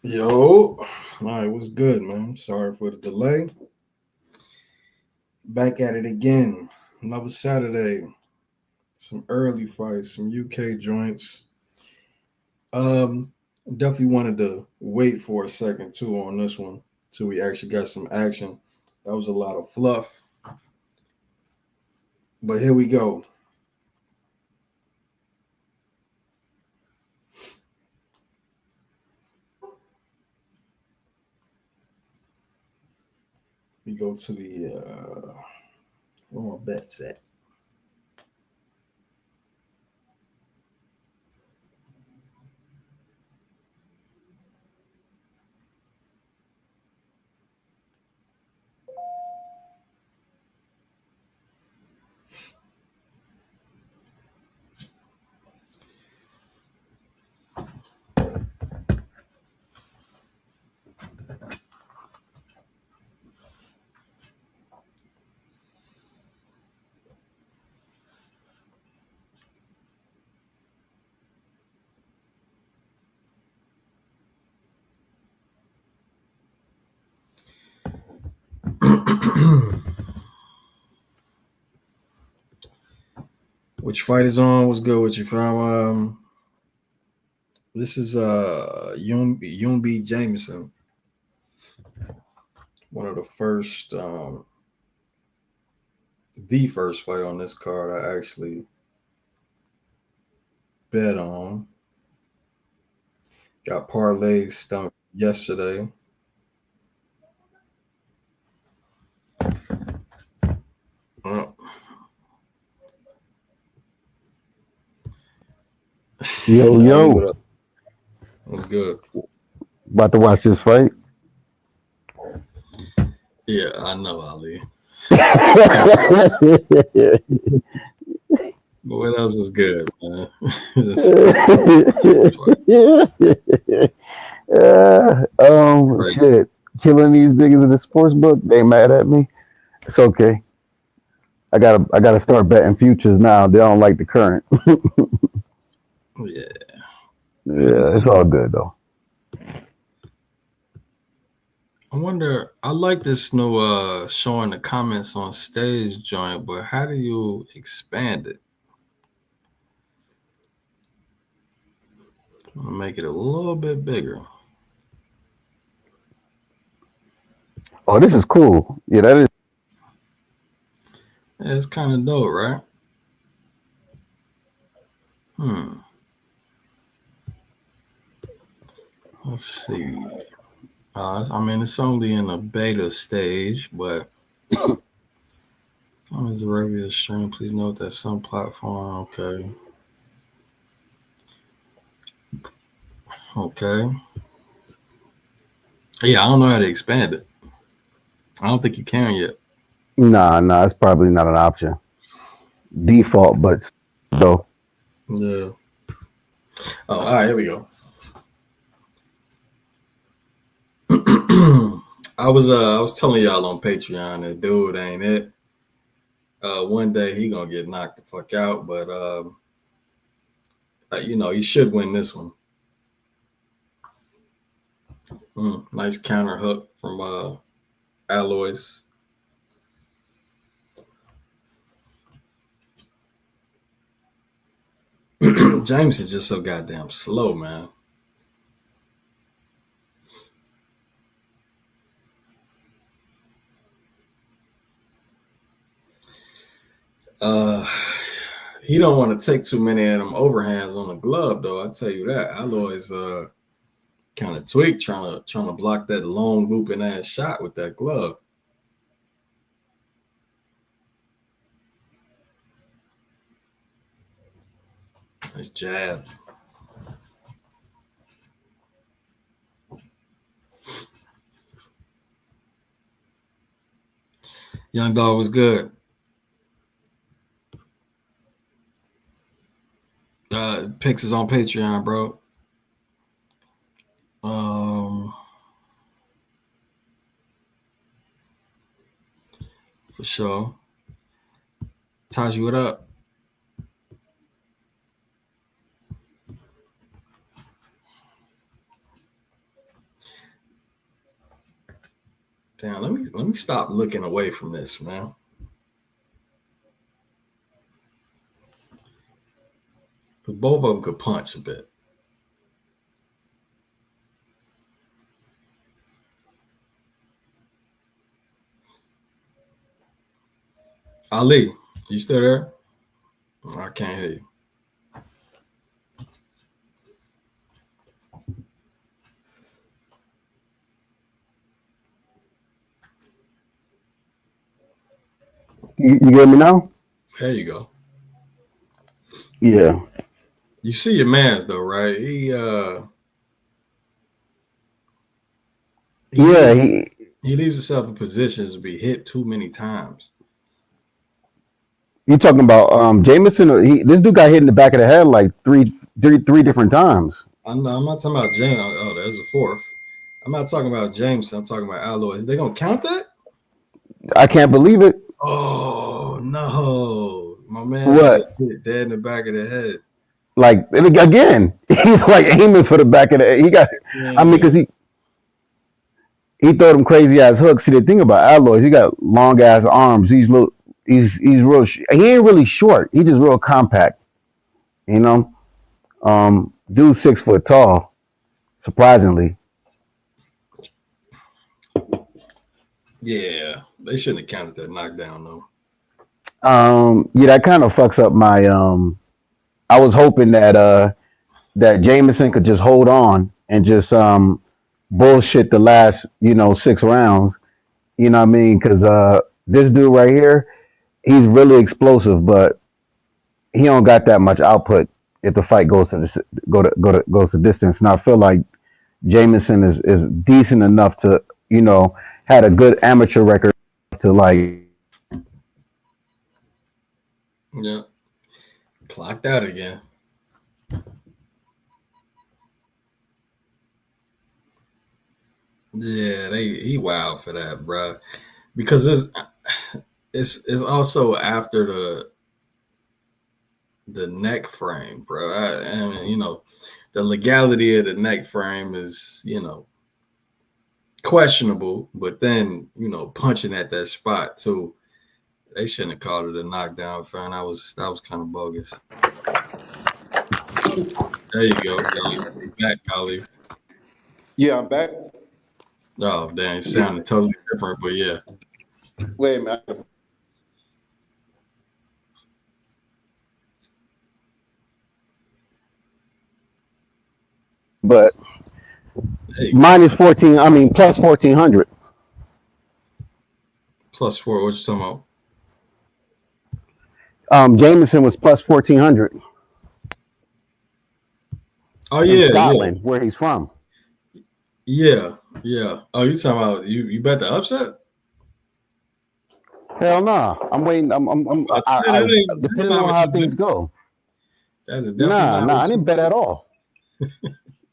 Yo, all right, what's good, man? Sorry for the delay. Back at it again. Another Saturday. Some early fights, some UK joints. Um, Definitely wanted to wait for a second too on this one till we actually got some action. That was a lot of fluff, but here we go. We go to the where my bets at? Which fight is on? What's good with you, fam? This is Yumbi Jameson, one of the first fight on this card I actually bet on. Got parlays done yesterday. Uh, Yo, Ali, yo, what up? What's good? about to watch this fight. Yeah, I know, Ali. But what else is good, man? Right. Shit. Killing these niggas in the sports book. They mad at me. It's okay. I gotta start betting futures now. They don't like the current. Yeah. Yeah, it's all good though. I wonder. I like this new showing the comments on stage joint, but how do you expand it? I'll make it a little bit bigger. Oh, this is cool. Yeah, that is. Yeah, it's kind of dope, right? Hmm. Let's see. I mean, it's only in a beta stage, but as a regular stream, please note that some platform. Okay. Okay. Yeah, I don't know how to expand it. I don't think you can yet. Nah. It's probably not an option. Default, but though. Yeah. Oh, all right. Here we go. I was telling y'all on Patreon that dude ain't it. One day he gonna get knocked the fuck out, but he should win this one. Nice counter hook from Alloys. James is just so goddamn slow, man. Uh, he don't want to take too many of them overhands on the glove, though. I tell you that. Alloys kind of tweaked trying to block that long looping ass shot with that glove. Nice jab. Young dog was good. Picks is on Patreon, bro. Um, for sure. Taji, what up? Damn, let me stop looking away from this, man. But both of them could punch a bit. Ali, you still there? I can't hear you. You get me now? There you go. Yeah. You see your man's though, right? He Yeah, leaves he leaves himself in positions to be hit too many times. you talking about Jameson? Or this dude got hit in the back of the head like three different times. I'm not talking about James. Oh, there's a fourth. I'm not talking about James. I'm talking about Alloy. Is they gonna count that? I can't believe it. Oh no, my man's get What? hit dead in the back of the head. Like again, he's like aiming for the back of the head. He got. I mean, Man, because he throw them crazy ass hooks. See, the thing about Alloy, he got long ass arms. He's little. He's real. He ain't really short. He just real compact. You know. Dude 6 foot tall. Surprisingly. yeah, they shouldn't have counted that knockdown though. Yeah, that kind of fucks up my. I was hoping that Jameson could just hold on and just bullshit the last 6 rounds. You know what I mean? Because this dude right here, he's really explosive, but he don't got that much output if the fight goes to the, goes to distance. And I feel like Jameson is decent enough to had a good amateur record to like. Yeah, clocked out again. Yeah, he wild for that, bro. Because it's also after the neck frame, bro. I mean, the legality of the neck frame is questionable, but then punching at that spot too. They shouldn't have called it a knockdown, fam. That was kind of bogus. There you go. Back, Ali. Yeah, I'm back. Oh, damn, it sounded totally different, but yeah. Wait a minute. But There you go. minus 14. I mean plus 1400. +4. What you talking about? Jameson was plus 1400 Oh in yeah, yeah, Scotland, where he's from. yeah, yeah. Oh, you talking about you bet the upset? Hell no. I'm waiting. I said that that's Depending not on what how you things bet. go. That is definitely Nah, not nah, what I you didn't bet at all.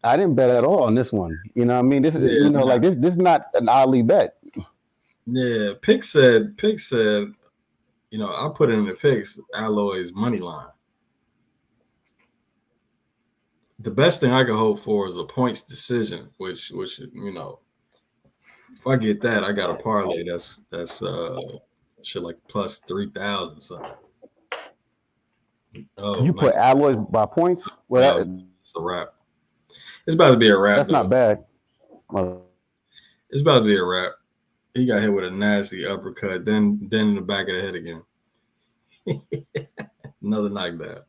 I didn't bet at all on this one. You know what I mean? This is, Yeah, like nah. this is not an oddly bet. Yeah. Pick said, I put in the picks Alloy's money line. The best thing I could hope for is a points decision, which if I get that, I got a parlay that's shit like plus 3,000 something. Oh, You put nice. alloys by points. Oh, it's a wrap. It's about to be a wrap That's though. not bad. It's about to be a wrap. He got hit with a nasty uppercut, then in the back of the head again. Another knockdown.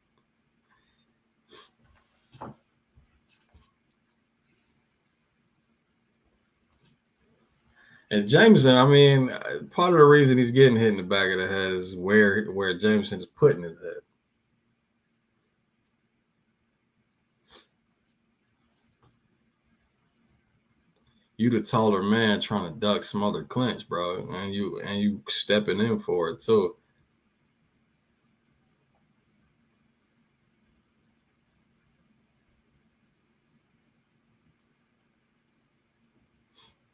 And Jameson, I mean, part of the reason he's getting hit in the back of the head is where Jameson's putting his head. You the taller man trying to duck some other clinch, bro, and you stepping in for it too.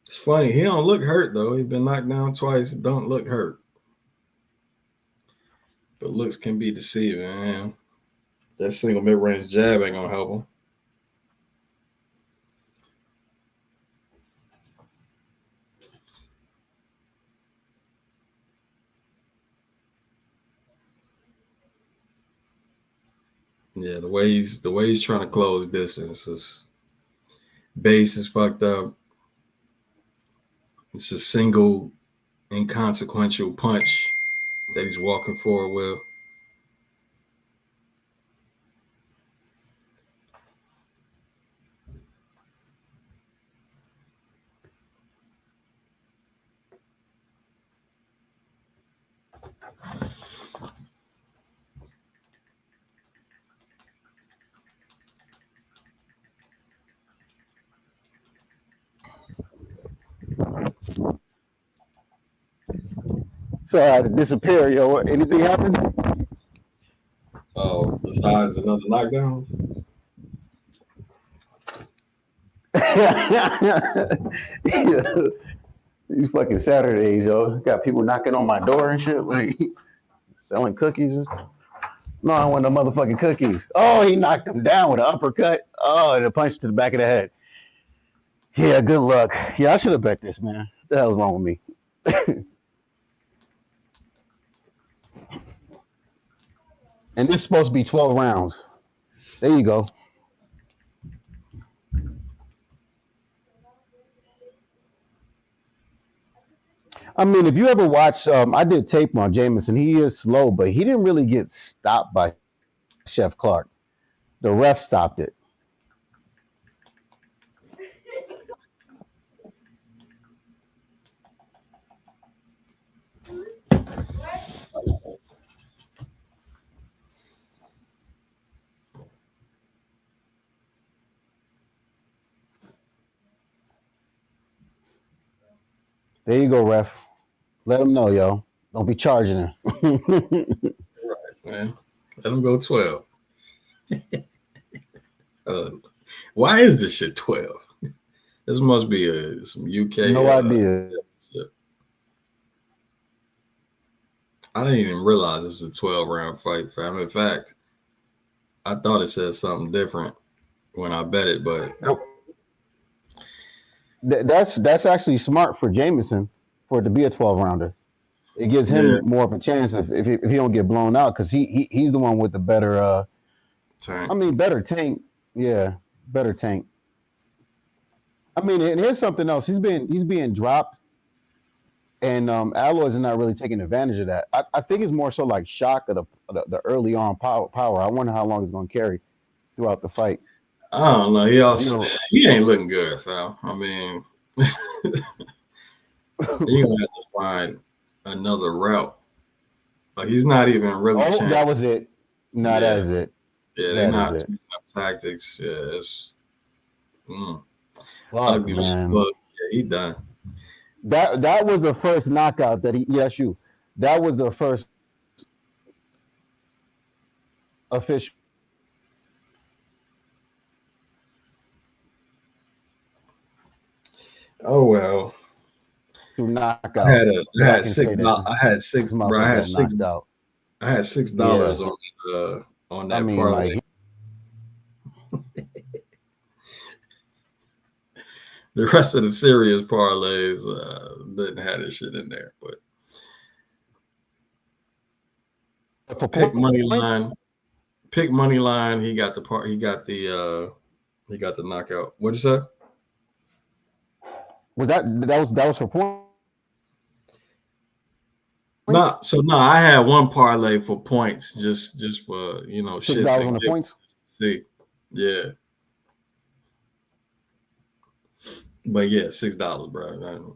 It's funny. He don't look hurt though. He's been knocked down twice. Don't look hurt. But looks can be deceiving, man. That single mid range jab ain't gonna help him. Yeah, the way he's trying to close distance is base is fucked up. It's a single inconsequential punch that he's walking forward with. So I had to disappear, yo. Anything happened? Oh, besides another knockdown. These fucking Saturdays, yo. Got people knocking on my door and shit, like selling cookies. No, I want no motherfucking cookies. Oh, he knocked him down with an uppercut. Oh, and a punch to the back of the head. Yeah, good luck. Yeah, I should have bet this, man. What the hell's wrong with me? And this is supposed to be 12 rounds. There you go. I mean, if you ever watch, I did tape on Jameson. He is slow, but he didn't really get stopped by Chef Clark. The ref stopped it. There you go, ref. Let him know, yo. Don't be charging him. Man, let him go 12. Uh, why is this shit 12? This must be some UK. No idea. Shit. I didn't even realize this was a 12-round fight, fam. In fact, I thought it said something different when I bet it, but Nope. That's actually smart for Jameson for it to be a 12 rounder. It gives yeah, him more of a chance if he don't get blown out because he's the one with the better tank. I mean better tank. Yeah, better tank. I mean, and here's something else. He's being dropped, and Alloys is not really taking advantage of that. I think it's more so like shock of the early on power. I wonder how long it's going to carry throughout the fight. I don't know. You know, He ain't looking good, fam. I mean, you're gonna have to find another route. Like he's not even really oh, changed. that was it. No, that Yeah, is it. yeah, they're That is not it. changing up tactics. Yeah, it's Fuck, ugly man. man. But yeah, he done. That was the first knockout that he. Yes, you. That was the first official Oh well. knockout I that I had can say that I had six, this bro. motherfucker got knocked out. I had $6 Yeah, on I that mean, parlay. like The rest of the serious parlays didn't have this shit in there. But for pick money points, line, pick money line. He got the part. He got the knockout. What'd you say? that was for points. Not so no. I had one parlay for points, just for Six shits dollars and on the giggles. points. See, yeah, but yeah, $6, bro.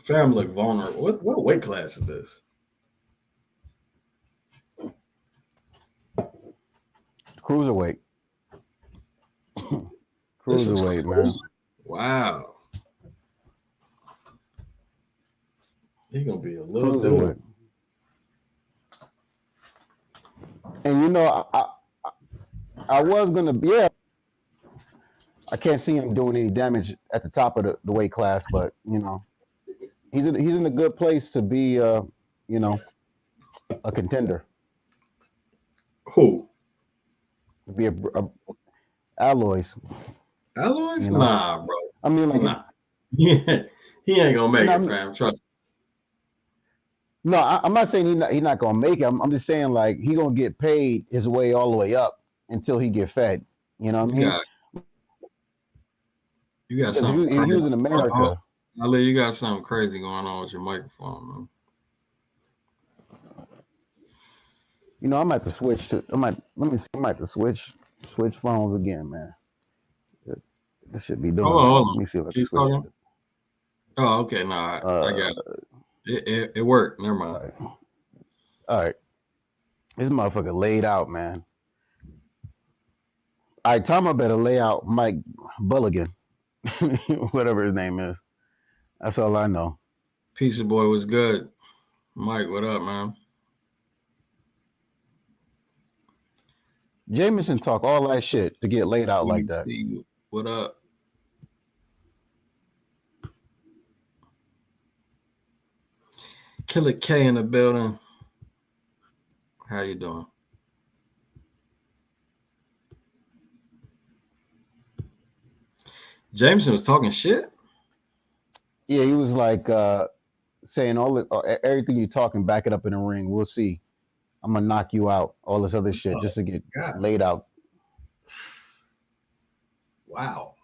Fam look vulnerable. What weight class is this? Cruiserweight, This is cruiserweight, man. crazy. Wow, he gonna be a little dude. Cruiserweight. And I was gonna, yeah. I can't see him doing any damage at the top of the weight class, but he's in a good place to be you know a contender, Who? to be a alloys. Alloys? You know, Nah, bro. I mean, like, Nah. Yeah, he ain't gonna make no, it, fam. Trust no, I'm not saying he not gonna make it. I'm just saying like he gonna get paid his way all the way up until he get fed. You know what me. I mean? You got Because something if he crazy. was in Oh, America, Ali, you got something crazy going on with your microphone, man. I might have to switch to. I might let me. See, I might have to switch phones again, man. This should be doing that. Hold Let on. me see if I can Keep switch talking. it. Oh, okay. Nah, I got Uh, it. It worked. Never all mind. right, all right. This motherfucker laid out, man. All right, Tom, I better lay out Mike Bulligan, whatever his name is. That's all I know. Pizza Boy was good. Mike, what up, man? Jameson talk all that shit to get laid out Let like me that. see. What up? Killer K in the building. How you doing? Jameson was talking shit. Yeah, he was like saying everything you talking, back it up in the ring. We'll see. I'm gonna knock you out. All this other shit Oh just to get God! laid out. Wow,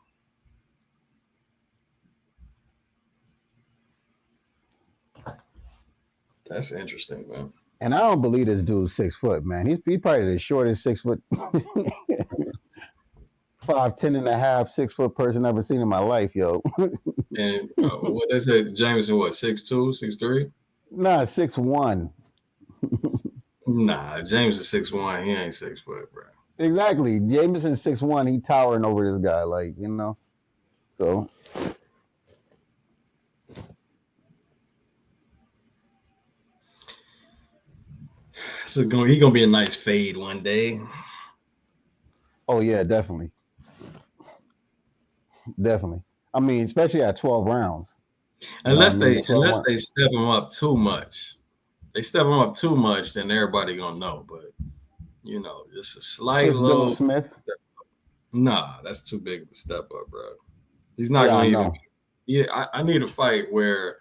that's interesting, man. And I don't believe this dude's 6 foot, man. He's probably the shortest 6 foot, 5'10" and a half, 6 foot person I've ever seen in my life, yo. And what they said, Jameson, what 6'2", 6'3"? Nah, 6'1". Nah, James is 6'1". He ain't 6 foot, bro. Exactly. Jameson 6'1". He towering over this guy, like. So So he gonna be a nice fade one day. oh yeah, definitely. Definitely. I mean, especially at 12 rounds. You know what I Unless mean? they 12 unless rounds. they step him up too much. They step him up too much, then everybody gonna know. But just a slight Chris Dillon little. Smith. Nah, that's too big of a step up, bro. He's not Yeah, gonna I even. know. Yeah, I need a fight where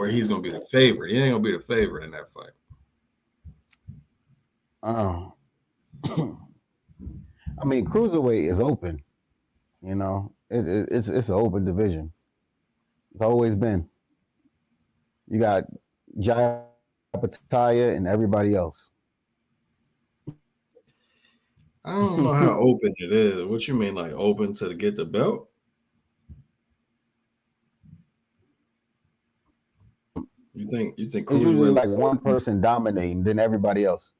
he's gonna be the favorite. He ain't gonna be the favorite in that fight. Uh, I mean, cruiserweight is open. It's an open division. It's always been. You got Jaya Pataya and everybody else. I don't know how open it is. What you mean, like open to get the belt? You think It's usually cruiserweight? like one person dominating, then everybody else.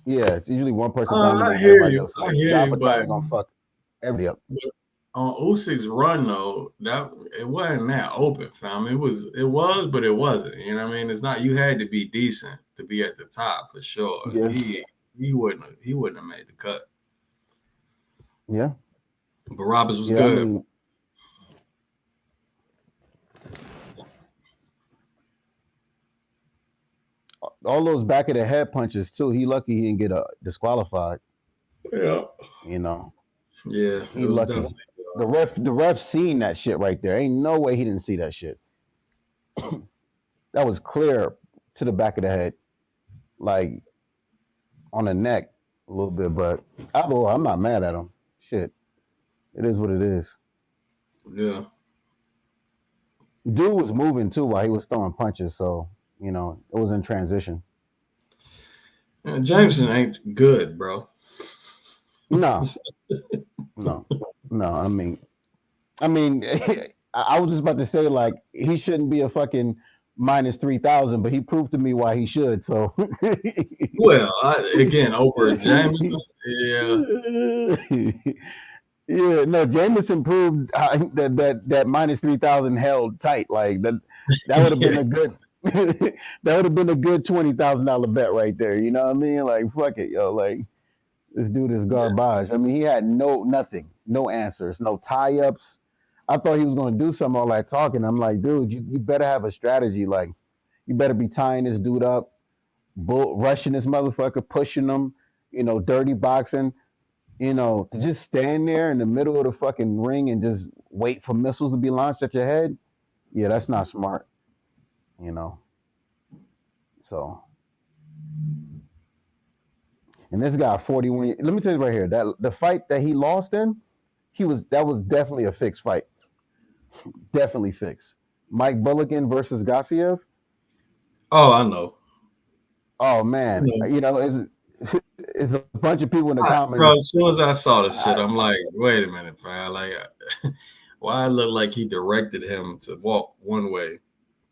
Yeah, it's usually one person I dominating hear everybody you. else. I Like hear Jaya you, Pataya but gonna fuck everybody up. on Usyk's run though, that it wasn't that open, fam. It was, but it wasn't. You know what I mean? It's not. You had to be decent to be at the top for sure. Yeah, He wouldn't have made the cut. yeah, But Roberts was yeah. I good. mean, all those back of the head punches too. He lucky he didn't get disqualified. Yeah, You know, yeah. It he was lucky. definitely. The ref seen that shit right there. Ain't no way he didn't see that shit. That was clear to the back of the head, like on the neck a little bit. But I'm not mad at him. Shit, it is what it is. Yeah. Dude was moving too while he was throwing punches, so it was in transition. Jameson ain't good, bro. No, no, no. I mean, I was just about to say like he shouldn't be a fucking -3,000, but he proved to me why he should. So Well, again, over Jameson, yeah, yeah, no, Jameson proved that -3,000 held tight. Like that would have been yeah, a good that would have been a good $20,000 bet right there. You know what I mean? Like fuck it, yo. Like this dude is yeah. garbage. I mean, he had nothing, no answers, no tie ups. I thought he was going to do some all that talking. I'm like, dude, you better have a strategy. Like, you better be tying this dude up, rushing this motherfucker, pushing him, dirty boxing. You know, to just stand there in the middle of the fucking ring and just wait for missiles to be launched at your head, yeah, that's not smart. You know, so and this guy 41. Let me tell you right here that the fight that he lost in, that was definitely a fixed fight, definitely fixed. Mike Bulligan versus Gassiev. Oh, I know. Oh man, You you know, it's a bunch of people in the Bro, comments. as soon as I saw the shit, I, I'm like, wait a minute, bro. Like, why it look like he directed him to walk one way,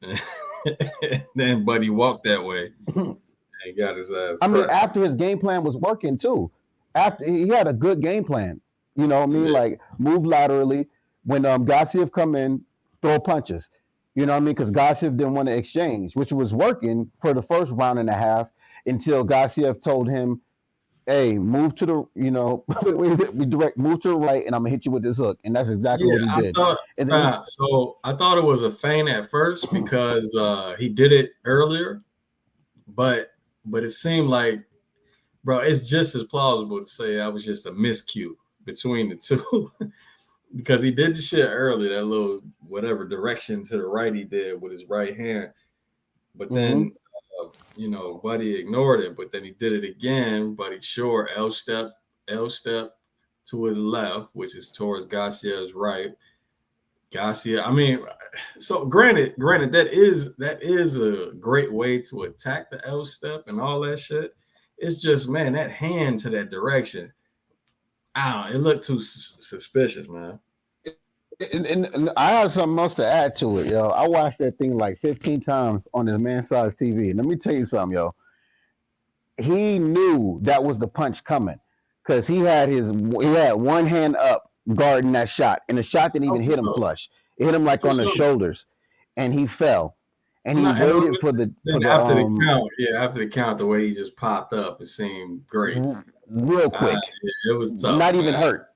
and then Buddy walked that way and got his ass I mean, crushed. after his game plan was working too. After he had a good game plan, you know what I mean? Yeah, Like move laterally when Gassiev come in, throw punches. You know what I mean? Because Gassiev didn't want to exchange, which was working for the first round and a half until Gassiev told him, "Hey, move to the we direct move to the right, and I'm gonna hit you with this hook." And that's exactly yeah. what he I did. thought And then so. I thought it was a feint at first because he did it earlier, but it seemed like, bro, it's just as plausible to say that was just a miscue between the two. Because he did the shit earlier, that little whatever direction to the right he did with his right hand, but then mhm. Buddy ignored it. But then he did it again. Buddy short L step to his left, which is towards Garcia's right. Garcia, I mean, so granted, that is a great way to attack the L step and all that shit. It's just, man, that hand to that direction, I don't know, it looked too suspicious, man. And I have something else to add to it, yo. I watched that thing like 15 times on his man size TV. Let me tell you something, yo. He knew that was the punch coming because he had one hand up guarding that shot, and the shot didn't Oh, even for hit him sure. flush. It hit him like For on the sure. shoulders, and he fell. And he No, and waited for then after the count, the way he just popped up, it seemed great. real quick, Yeah, it was tough, not even man. hurt.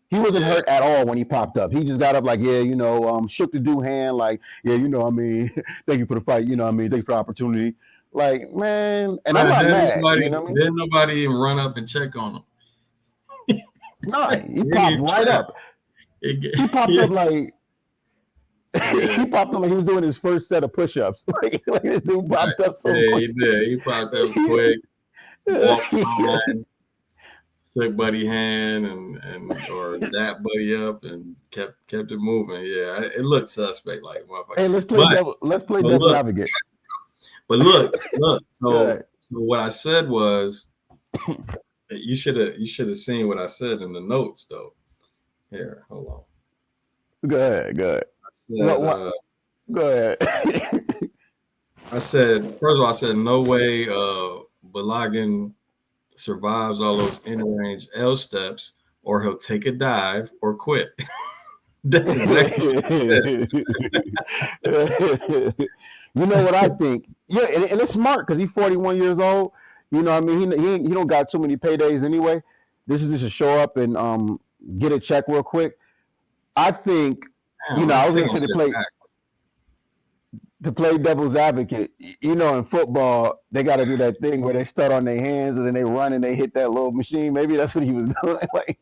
He wasn't Yeah, hurt at all when he popped up. He just got up like, yeah, shook the dude hand like, yeah, I mean, thank you for the fight, I mean, thanks for the opportunity. Like, man, and I'm man. not mad, you know what I mean? Didn't nobody even run up and check on him. Nah, he He didn't popped even right try. up. He popped Yeah, up like yeah, he popped up like he was doing his first set of push-ups. Like this dude right. popped up so Yeah, quick. he did. He popped up quick, walked fine, shook Buddy hand and or dapped Buddy up and kept it moving. Yeah, it looked suspect, like motherfucker. Hey, But let's play but devil's look, advocate. look. Good. So what I said was, you should have seen what I said in the notes though. Here, hold on. Good. I said, What go ahead. first of all, I said no way Balagan survives all those in-range L steps, or he'll take a dive or quit. That's exactly what I said. You know what I think? Yeah, and it's smart because he's 41 years old. You know, what I mean, he don't got too many paydays anyway. This is just to show up and get a check real quick. I think, Damn, man, I was taking gonna say shit back. to play devil's advocate. In football, they got to do that thing where they start on their hands and then they run and they hit that little machine. Maybe that's what he was doing. Like,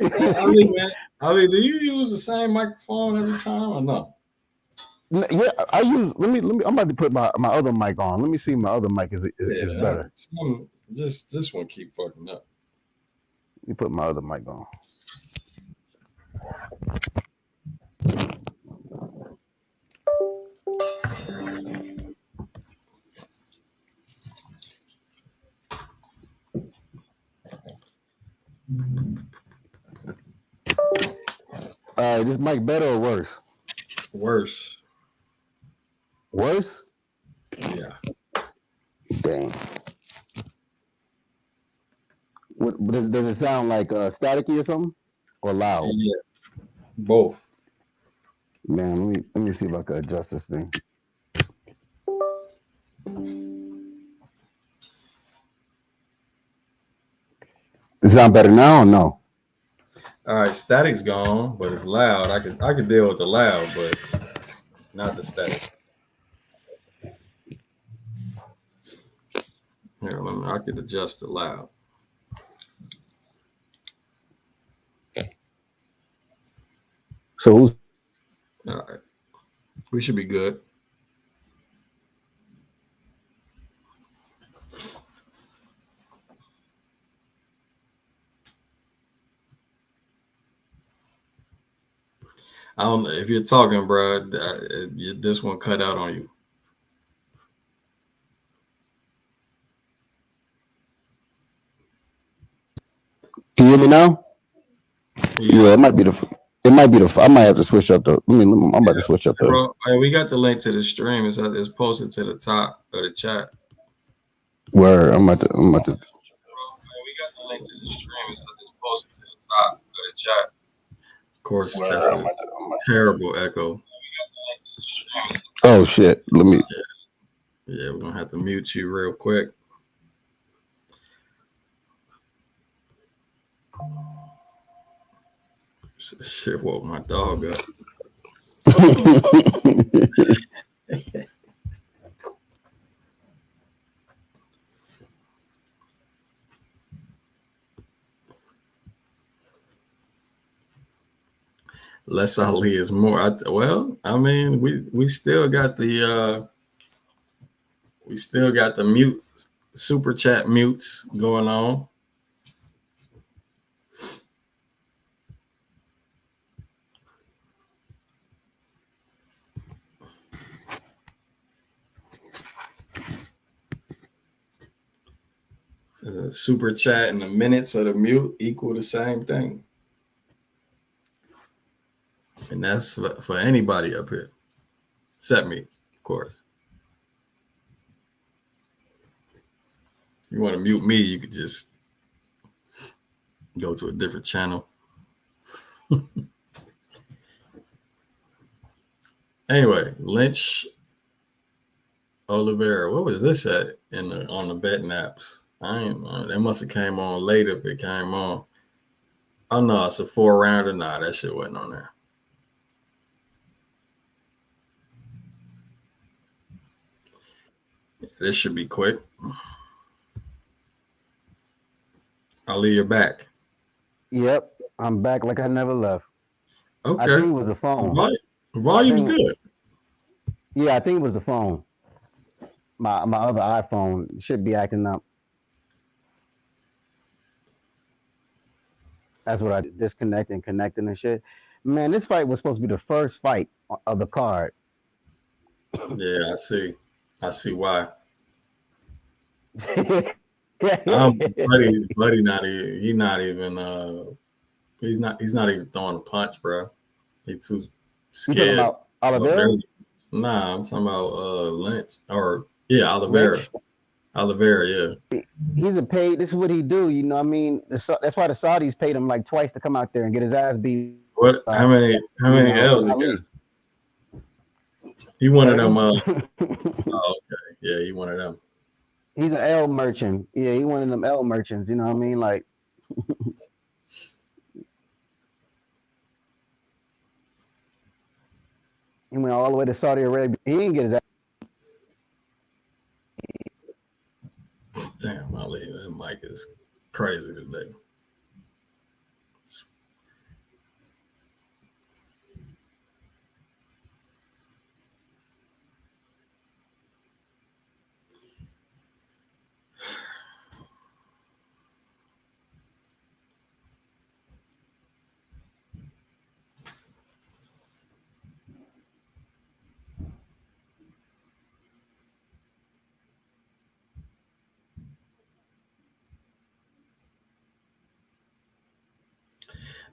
Man, do you use the same microphone every time or no? yeah, I use. Let me. I'm about to put my other mic on. Let me see. My other mic is Yeah, better. just this one keep fucking up. Let me put my other mic on. All right, this mic better or worse? Worse. Worse? Yeah. Dang. What does it sound like? Staticky or something, or loud? Yeah. Both. Man, let me see if I can adjust this thing. It sound better now or no? All right, static's gone, but it's loud. I could deal with the loud, but not the static. Here, I could adjust the loud. So who's All right. We should be good. I don't know if you're talking, bro. This one cut out on you. can you hear me now? Yeah, Yeah, it might be the. It might be the. I might have to switch up the. I'm about to switch up the. bro. Hey, we got the link to the stream. It's posted to the top of the chat. Where I'm about to. I'm about to. We got the link to the stream. It's posted to the top of the chat. Of course, that's a terrible echo. Oh shit! Let me. Yeah, we're gonna have to mute you real quick. Shit woke my dog up. Less Ali is more. I mean, we still got the mute super chat mutes going on. Super chat and the minutes of the mute equal the same thing. And that's for anybody up here, except me, of course. If you want to mute me, you could just go to a different channel. Anyway, Lynch, Olivera. What was this at on the betting apps? They must have came on late if it came on. Oh no, it's a 4-rounder. Nah, that shit wasn't on there. This should be quick. Ali, you're back. Yep, I'm back like I never left. Okay. I think it was the phone. Volume's good. Yeah, I think it was the phone. My other iPhone should be acting up. That's what I disconnecting, connecting and shit. Man, this fight was supposed to be the first fight of the card. Yeah, I see why. Yeah. Buddy he's not even throwing a punch, bro. He's too You scared. talking about Olivera? Nah, I'm talking about Lynch Olivera. Lynch? Olivera, yeah. He's a paid. This is what he do. You know what I mean? That's why the Saudis paid him like twice to come out there and get his ass beat. What? How many L's he got? He one of them. Oh, okay. Yeah, he one of them. He's an L merchant. Yeah, he one of them L merchants. You know what I mean? Like, he went all the way to Saudi Arabia. He didn't get his ass. Damn, Ali, that mic is crazy today.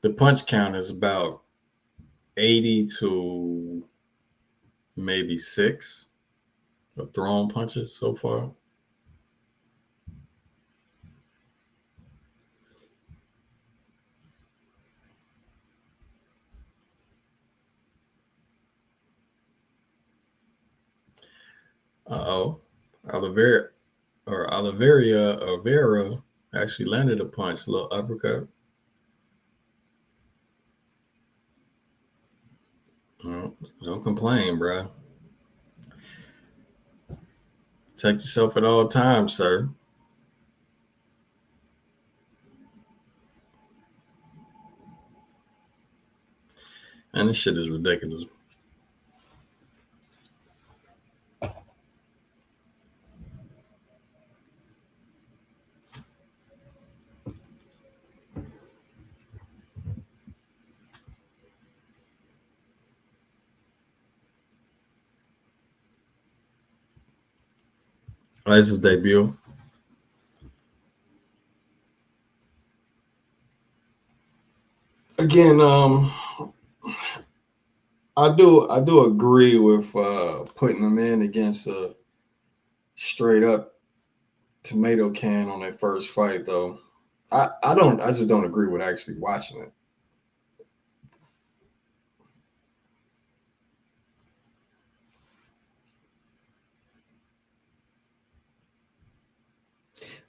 The punch count is about 80 to maybe 6 of thrown punches so far. Olivera actually landed a punch, a little uppercut. Don't complain, bro. Protect yourself at all times, sir. And this shit is ridiculous. This is debut. Again, I do agree with putting them in against a straight up tomato can on their first fight, though. I just don't agree with actually watching it.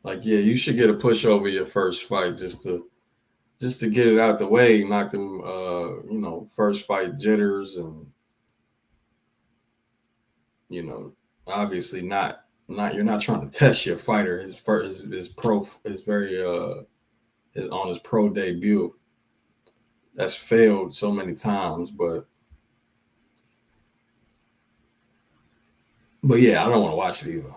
Like, yeah, you should get a push over your first fight just to get it out the way, knock them first fight jitters, and obviously not you're not trying to test your fighter. His first his pro is very on his pro debut. That's failed so many times, but yeah, I don't want to watch it either.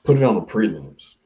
Put it on the prelims.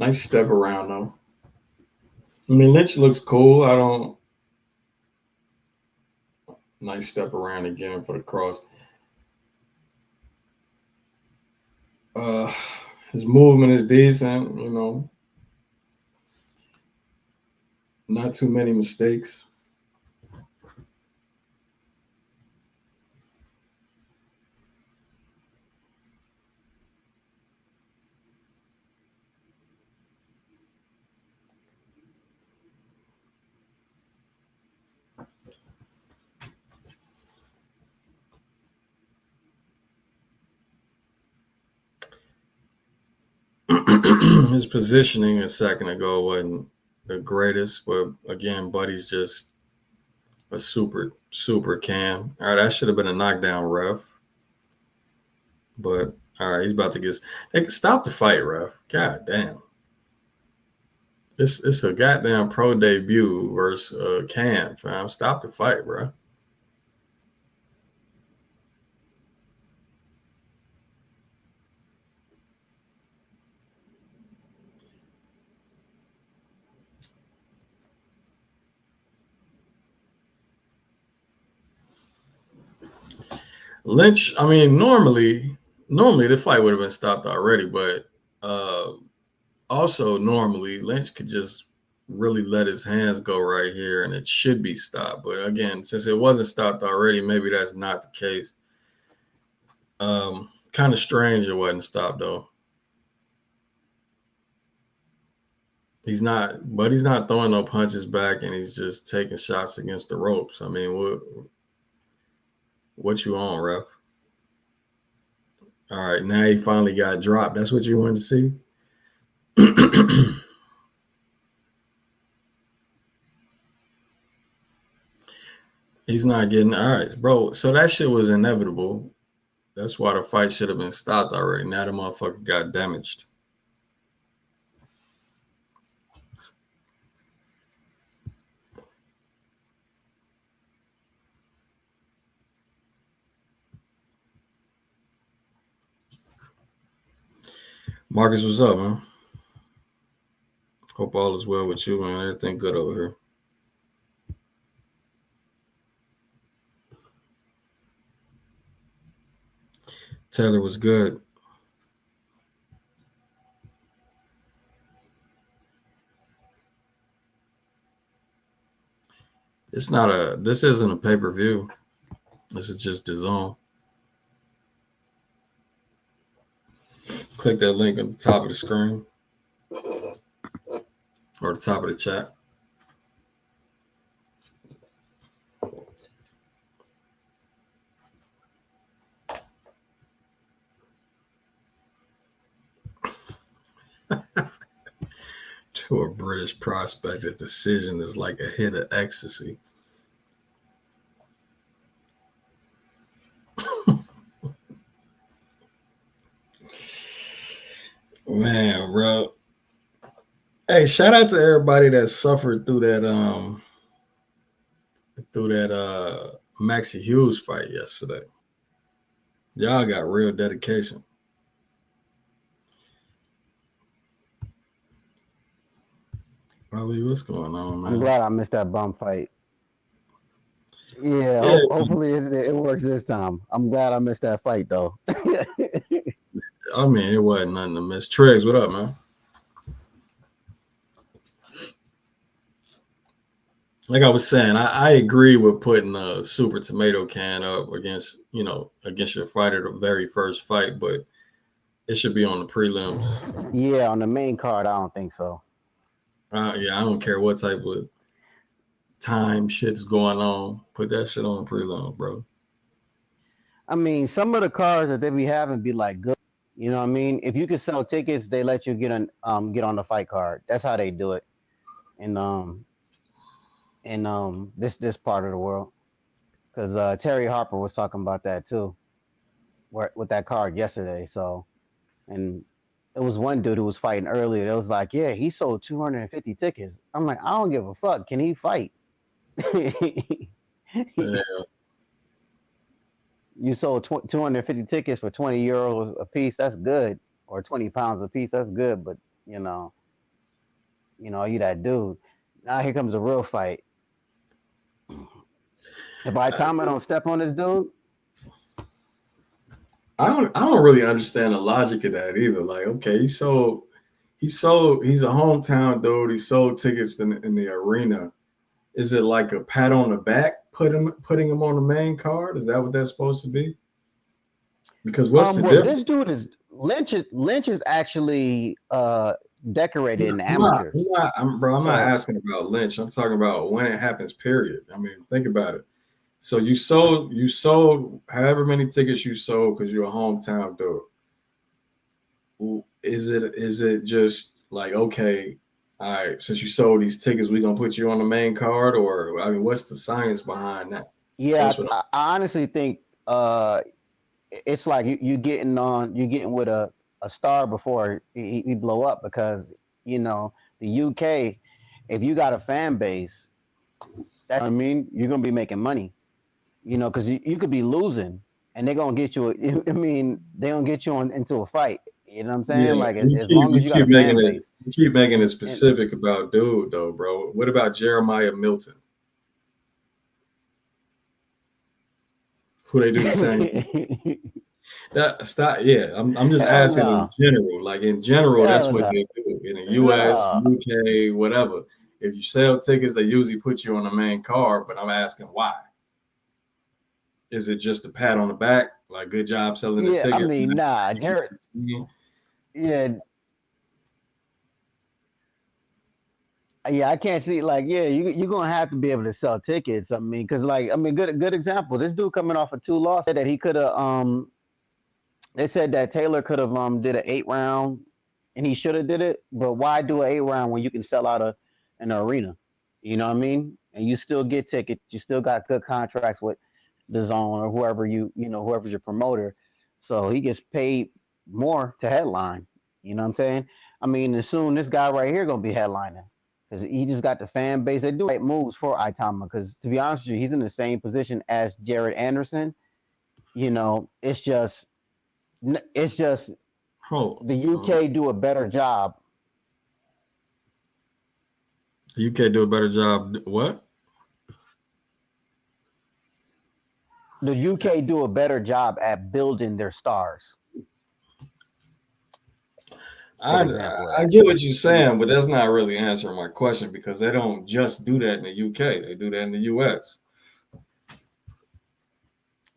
Nice step around though. I mean, Lynch looks cool. I don't. Nice step around again for the cross. His movement is decent. Not too many mistakes. His positioning a second ago wasn't the greatest, but again, Buddy's just a super cam. All right, that should have been a knockdown, ref. But all right, he's about to get. They can stop the fight, ref. God damn. It's a goddamn pro debut versus Cam, fam. Stop the fight, bro. Lynch, I mean, normally the fight would have been stopped already, but also normally Lynch could just really let his hands go right here and it should be stopped. But again, since it wasn't stopped already, maybe that's not the case. Kind of strange it wasn't stopped though. He's not throwing no punches back, and he's just taking shots against the ropes. I mean, what you on, ref? All right, now he finally got dropped. That's what you wanted to see? He's not getting all right, bro. So that shit was inevitable. That's why the fight should have been stopped already. Now the motherfucker got damaged. Marcus, what's up, man? Hope all is well with you, man. Everything good over here. Taylor was good. This isn't a pay-per-view. This is just DAZN. Click that link at the top of the screen. or the top of the chat. To a British prospect, a decision is like a hit of ecstasy. Man, bro. Hey, shout out to everybody that suffered through that Maxie Hughes fight yesterday. Y'all got real dedication. Ali, what's going on, man? I'm glad I missed that bum fight. Yeah, Yeah, hopefully it works this time. I'm glad I missed that fight though. I mean, it wasn't nothing to miss. Triggs, what up, man? Like I was saying, I agree with putting a super tomato can up against your fighter the very first fight, but it should be on the prelims. Yeah, on the main card, I don't think so. Yeah, I don't care what type of time shit's going on. Put that shit on the prelims, bro. I mean, some of the cards that they be having be like good. You know what I mean? If you can sell tickets, they let you get on the fight card. That's how they do it. In this part of the world, because Terry Harper was talking about that too, with that card yesterday. So, and it was one dude who was fighting earlier. It was like, yeah, he sold 250 tickets. I'm like, I don't give a fuck. Can he fight? Yeah. You sold 250 tickets for 20 euros a piece. That's good, or 20 pounds a piece. That's good. But you know, you that dude. Now here comes a real fight. If Itauma don't step on this dude, I don't really understand the logic of that either. Like, okay, he's a hometown dude. He sold tickets in the arena. Is it like a pat on the back, putting him on the main card? Is that what that's supposed to be? Because what's the well, difference? this dude is Lynch. Lynch is actually decorated in I'm not, amateurs. I'm not asking about Lynch. I'm talking about when it happens. Period. I mean, think about it. So you sold however many tickets you sold because you're a hometown dude. Is it just like, okay, all right, since you sold these tickets, we're gonna put you on the main card, or I mean, what's the science behind that? Yeah, That's what I honestly think it's like you getting with a star before he blow up, because the UK, if you got a fan base, that's what I mean, you're gonna be making money. Because you could be losing and they're gonna get you. I mean, they're gonna get you into a fight. You know what I'm saying? yeah. Like as long as you got a fan base. You keep making it And specific about dude though, bro. What about Jeremiah Milton? Who they do the same? Stop. Yeah, I'm just Hell asking in no. general. Like in general, that's Hell what no. they do in the U.S., No. UK, whatever. If you sell tickets, they usually put you on the main card. But I'm asking why. Is it just a pat on the back? Like, good job selling the Yeah, I tickets? mean, nah, Jared. Yeah, yeah, I can't see, like, yeah, you're gonna have to be able to sell tickets. I mean, because good example. This dude coming off of 2 losses said that he could have they said that Taylor could have did an 8 round, and he should have did it. But why do an 8 round when you can sell out an arena? You know what I mean? And you still get tickets. You still got good contracts with the zone or whoever whoever's your promoter. So he gets paid more to headline. You know what I'm saying? I mean, and soon this guy right here gonna be headlining because he just got the fan base. They do right moves for Itauma because, to be honest with you, he's in the same position as Jared Anderson. It's just Oh, the UK do a better job. the UK do a better job. What? The UK do a better job at building their stars. Good example of I that. get what you're saying, but that's not really answering my question because they don't just do that in the UK. They do that in the US.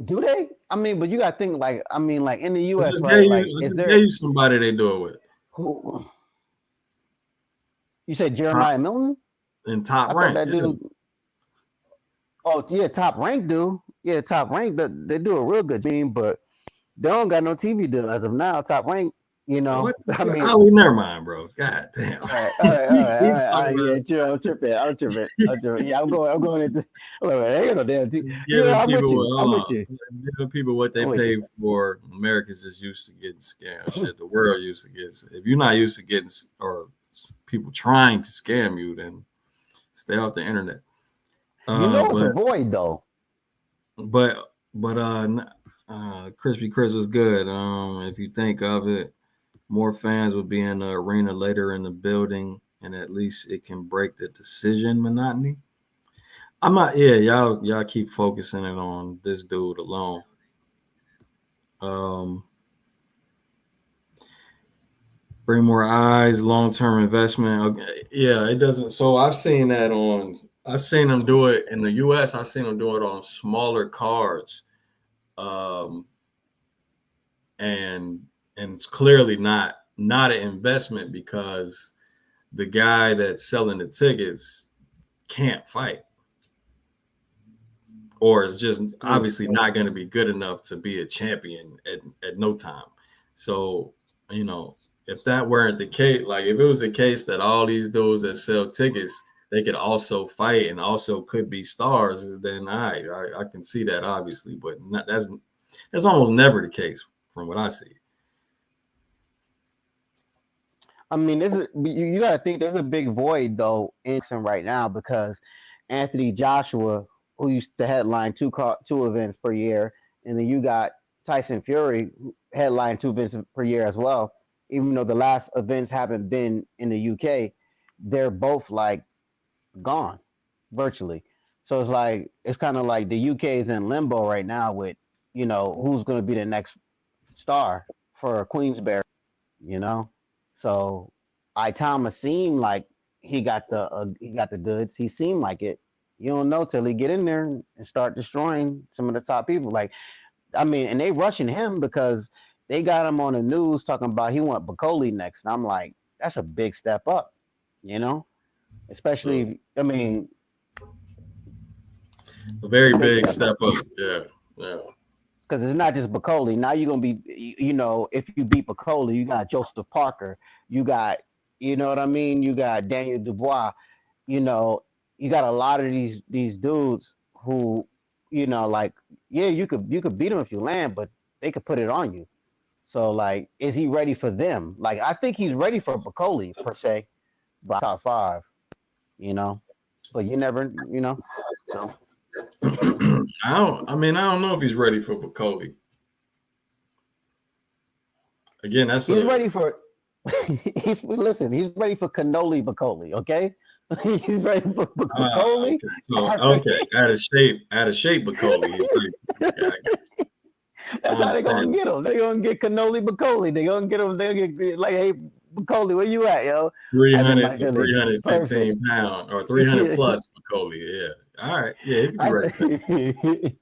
Do they? I mean, but you got to think, like, like in the Let's US, just right? get Like, you. Let's is just get there you somebody they do it with. who? You said top Jeremiah Milton? in Top I thought Rank. that Yeah. dude. Oh yeah, Top Rank do. Yeah, Top Rank. They do a real good team, but they don't got no TV deal as of now. Top Rank. You know, What the I fuck? mean, Oh, never mind, bro. God damn. all right, all right, all You right, all keep right, all talking right. Yeah, about true. I'm tripping. Yeah, I'm going into. Look, they ain't got no damn TV. giving Yeah, I'm with people you. I'm hold with on, you. giving people what they I'm with pay you. for. Americans just used to getting scammed. Shit, the world used to get. If you're not used to getting or people trying to scam you, then stay off the internet. You know it's a But void though. Crispy Chris was good. If you think of it, more fans will be in the arena later in the building, and at least it can break the decision monotony. I'm not. Yeah, y'all keep focusing it on this dude alone. Um, bring more eyes, long term investment. Okay. Yeah, it doesn't. So I've seen that on. I've seen them do it in the U.S. I've seen them do it on smaller cards, um, and it's clearly not an investment because the guy that's selling the tickets can't fight, or is just Mm. obviously not going to be good enough to be a champion at no time. So, if that weren't the case, like if it was the case that all these dudes that sell tickets, they could also fight and also could be stars, then I can see that obviously, but that's almost never the case from what I see. I mean, you got to think there's a big void though in right now because Anthony Joshua, who used to headline two events per year, and then you got Tyson Fury, who headline two events per year as well. Even though the last events haven't been in the UK, they're both like gone virtually. So it's kind of like the UK is in limbo right now with who's going to be the next star for Queensberry. You know, so Itama seemed like he got the goods. He seemed like it. You don't know till he get in there and start destroying some of the top people. Like I mean, and they rushing him because they got him on the news talking about he want Bacoli next, and I'm like, that's a big step up. You know, True. especially I mean, A very big big step up step up. Yeah. Yeah. because it's not just Bacoli. Now you're gonna be, if you beat Bacoli, you got Joseph Parker, you got, you know what I mean, you got Daniel Dubois, you know, you got a lot of these dudes who, like, yeah, you could beat them if you land, but they could put it on you. So like, is he ready for them? Like, I think he's ready for Bacoli per se, by top five, you know, but you never, so I don't know if he's ready for Bacoli. Again, that's he's a ready for. He's ready for cannoli Bacoli. Okay, he's ready for Bacoli. okay. So okay, out of shape Bacoli. He's ready. Okay, I That's how they gonna understand. get him. They gonna get cannoli Bacoli. They gonna get him. They gonna get like, hey, Bacoli, where you at, yo? I did 300 my to village. Perfect. 315 pound or 300 plus Bacoli. Yeah. All right. Yeah, he could be ready for that.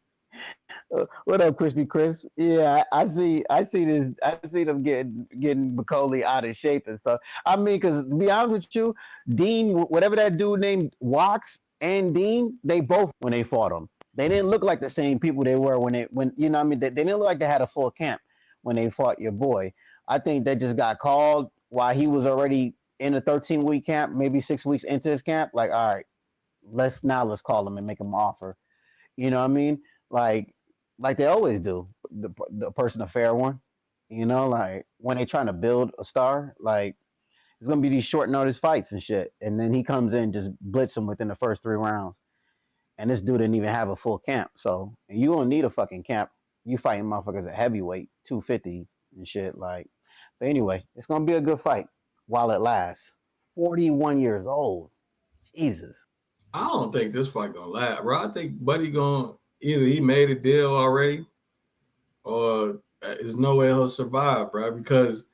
What up, Crispy Chris? Yeah, I see this. I see them getting Bacoli out of shape and stuff. I mean, because to be honest with you, Dean, whatever that dude named Watts and Dean, they both when they fought him, they didn't look like the same people they were when I mean they didn't look like they had a full camp when they fought your boy. I think they just got called while he was already in a 13-week camp, maybe 6 weeks into his camp. Like, all right, let's call him and make him an offer. You know what I mean? Like like they always do. The person a fair one. Like when they trying to build a star, like it's gonna be these short notice fights and shit. And then he comes in just blitz him within the first 3 rounds. And this dude didn't even have a full camp. So you don't need a fucking camp. You fighting motherfuckers at heavyweight, 250 and shit. Like, but anyway, it's gonna be a good fight while it lasts. 41 years old. Jesus. I don't think this fight gonna last, bro. I think Buddy gonna either he made a deal already or there's no way he'll survive, bro. Because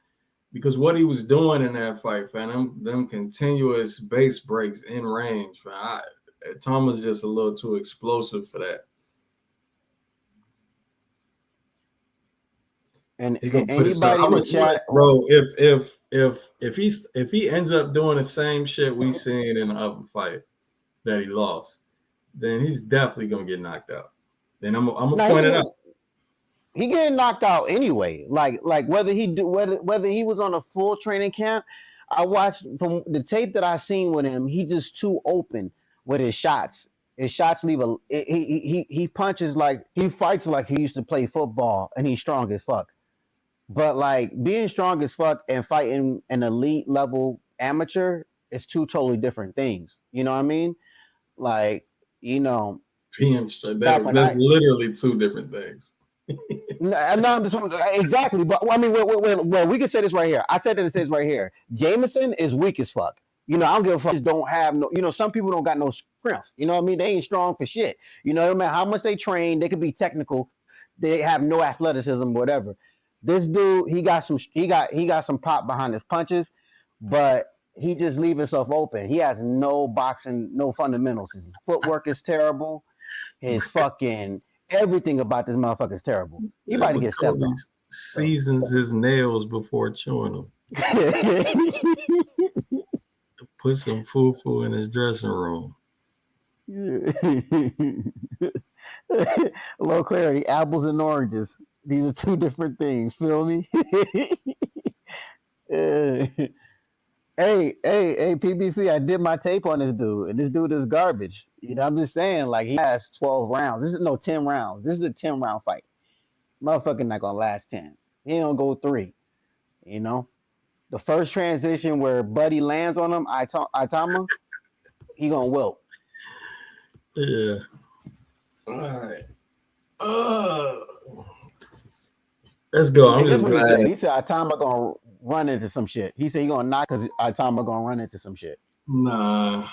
what he was doing in that fight, fam, them continuous base breaks in range, man. Tom was just a little too explosive for that. And He gonna put himself. anybody in the chat, Bro. If he ends up doing the same shit we seen in the other fight that he lost, then he's definitely gonna get knocked out. Then I'm gonna now point it out. he getting knocked out anyway. Like whether he was on a full training camp. I watched from the tape that I seen with him. He just too open with his shots. His shots leave a he punches like he fights like he used to play football and he's strong as fuck. But like being strong as fuck and fighting an elite level amateur is two totally different things. You know what I mean? Like, you know, Being straight. back when That's literally two different things. no, exactly. But I mean, well, we can say this right here. I said that it says right here. Jameson is weak as fuck. You know, I don't give a fuck. Just don't have no. You know, some people don't got no strength. You know what I mean? They ain't strong for shit. You know, no matter how much they train, they could be technical. They have no athleticism, whatever. This dude, he got some pop behind his punches, but he just leave himself open. He has no boxing, no fundamentals. His footwork is terrible. His fucking everything about this motherfucker is terrible. He about to get stepped on. Seasons his nails before chewing them. Put some foo-foo in his dressing room. Low clarity, apples and oranges. These are two different things. Feel me? Hey, PBC, I did my tape on this dude, and this dude is garbage. You know, I'm just saying, like, he has 12 rounds. This is no 10 rounds. This is a 10-round fight. Motherfucker not gonna last 10. He ain't gonna go 3. You know? The first transition where Buddy lands on him, Itauma, he gonna wilt. Yeah. All right. Let's go. I'm just what he glad. said. He said Itauma gonna run into some shit. He said he gonna knock because Itauma gonna run into some shit. Nah.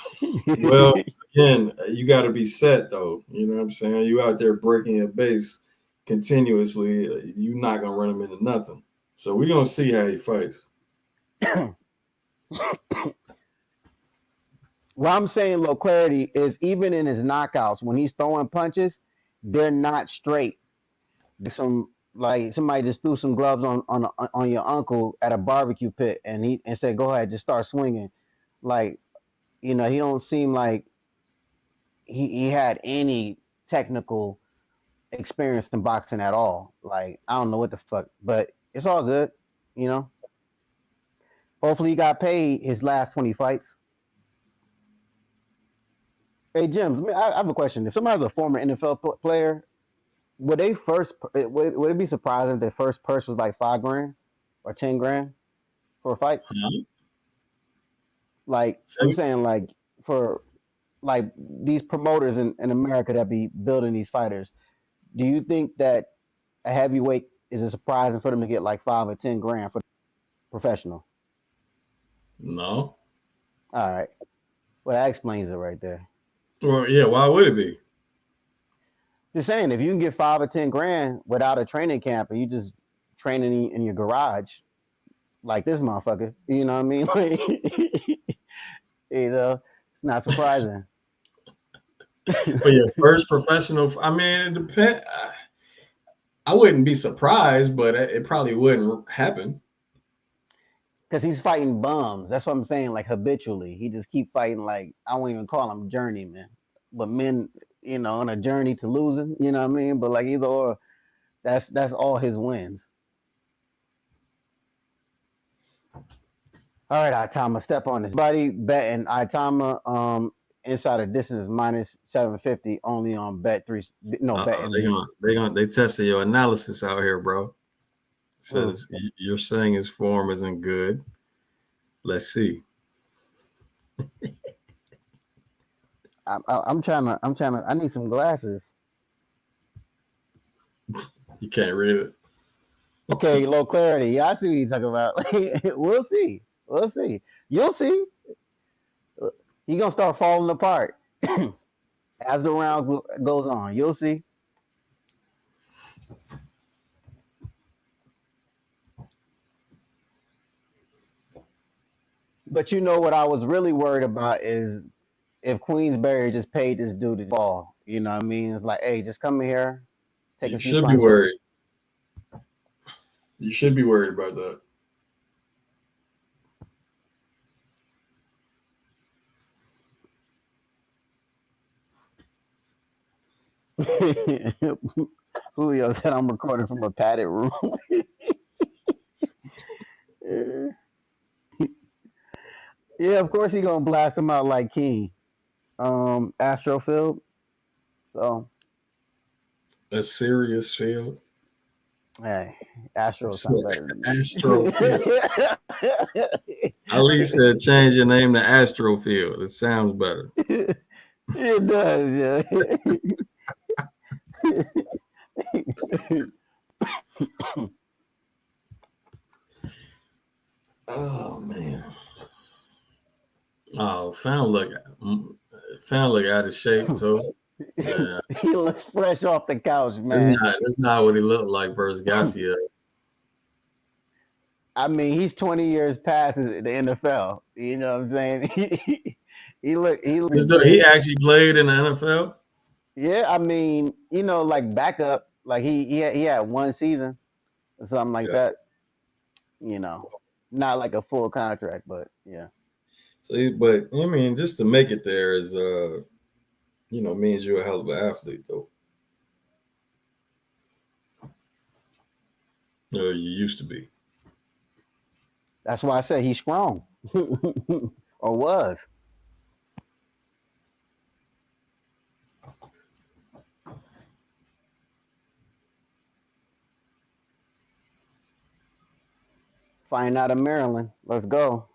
Well, again, you got to be set though. You know what I'm saying? You out there breaking your base continuously. You're not gonna run him into nothing. So we're gonna see how he fights. What I'm saying, low clarity, is even in his knockouts, when he's throwing punches, they're not straight. There's some like somebody just threw some gloves on your uncle at a barbecue pit, and said, "Go ahead, just start swinging." Like, you know, he don't seem like he had any technical experience in boxing at all. Like, I don't know what the fuck, but it's all good, you know. Hopefully, he got paid his last 20 fights. Hey, Jim, I have a question. If somebody's a former NFL player, would it be surprising if their first purse was like $5,000 or $10,000 for a fight? Like, I'm saying, like, for like these promoters in America that be building these fighters, do you think that a heavyweight is it surprising for them to get like 5 or 10 grand for professional? No. All right. Well, that explains it right there. Well, yeah. Why would it be? Just saying, if you can get 5 or 10 grand without a training camp and you just training in your garage, like this motherfucker, you know what I mean? Like, you know, it's not surprising. For your first professional, I mean, it depends. I wouldn't be surprised, but it probably wouldn't happen. Because he's fighting bums. That's what I'm saying, like habitually. He just keep fighting like, I won't even call him journeyman. But men, you know, on a journey to losing, you know what I mean? But like either or, that's all his wins. All right, Itauma, step on this. Buddy betting Itauma inside of distance minus 750 only on bet 3. No, bet MGM. They tested your analysis out here, bro. Says you're saying his form isn't good. Let's see. I'm trying to. I need some glasses. You can't read it. Okay, low clarity. Yeah, I see what you're talking about. We'll see. You'll see. He's gonna start falling apart as the round goes on. You'll see. But you know what I was really worried about is if Queensberry just paid this dude to fall. You know what I mean? It's like, hey, just come in here, take You a few should punches. be worried. You should be worried about that. Julio said I'm recording from a padded room. Yeah, of course he gonna blast him out like King. Astrofield. So A serious field. hey, Astro sound better than Astro field. that. Ali said change your name to Astrofield. It sounds better. It does, yeah. Oh man. Oh, found look out of shape too. Yeah. He looks fresh off the couch, man. That's not what he looked like versus Garcia. I mean, he's 20 years past the NFL. You know what I'm saying? He looks He actually played in the NFL. Yeah, I mean, like backup, like he had one season or something like that. Not like a full contract, but yeah. So, but I mean, just to make it there is, means you're a hell of an athlete, though. You used to be. That's why I said he's strong, or was. Find out in Maryland. Let's go.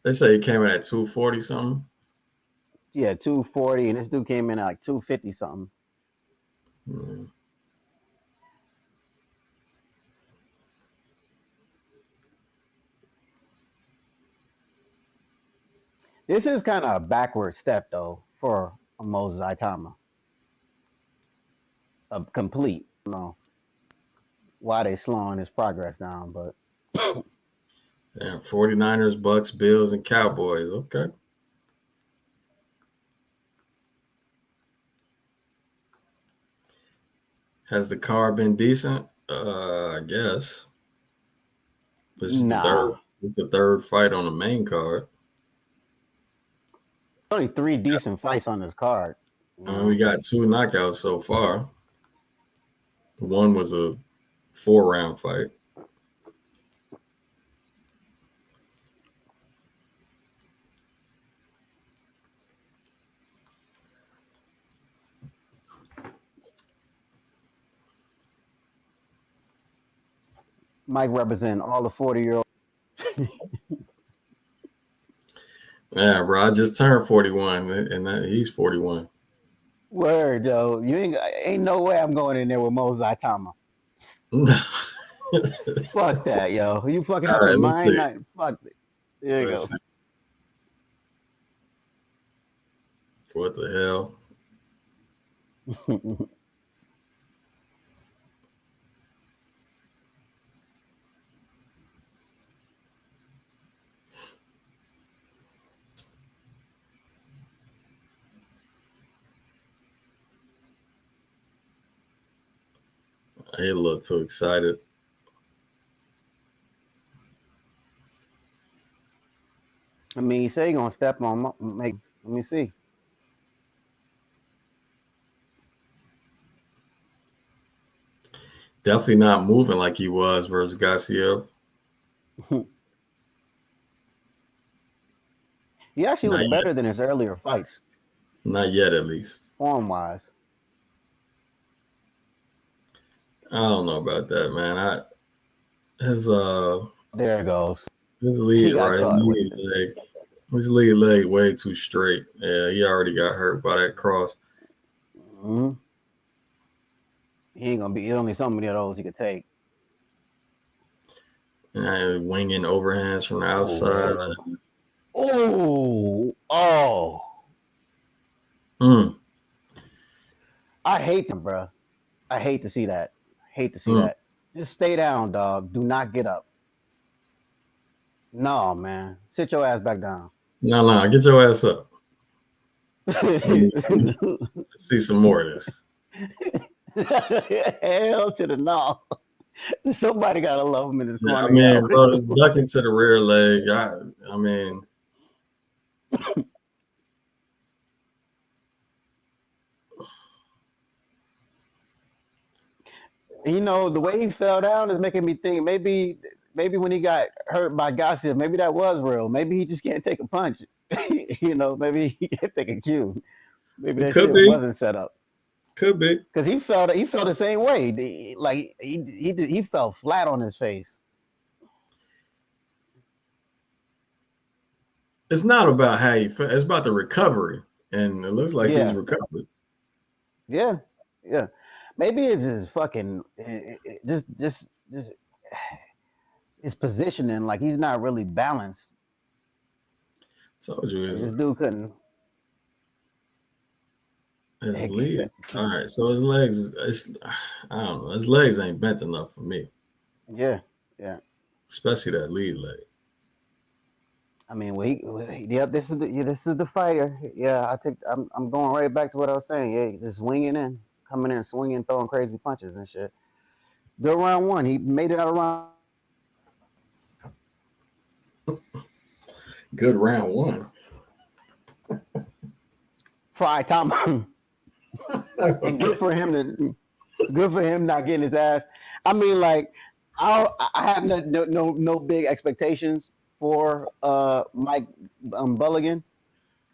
They say he came in at 240 something. Yeah, 240, and this dude came in at like 250 something. Mm. This is kind of a backward step though for Moses Itauma. A complete, why they slowing his progress down, but Yeah, 49ers, Bucks, Bills, and Cowboys. Okay. Has the card been decent? I guess. This is the third. This is the third fight on the main card. Only 3 decent fights on this card. We got 2 knockouts so far. One was a 4-round fight. Mike representing all the 40-year-olds. Yeah, bro. I just turned 41, and he's 41. Word, yo. You ain't no way I'm going in there with Moses Itauma. Fuck that, yo. You fucking up your mind? Fuck it. There you go. See. What the hell? He a little too excited. I mean, he said he gonna step on. Let me see. Definitely not moving like he was versus Garcia. He actually looked better than his earlier fights. Not yet, at least. Form-wise. I don't know about that, man. There it goes. His lead, right? His lead leg way too straight. Yeah, he already got hurt by that cross. Mm-hmm. He ain't gonna be only so many of those he could take. And winging overhands from the outside. Oh. I hate them, bro. I hate to see that. That. Just stay down, dog. Do not get up. No, man. Sit your ass back down. No. Get your ass up. Let's see some more of this. Hell to the no. Somebody gotta love him in his Yeah, I corner, mean, yo. bro, ducking to the rear leg. I mean, You know, the way he fell down is making me think maybe when he got hurt by Garcia, maybe that was real. Maybe he just can't take a punch. Maybe he can't take a cue. Maybe it that could shit be, wasn't set up. could be. Because he felt the same way. He fell flat on his face. It's not about how you feel. It's about the recovery, and it looks like he's Yeah, recovered. yeah, yeah. Maybe it's just fucking just his positioning. Like he's not really balanced. Told you Like his this dude couldn't. his Heck, he lead. All right, so his legs. I don't know. His legs ain't bent enough for me, yeah, yeah. especially that lead leg. I mean, yep. This is the fighter. Yeah, I'm going right back to what I was saying. Yeah, just swinging in, coming in, swinging, throwing crazy punches and shit. Good round one. He made it out of round. Good round one. Fry Tom. And good for him not getting his ass. I mean, like I have no big expectations for Mike Bulligan,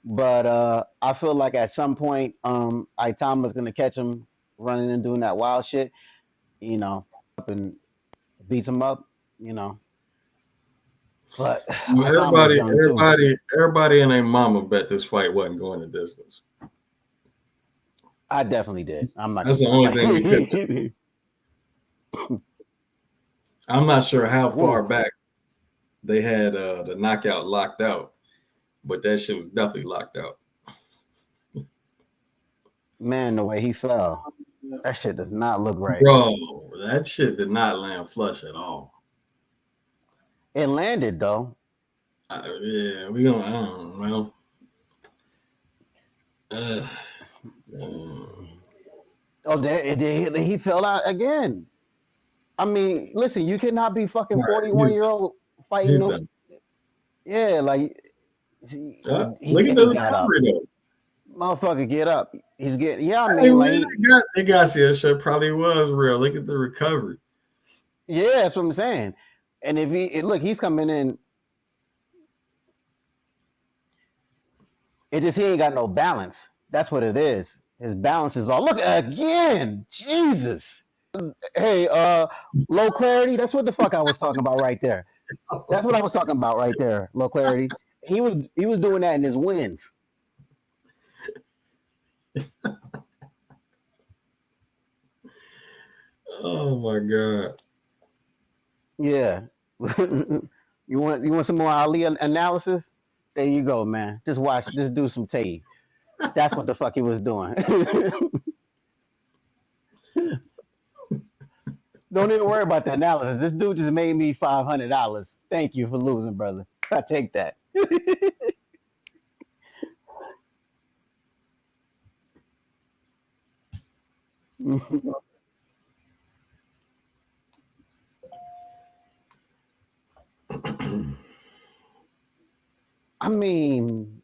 but I feel like at some point Itama's gonna catch him running and doing that wild shit, up and beats him up, you know. But Itama's Everybody, young too. everybody and their mama bet this fight wasn't going the distance. I definitely did. I'm not That's the gonna only thing we could do. lie. I'm not sure how far Woo. back they had the knockout locked out, but that shit was definitely locked out. Man, the way he fell, that shit does not look right. Bro, that shit did not land flush at all. It landed though. Yeah, we gonna. I don't know. Oh, he fell out again. I mean, listen, you cannot be fucking All right, 41-year-old fighting. he's No, done. yeah, like he, Look at he the got up. recovery though. Motherfucker, get up. He's getting. Yeah, I Hey mean, man, like, they got see that shit probably was real. Look at the recovery. yeah, that's what I'm saying. And if look, he's coming in. It just he ain't got no balance. That's what it is. His balance is all. Look again, Jesus. Hey, low clarity. That's what the fuck I was talking about right there. That's what I was talking about right there. Low clarity. He was doing that in his wins. Oh my god. Yeah. You want some more Ali analysis? There you go, man. Just watch. Just do some tape. That's what the fuck he was doing. Don't even worry about the analysis. This dude just made me $500. Thank you for losing, brother. I take that. I mean,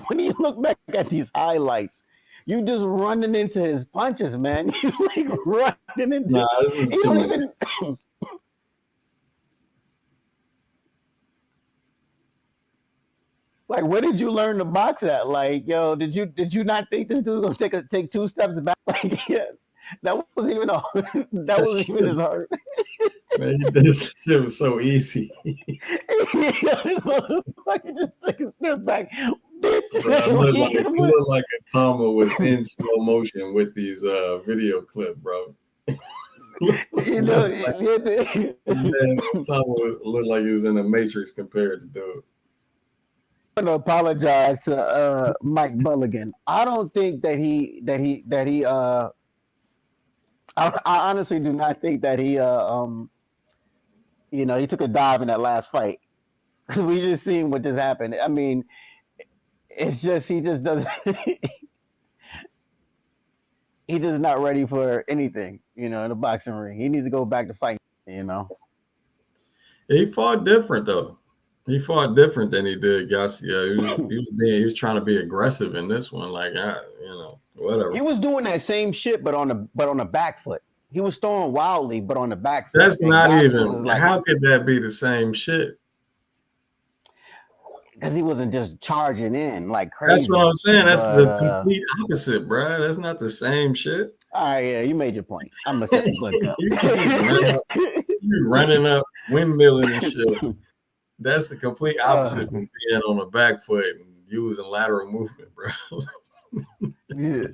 when you look back at these highlights, you just running into his punches, man. You like running into. Nah, this He is too don't much. even. Like, where did you learn to box at? Like, yo, did you not think this dude was gonna take 2 steps back? Like, yeah, that wasn't even a, that That wasn't even shit, his heart. man, this shit was so easy. This motherfucker just took a step back, Bro, I bitch. look like Itauma was in slow motion with these video clip, bro. You know, Look like, man, Itauma looked like he was in the Matrix compared to dude. I'm gonna apologize to Mike Bulligan. I don't think I honestly do not think that he took a dive in that last fight. We just seen what just happened. I mean, It's just he just doesn't. He just not ready for anything, in the boxing ring. He needs to go back to fighting. He fought different though. He fought different than he did Garcia. He was trying to be aggressive in this one, like whatever. He was doing that same shit, but on the back foot. He was throwing wildly, but on the back foot. That's And not Garcia even. was like, How could that be the same shit? because he wasn't just charging in like crazy. That's what I'm saying. That's But, the complete opposite, bro. That's not the same shit. all right, yeah, you made your point. I'm gonna shut the book up. You running up, windmilling and shit. That's the complete opposite from being on the back foot and using lateral movement, bro. Yeah.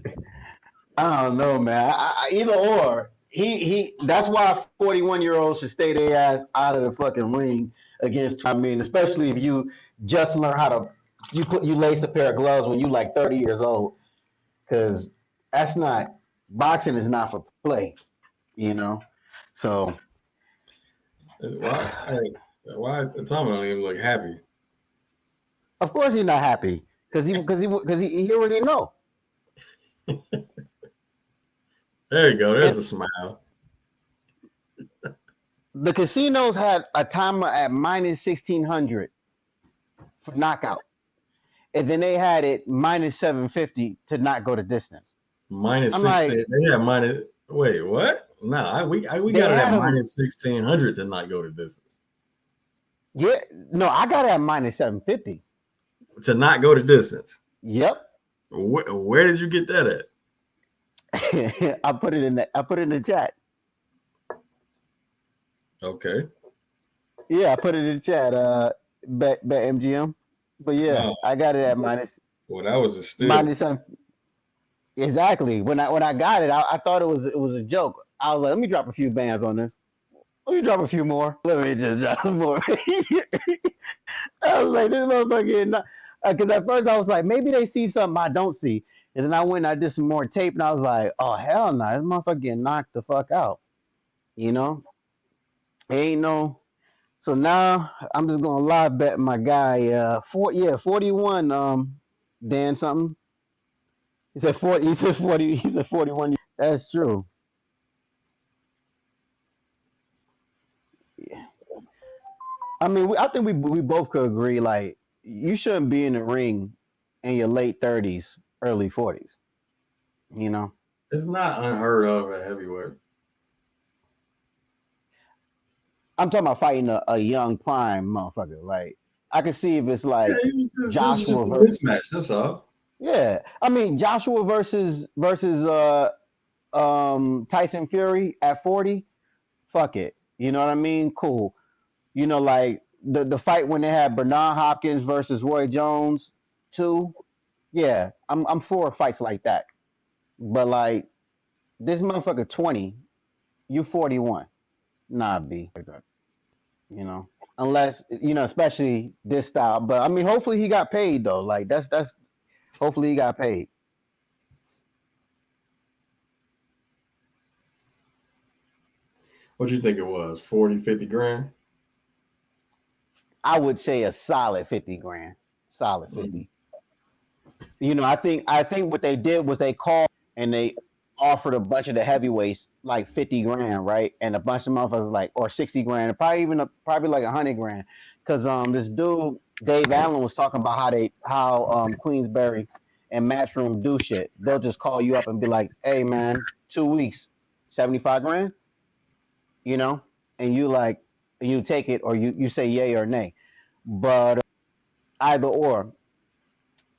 I don't know, man. Either or. He. That's why 41-year-olds should stay their ass out of the fucking ring against. I mean, especially if you just learn how to. You lace a pair of gloves when you like 30 years old, because that's not boxing is not for play, So Why Itauma don't even look happy? of course he's not happy because he already know. There you go. There's a smile. The casinos had a timer at minus 1600 for knockout, and then they had it minus 750 to not go the distance. Minus 16. Like, they had minus. Wait, what? No, we got it at minus 1600 to not go the distance. Yeah, no, I got it at minus 750 to not go the distance. Yep. Where did you get that at? I put it in the chat. Okay. Yeah, I put it in the chat. Bet MGM. But yeah, I got it at minus. Well, that was a steal. Minus 7. Exactly. When I got it, I thought it was a joke. I was like, let me drop a few bands on this. Let me drop a few more. Let me just drop some more. I was like, this motherfucker. Because at first I was like, maybe they see something I don't see. And then I went and I did some more tape and I was like, oh, hell no. This motherfucker getting knocked the fuck out. Ain't no. So now I'm just going to live bet my guy. 41. Dan something. He said 40. He said 40. He said 41. That's true. Yeah. I mean, I think we both could agree. Like, you shouldn't be in the ring in your late 30s, early 40s. It's not unheard of at heavyweight. I'm talking about fighting a young prime motherfucker. Like, I can see if it's like Joshua versus mismatch. That's all. Yeah, I mean Joshua versus Tyson Fury at 40. Fuck it, you know what I mean? Cool. Like the fight when they had Bernard Hopkins versus Roy Jones 2. Yeah, I'm for fights like that. But like this motherfucker 20, you 41. Nah, B. Unless especially this style. But I mean, hopefully he got paid though. Like that's hopefully he got paid. What do you think it was? 40, 50 grand? I would say a solid 50 grand. Solid 50. Mm-hmm. I think what they did was they called and they offered a bunch of the heavyweights like 50 grand, right? And a bunch of motherfuckers like, or 60 grand, probably like 100 grand. Cause this dude, Dave Allen, was talking about how Queensberry and Matchroom do shit. They'll just call you up and be like, hey man, 2 weeks, 75 grand, and you take it or you say yay or nay. But either or.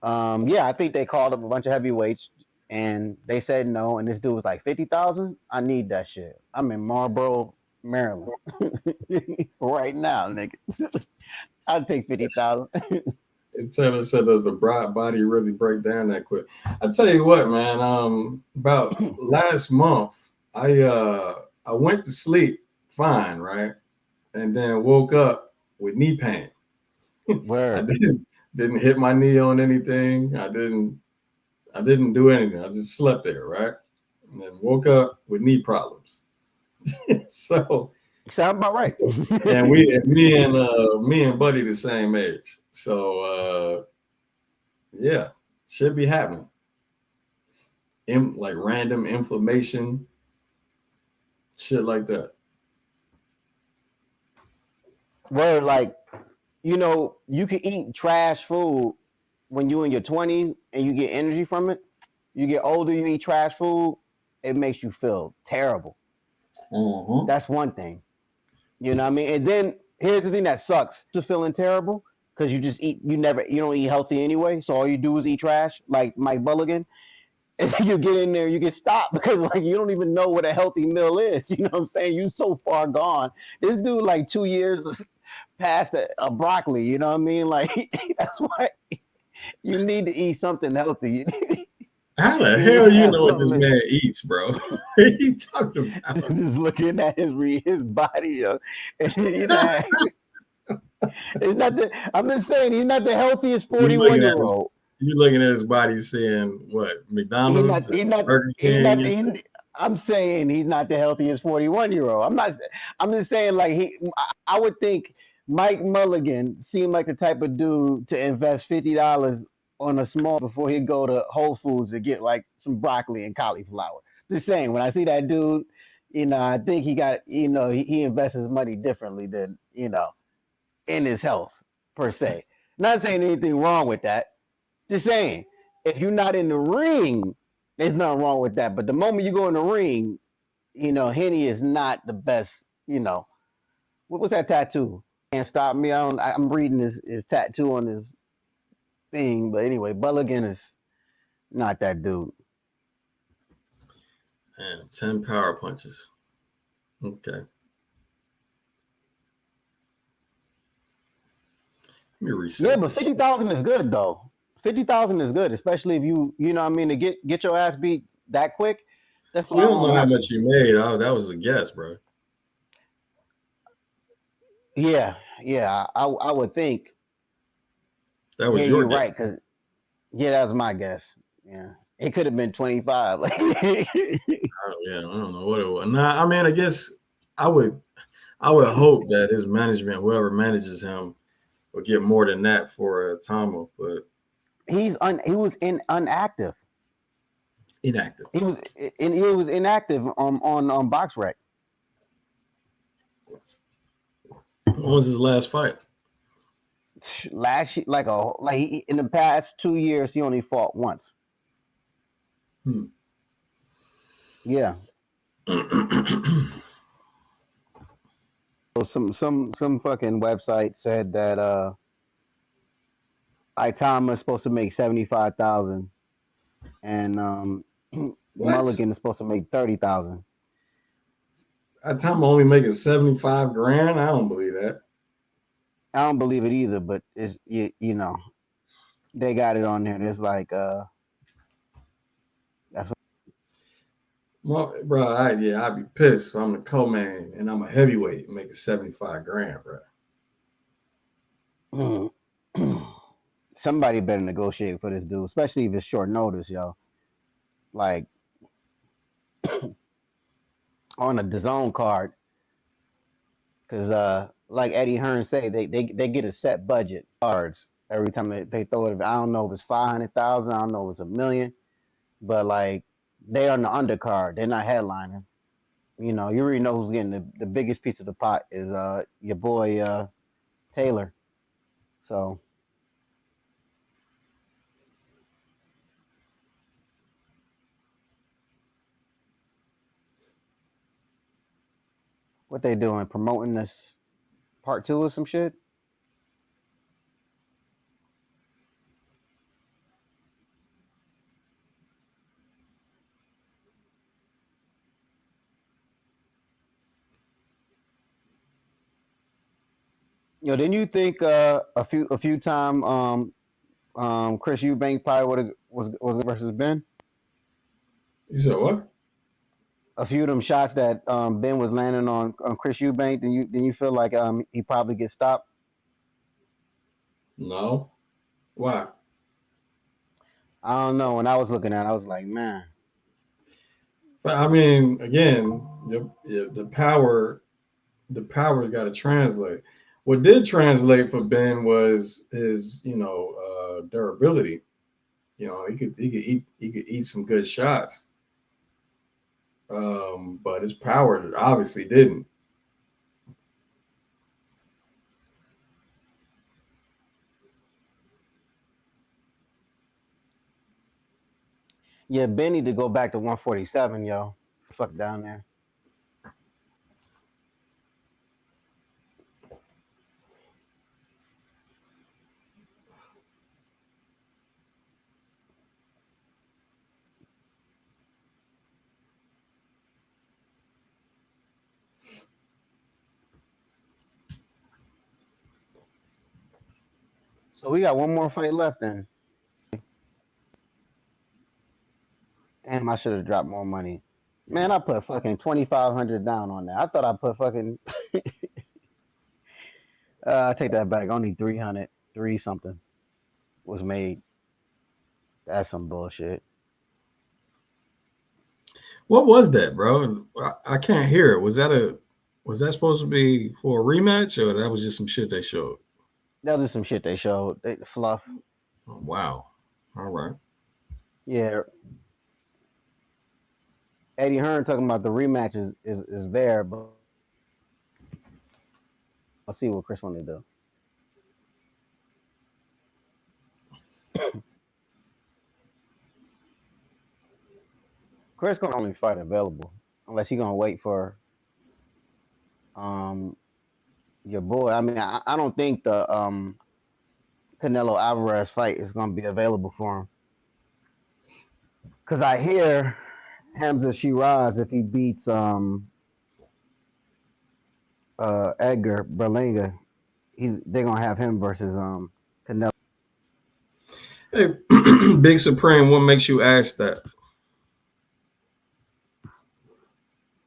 I think they called up a bunch of heavyweights and they said no. And this dude was like 50,000. I need that shit. I'm in Marlboro, Maryland, right now, nigga. I'll take 50,000. Taylor said, "Does the body really break down that quick?" I tell you what, man. About last month, I went to sleep fine, right, and then woke up with knee pain. Word. I didn't hit my knee on anything. I didn't do anything. I just slept there, right, and then woke up with knee problems. So sound about right. And me and Buddy the same age. So Yeah, should be happening. Like random inflammation, shit like that. Where like, you can eat trash food when you in your 20s and you get energy from it. You get older, you eat trash food, it makes you feel terrible. Mm-hmm. That's one thing. You know what I mean? And then here's the thing that sucks: just feeling terrible because you don't eat healthy anyway. So all you do is eat trash, like Mike Bulligan. And you get in there, you get stopped because like you don't even know what a healthy meal is. You know what I'm saying? You so far gone. This dude like 2 years past a broccoli. You know what I mean? Like that's why you need to eat something healthy. How the You need hell to you have know what this something. man eats, bro? What you talking about? Just looking at his body, you know, it's not the. I'm just saying he's not the healthiest You 41 looking year at his old. you looking at his body saying what? He's McDonald's not. and He's not. Burger He's King not. and shit? I'm saying he's not the healthiest 41 year old. I'm not. I'm just saying like I would think Mike Mulligan seemed like the type of dude to invest $50 on a small before he go to Whole Foods to get like some broccoli and cauliflower. Just saying, when I see that dude, I think he got, he invests his money differently than in his health per se. Not saying anything wrong with that. Just saying, if you're not in the ring, there's nothing wrong with that. But the moment you go in the ring, Henny is not the best. What's that tattoo? Can't stop me. I'm reading his tattoo on his thing, but anyway, Bulligan is not that dude. Man, 10 power punches. Okay. Let me Yeah, reset but this fifty shit. thousand is good though. 50,000 is good, especially if you know what I mean, to get your ass beat that quick. That's We don't know how um much he made. Oh, that was a guess, bro. yeah, yeah. I would think. That Yeah, was your you're right. guess. Cause yeah, that was my guess. Yeah, it could have been 25. Oh, yeah, I don't know what it was. Nah, I mean, I guess I would I would hope that his management, whoever manages him, will get more than that for Itauma, but He was inactive. inactive. He was inactive on box rec What was his last fight? last year. In the past 2 years, he only fought once. Hmm. Yeah. So some fucking website said that Itama is supposed to make 75,000 and What? Mulligan is supposed to make 30,000. Itauma only making 75 grand? I don't believe that. I don't believe it either, but it's they got it on there. It's like that's what, Well, bro, I'd be pissed if I'm the co-man and I'm a heavyweight making 75 grand, bro. somebody better negotiate for this dude, especially if it's short notice, yo. Like on a DAZN card, because like Eddie Hearn say, they get a set budget cards every time they throw it. I don't know if it's 500,000, I don't know if it's a million, but like they on the undercard, they're not headlining. You already know who's getting the biggest piece of the pot is your boy Taylor. So what they doing? Promoting this part two or some shit? Didn't you think a few time Chris Eubank probably would have was versus Ben? You said what? A few of them shots that Ben was landing on Chris Eubank, then you feel like he probably gets stopped? No. Why? I don't know. When I was looking at it, I was like, man, But I mean, again, the power's got to translate. What did translate for Ben was his, durability. He could eat some good shots. But his power obviously didn't. Yeah, Ben need to go back to 147, yo. Fuck down there. So we got one more fight left then. Damn, I should have dropped more money. Man, I put fucking 2,500 down on that. I thought I put fucking. I take that back. Only 300, three something was made. That's some bullshit. What was that, bro? I can't hear it. Was that supposed to be for a rematch, or that was just some shit they showed? That was just some shit they showed. Fluff. Oh, wow. All right. Yeah, Eddie Hearn talking about the rematch is there, but I'll see what Chris want to do. Chris gonna only fight available unless he gonna wait for um your boy. I mean, I don't think the Canelo Alvarez fight is gonna be available for him because I hear Hamza Shiraz if he beats Edgar Berlanga, they're gonna have him versus Canelo. Hey, Big Supreme, what makes you ask that?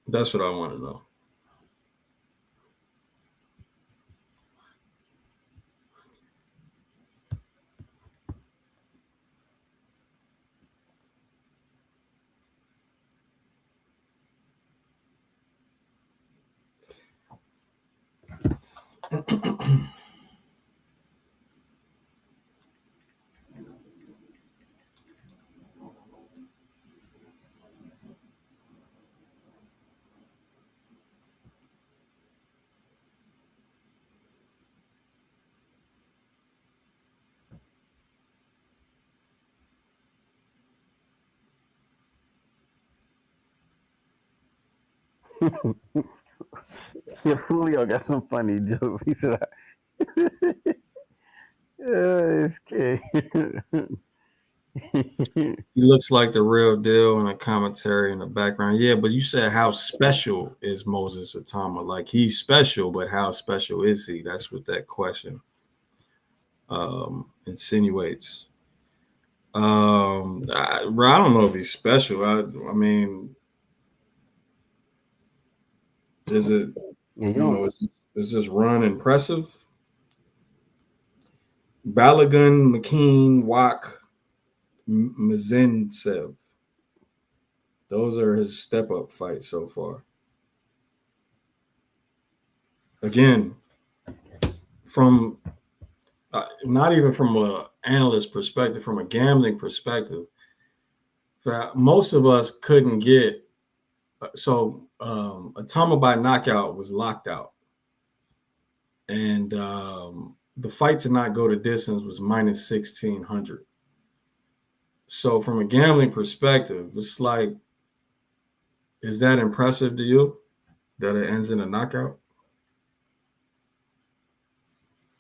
That's what I want to know. Yeah, Julio got some funny jokes. He said, "It's kid." He looks like the real deal in a commentary in the background. Yeah, but you said how special is Moses Itauma? Like he's special, but how special is he? That's what that question insinuates. Bro, I don't know if he's special. I mean, is it Yeah, you you don't. know is this run impressive? Balagan, McKean, Wack, Mazentsev. Those are his step up fights so far. Again, from not even from a analyst perspective, from a gambling perspective, most of us couldn't get. So Atama by knockout was locked out, and the fight to not go to distance was minus 1,600. So from a gambling perspective, it's like, is that impressive to you that it ends in a knockout?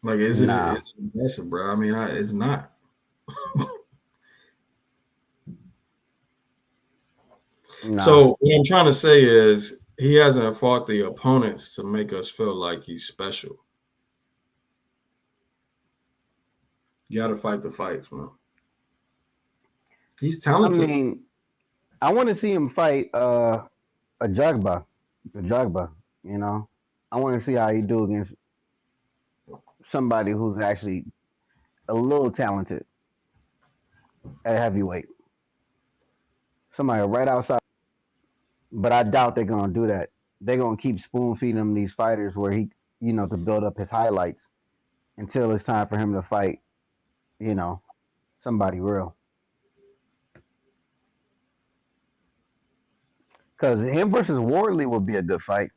Like, is it? Nah, It's impressive, bro. I mean, it's not. nah. So what I'm trying to say is he hasn't fought the opponents to make us feel like he's special. You got to fight the fights, man. He's I talented. mean, I want to see him fight a Jagba. You know, I want to see how he do against somebody who's actually a little talented at heavyweight. Somebody right outside. But I doubt they're gonna do that. They're gonna keep spoon feeding him these fighters where he, to build up his highlights until it's time for him to fight. You know, somebody real. Because him versus Wardley would be a good fight.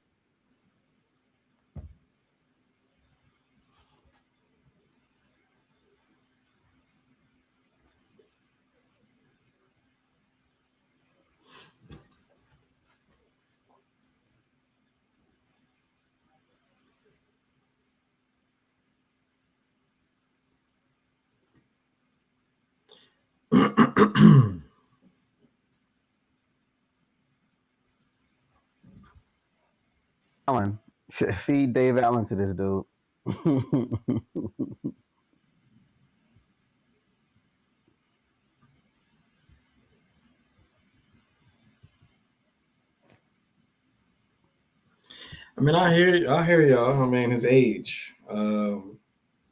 Allen, feed Dave Allen to this dude. I mean, I hear y'all. I mean, his age,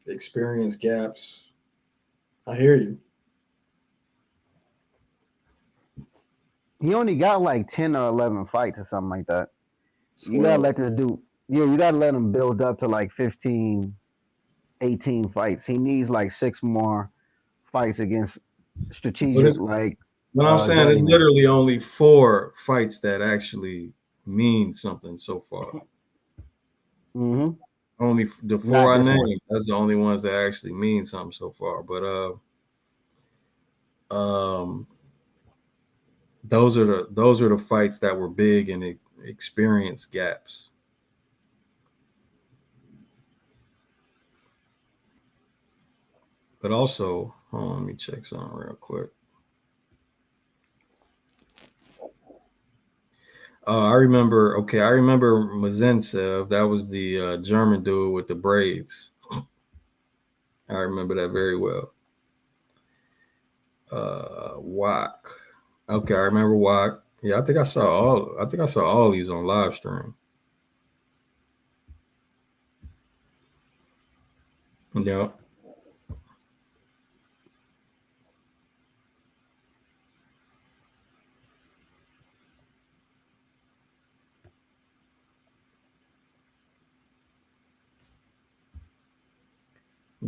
experience gaps. I hear you. He only got like 10 or 11 fights or something like that. You gotta 12. let this dude, yeah, you gotta let him build up to like 15, 18 fights. He needs like 6 more fights against But strategic it's like what I'm saying is journeyman. literally only 4 fights that actually mean something so far. Mm-hmm. Only the Not four I this one. named. That's the only ones that actually mean something so far. But those are the fights that were big and experience gaps. But also, hold on, let me check something real quick. I remember. Okay, I remember Mazentsev. That was the German dude with the braids. I remember that very well. Wack. Okay, I remember Wack. Yeah, I think I saw all. I think I saw all these on live stream. Yeah.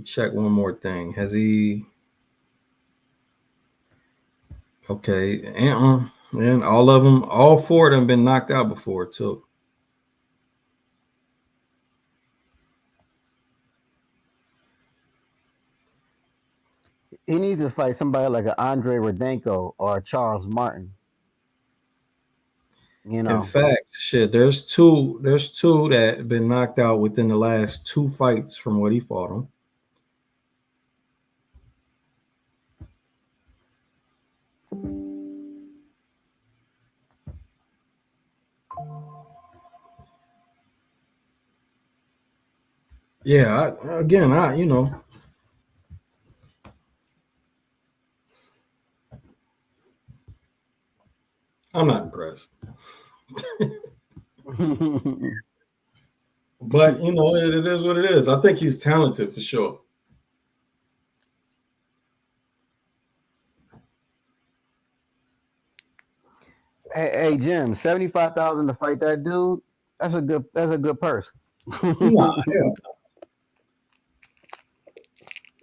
Check one more thing. Has he? Okay, and all of them, all 4 of them, been knocked out before too. He needs to fight somebody like an Andre Radenko or a Charles Martin. You In know, fact, shit, there's two that have been knocked out within the last 2 fights from what he fought him. Yeah, again, I'm not impressed, but it is what it is. I think he's talented for sure. hey Jim, 75,000 to fight that dude. That's a good purse. Nah, hell,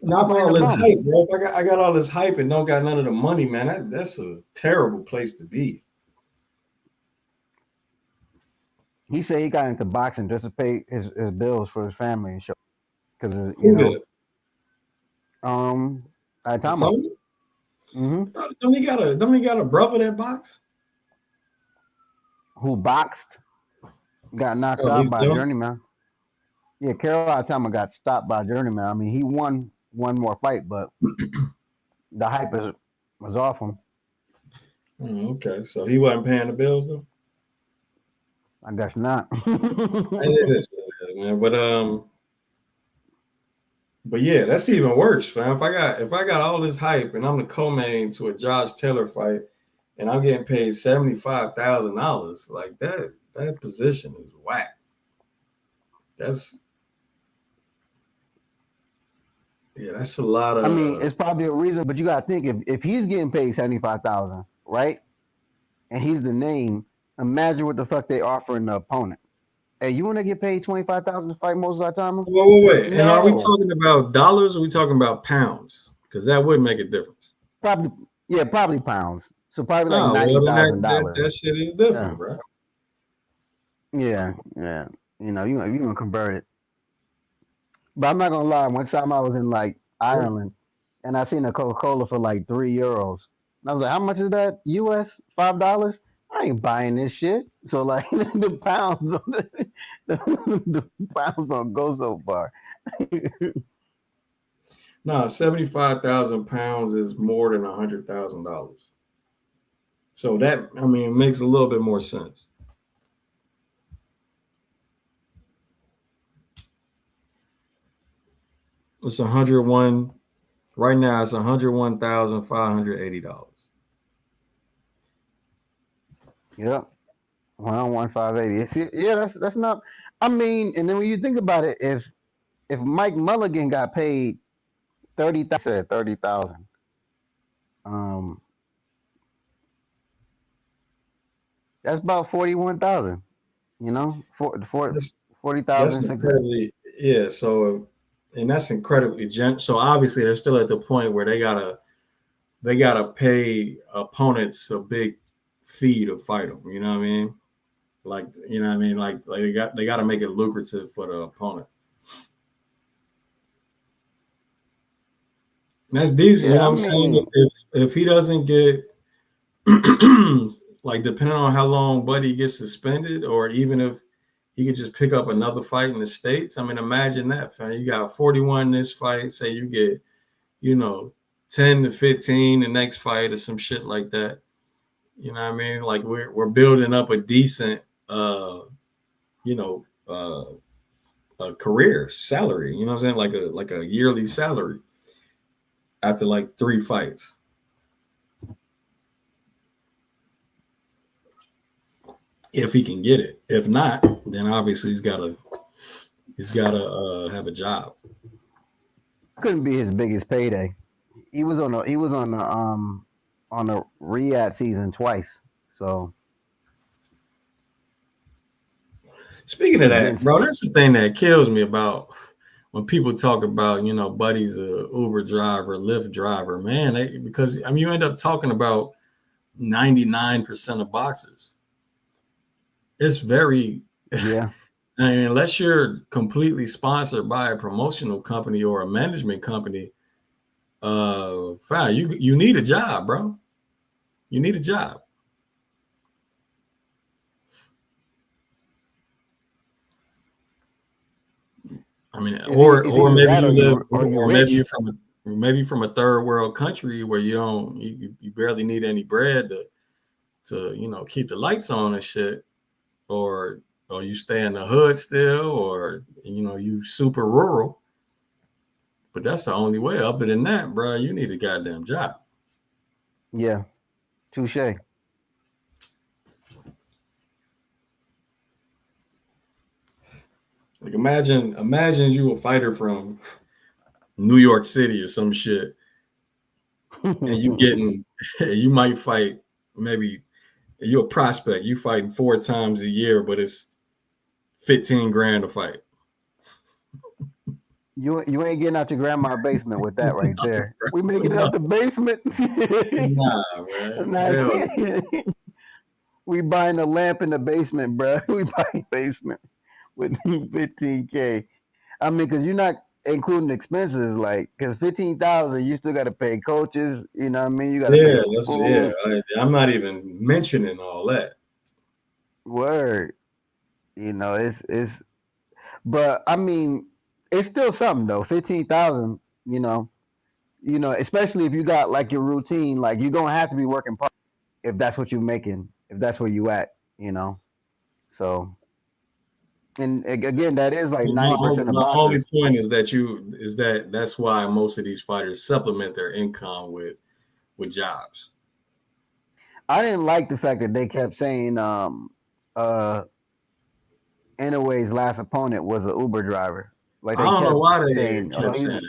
not for Fighting all a this bum. hype, bro. If I got all this hype and don't got none of the money, man. That's a terrible place to be. He said he got into boxing just to pay his bills for his family and shit. Because Who did? um, Itauma. Atomic? Mm-hmm. Don't he got a brother that box? Who boxed, got knocked Oh, out he's by a done. journeyman. Yeah, Catterall Itauma got stopped by a journeyman. I mean, he won one more fight, but the hype was off him. Okay, so he wasn't paying the bills though. I guess not. And it is what it is, man. But yeah, that's even worse, fam. If I got all this hype and I'm the co-main to a Josh Taylor fight, and I'm getting paid $75,000, like that position is whack. That's that's a lot I mean, of it's probably a reason, but you gotta think if he's getting paid 75,000, right? And he's the name, imagine what the fuck they offering the opponent. Hey, you wanna get paid 25,000 to fight Moses Itauma? wait. And are we No. talking about dollars or are we talking about pounds? Because that would make a difference. Probably, yeah, probably pounds. So probably like Oh, ninety well, then thousand that dollars. shit is Yeah, different, bro. yeah. You know, you gonna convert it. But I'm not gonna lie. One time I was in like Ireland, and I seen a Coca Cola for like €3. And I was like, how much is that? US $5? I ain't buying this shit. So like the pounds, the pounds don't go so far. No, 75,000 pounds is more than $100,000. So that, I mean, it makes a little bit more sense. It's 101 right now. It's $101,580. Yep. 101,580. Yeah, that's not. I mean, and then when you think about it, if Mike Mulligan got paid 30,000, um, that's about 41,000. You know, That's, forty that's thousand six. incredibly, yeah. So, and that's incredibly so obviously they're still at the point where they gotta pay opponents a big fee to fight them. You know what I mean? Like, you know what I mean? Like they got to make it lucrative for the opponent. And that's decent. You Yeah, know I what I'm saying? mean, If he doesn't get like depending on how long Buddy gets suspended, or even if he could just pick up another fight in the States. I mean, imagine that, fam. You got 41 in this fight. Say you get, 10 to 15 the next fight or some shit like that. You know what I mean? Like we're building up a decent you know, a career salary, you know what I'm saying? Like a yearly salary after like 3 fights. If he can get it. If not, then obviously he's gotta have a job. couldn't be his biggest payday. He was on the Riyadh season twice. So Speaking of that, against bro, that's the thing that kills me about when people talk about, Buddy's a Uber driver, Lyft driver, man, because I mean you end up talking about 99% of boxers. It's very yeah, I mean, unless you're completely sponsored by a promotional company or a management company, fine, you need a job, bro. You need a job. I mean, it's or either maybe that you live, or you or maybe rich. you're from a third world country where you barely need any bread to keep the lights on and shit, or you stay in the hood still, or you super rural. But that's the only way. Other than that, bro, you need a goddamn job. Yeah, touche. Like imagine you a fighter from New York City or some shit, and you getting you might fight maybe you're a prospect. You fighting 4 times a year, but it's 15 grand a fight. You ain't getting out your grandma's basement with that right there. We making it No, out the basement. nah, man. Nah, Hell no. we buying a lamp in the basement, bro. We buying basement with 15K. I mean, because you're not including expenses, like, because 15,000, you still got to pay coaches. You know what I mean? You got to pay Yeah, for yeah. food. I'm not even mentioning all that. Word. It's. But I mean, it's still something though. 15,000. Especially if you got like your routine, like you're gonna have to be working part if that's what you're making, if that's where you at. You know. So, and again, that is like But my 90% of my only boxers. point is that's why most of these fighters supplement their income with jobs. I didn't like the fact that they kept saying uh Inoue's last opponent was an Uber driver. Like I they don't know kept why they saying, oh, kept he's saying it.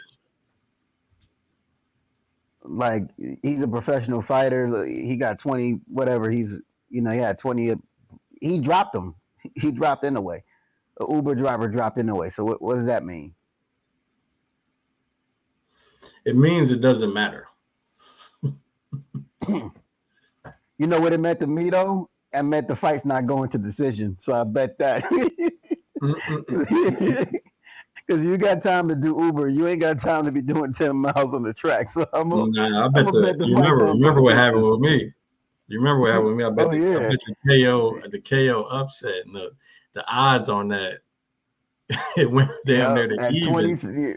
like he's a professional fighter. He got 20, whatever. He had 20. He dropped him. He dropped Inoue. A Uber driver dropped Inoue. So what does that mean? It means it doesn't matter. You know what it meant to me though? It meant the fight's not going to decision. So I bet that. Because you got time to do Uber, you ain't got time to be doing 10 miles on the track. So Nah, I I'm bet gonna bet the you fight going remember what happened pieces. with me. You remember what happened with me? Oh yeah, The KO upset and the odds on that it went damn yeah. near to At even. 20,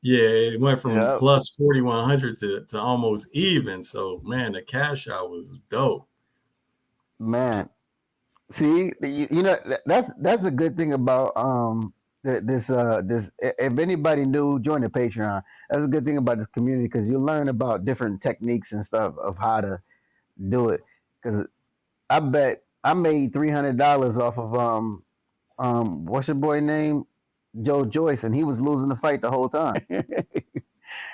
Yeah, it went from yeah, plus 4,100 to almost even. So man, the cash out was dope. man. See, you know that's a good thing about this. If anybody new, join the Patreon. That's a good thing about this community because you learn about different techniques and stuff of how to do it. Because I bet I made $300 off of what's your boy name, Joe Joyce, and he was losing the fight the whole time.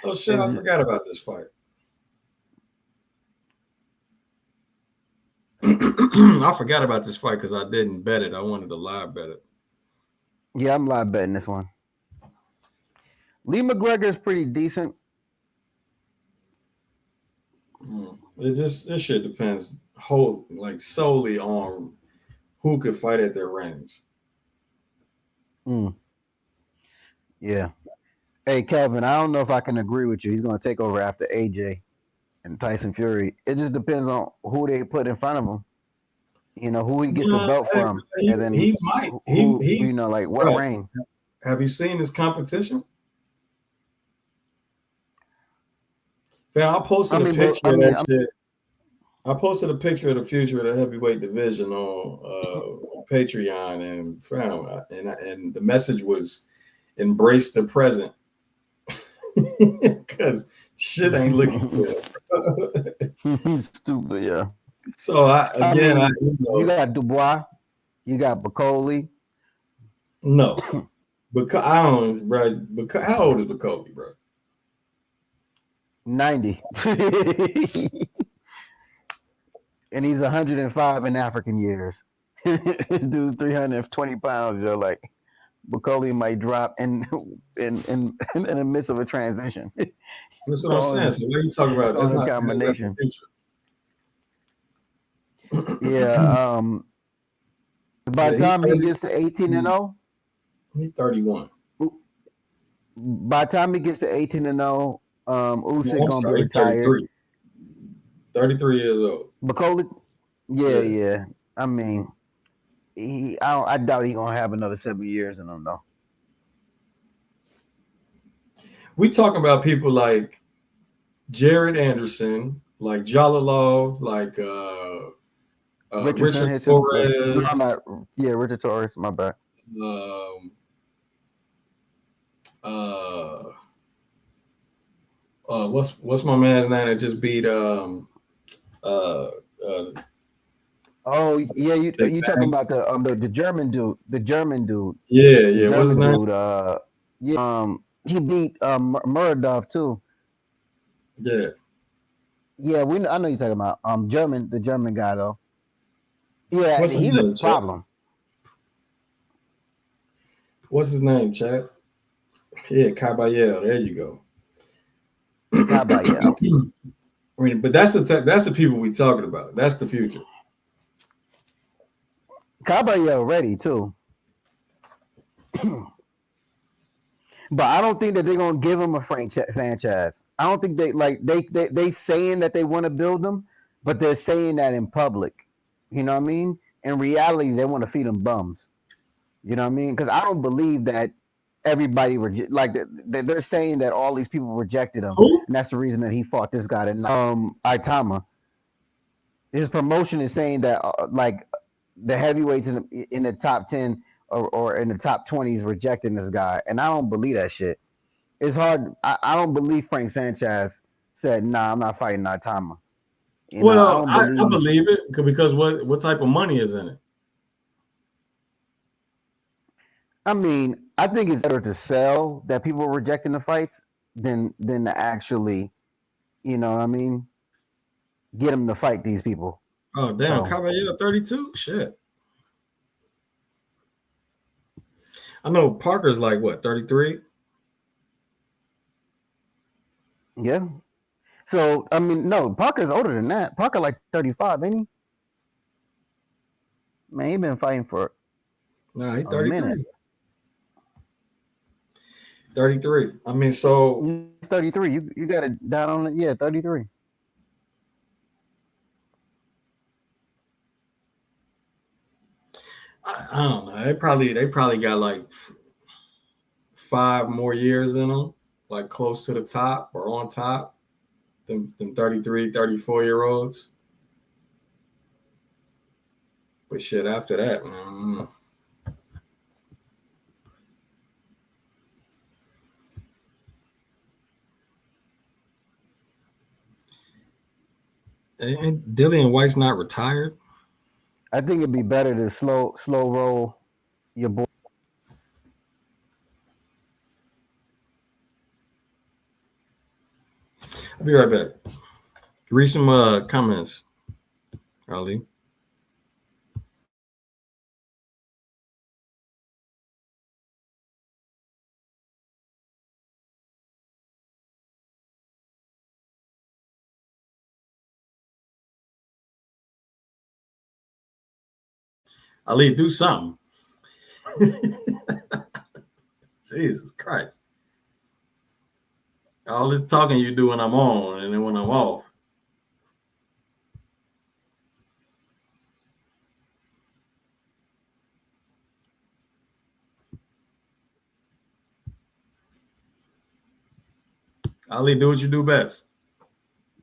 Oh shit, I It's- forgot about this fight. I forgot about this fight because I didn't bet it. I wanted to live bet it. yeah, I'm live betting this one. Lee McGregor is pretty decent. This shit depends solely on who could fight at their range. Mm, yeah. Hey, Kevin, I don't know if I can agree with you. He's going to take over after AJ and Tyson Fury. It just depends on who they put in front of him. You know, who he gets the No, belt from, and then he might. who He you know, like what bro, reign. have you seen his competition? Man, I I posted a mean, but picture of that shit. I posted a picture of the future of the heavyweight division on Patreon, and and the message was embrace the present because shit ain't looking good. he's stupid. Yeah. So I mean, you you know, got Dubois, you got Bacoli. no, because I don't, bro. Because how old is Bakobi, bro? 90. And he's 105 in African years. Dude, 320 pounds. You're like, Bacoli might drop in the midst of a transition. That's what I'm saying. going So what are you talking about? That's going a not that's the combination. future. Yeah. By Yeah, the time he gets to 18 and he 0, he's 31. by the time he gets to 18 and 0, No, Usyk I'm gonna be sorry, he's retired. 33. 33 years old. Bacoli, yeah, Yeah. yeah. I mean, I doubt he gonna have another 7 years in him though. We talking about people like Jared Anderson, like Jalalov, like Richardson Richard hits him. No, I'm Torres, not. Yeah, Richard Torres. My bad. um, uh, what's my man's name that just beat uh, Oh yeah, Big you talking Bang? about the German dude? The German dude. Yeah, The yeah. What's his German name? dude. Yeah. He beat Muradov too. Yeah. Yeah, I know you're talking about the German guy though. Yeah, What's his he's a name, Chad? problem. What's his name, Chad? Yeah, Caballero. There you go. Caballero. I mean, but that's the people we talking about. That's the future. Caballero ready too. But I don't think that they're gonna give him a Frank Sanchez. I don't think they saying that they want to build him, but they're saying that in public. You know what I mean? In reality, they want to feed him bums. You know what I mean? Because I don't believe that everybody they're saying that all these people rejected him, Who? and that's the reason that he fought this guy. Itama. His promotion is saying that the heavyweights in the top 10 or in the top 20s rejecting this guy, and I don't believe that shit. It's hard. I don't believe Frank Sanchez said, "Nah, I'm not fighting Itama." You know, I Well, don't I believe. believe it because what type of money is in it? I mean, I think it's better to sell that people are rejecting the fights than to actually, you know what I mean, get them to fight these people. Oh damn, So Caballero 32? Shit. I know Parker's like what, 33? yeah, So I mean, no, Parker's older than that. Parker like 35, ain't he? Man, he been fighting for Nah, he a minute. 33. 33. I mean, so He's 33. You got it down on it. Yeah, 33. I don't know. They probably got like 5 more years in them, like close to the top or on top. Them 33, 34-year-olds. But shit, after that, man. And Dillian White's not retired. I think it'd be better to slow roll your boy. I'll be right back. Read some comments, Ali. Ali, do something. Jesus Christ. All this talking you do when I'm on and then when I'm off. Ali, do what you do best.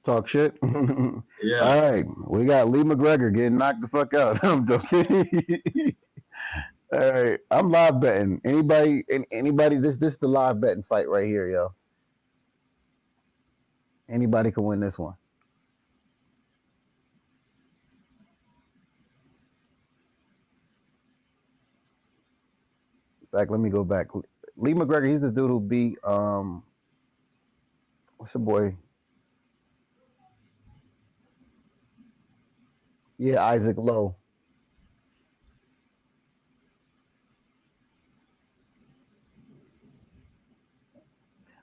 Talk shit. Yeah. All right, we got Lee McGregor getting knocked the fuck out. I'm joking. All right, I'm live betting. Anybody? This the live betting fight right here, yo. Anybody can win this one. In fact, let me go back. Lee McGregor, he's the dude who beat what's your boy? Yeah, Isaac Lowe.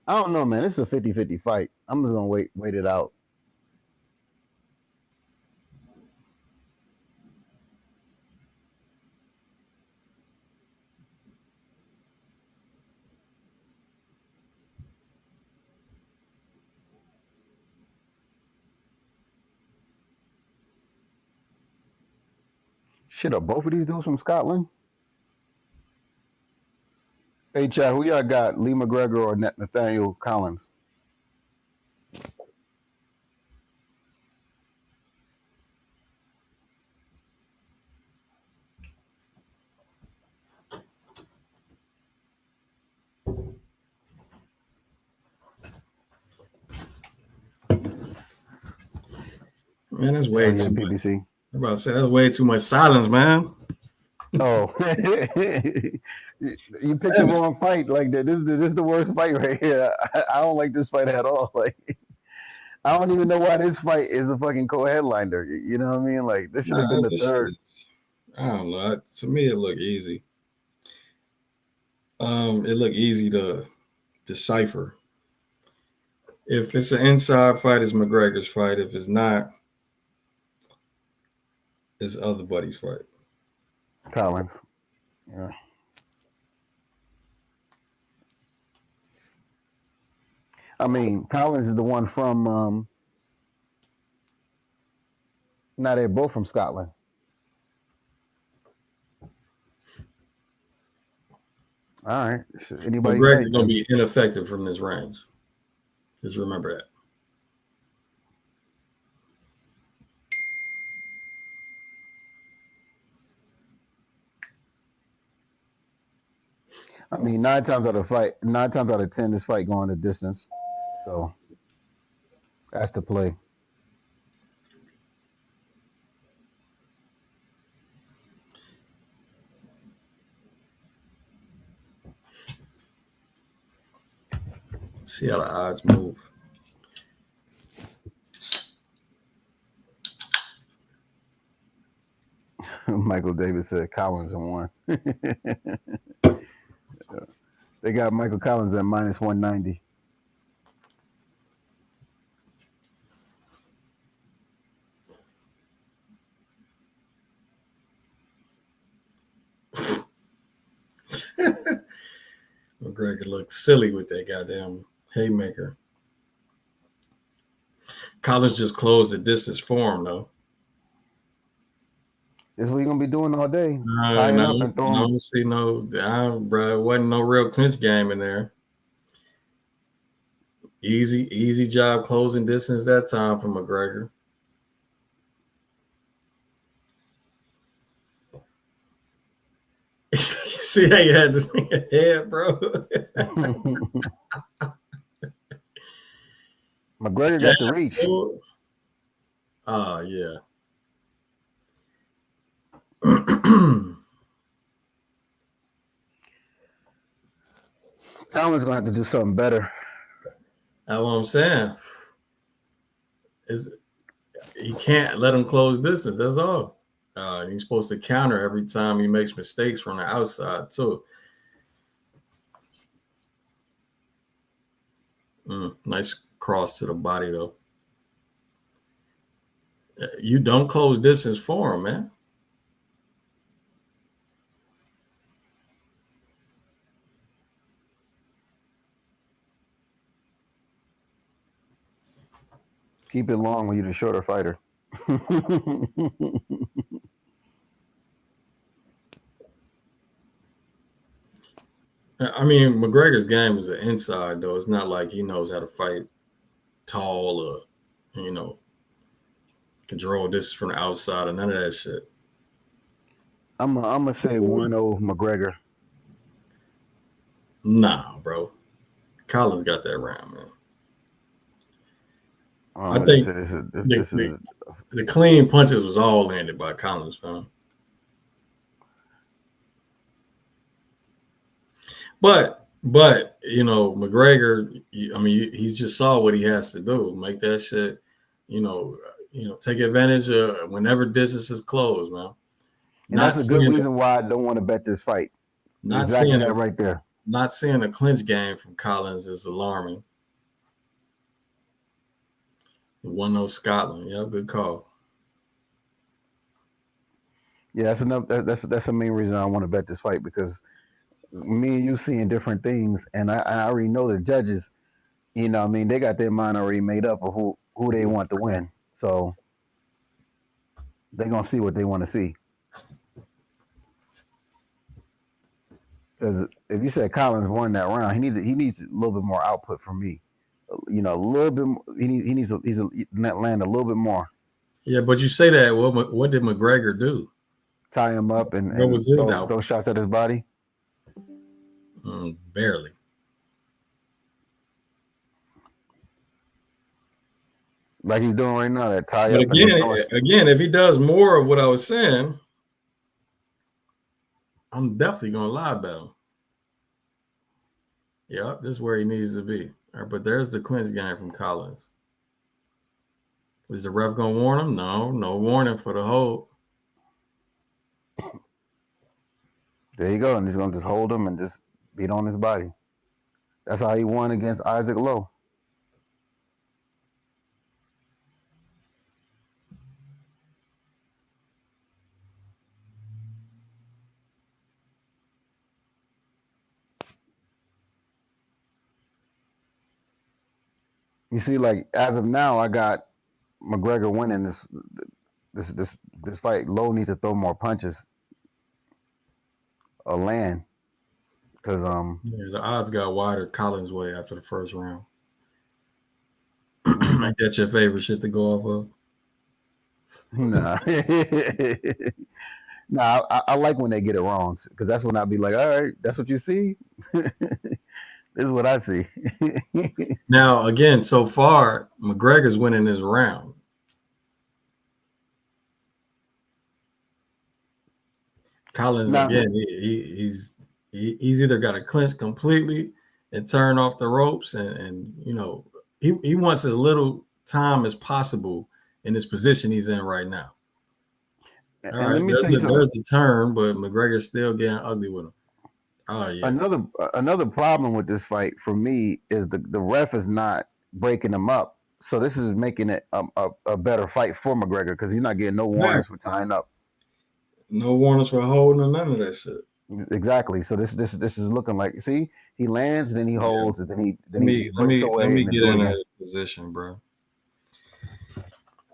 I don't know, man. This is a 50-50 fight. I'm just gonna wait it out. Shit, are both of these dudes from Scotland? Hey, Chad, who y'all got? Lee McGregor or Nathaniel Collins? Man, that's Oh way yeah, too much. PBC. I'm about to say that's way too much silence, man. Oh, you picked the wrong fight. Like that. This is the worst fight right here. I don't like this fight at all. Like I don't even know why this fight is a fucking co-headliner. You know what I mean? Like this should have been Nah, the this shit third. is, I don't know. To me, it looked easy. It looked easy to decipher. If it's an inside fight, it's McGregor's fight. If it's not, it's other buddy's fight. Collins. Yeah. I mean, Collins is the one from. Now they're both from Scotland. All right. Anybody's McGregor's night gonna then. be ineffective from this range. Just remember that. I mean, nine times out of 10, this fight going the distance. So that's the play. See how the odds move. Michael Davis said Collins in one. They got Michael Collins at minus 190. McGregor looked silly with that goddamn haymaker. Collins just closed the distance for him, though. This is what you're gonna be doing all day, No, tying no, up and throwing. no, see, no, bro, wasn't no real clinch game in there. Easy job closing distance that time for McGregor. You see how you had this head, bro? McGregor got the reach. Oh, yeah. Thomas gonna have to do something better. That's what I'm saying. He can't let him close distance. That's all. He's supposed to counter every time he makes mistakes from the outside too. Nice cross to the body though. You don't close distance for him, man. Keep it long when you're the shorter fighter. I mean, McGregor's game is an inside though. It's not like he knows how to fight tall or control distance from the outside or none of that shit. I'm gonna say 1-0 McGregor. Nah, bro. Collins got that round, man. I This think is the clean punches was all landed by Collins, man. But McGregor, I mean, he's just saw what he has to do. Make that shit, take advantage of whenever distance is closed, man. And that's a good reason why I don't want to bet this fight. Not exactly seeing that right there. Not seeing a clinch game from Collins is alarming. 1-0 Scotland. Yeah, good call. Yeah, that's enough. That's the main reason I want to bet this fight, because me and you seeing different things, and I already know the judges. They got their mind already made up of who they want to win. So they're gonna see what they want to see. Because if you said Collins won that round, he needs a little bit more output from me. A little bit. He needs to land a little bit more. Yeah, but you say that. What did McGregor do? Tie him up and throw shots at his body. Barely. Like he's doing right now, that tie but up. Again, if he does more of what I was saying, I'm definitely gonna lie about him. Yep, this is where he needs to be. All right, but there's the clinch game from Collins. Is the ref gonna warn him? No warning for the hold. There you go, and he's gonna just hold him and just beat on his body. That's how he won against Isaac Lowe. You see, like as of now, I got McGregor winning this fight. Lowe needs to throw more punches or land, because the odds got wider Collins' way after the first round. Ain't that your favorite shit to go off of? Nah. Nah, I like when they get it wrong, because that's when I'll be like, all right, that's what you see. This is what I see. Now, again, so far, McGregor's winning this round. Collins, again, he's either got to clinch completely and turn off the ropes, and he wants as little time as possible in this position he's in right now. All right, let me say something. There's the turn, but McGregor's still getting ugly with him. Oh yeah. Another problem with this fight for me is the ref is not breaking him up, so this is making it a better fight for McGregor, because he's not getting no warnings for tying up. No warnings for holding or none of that shit. Exactly. So this is looking like. See, he lands, then he Yeah. holds, and then he Let breaks me let away, me and then get do it in again. a position, bro.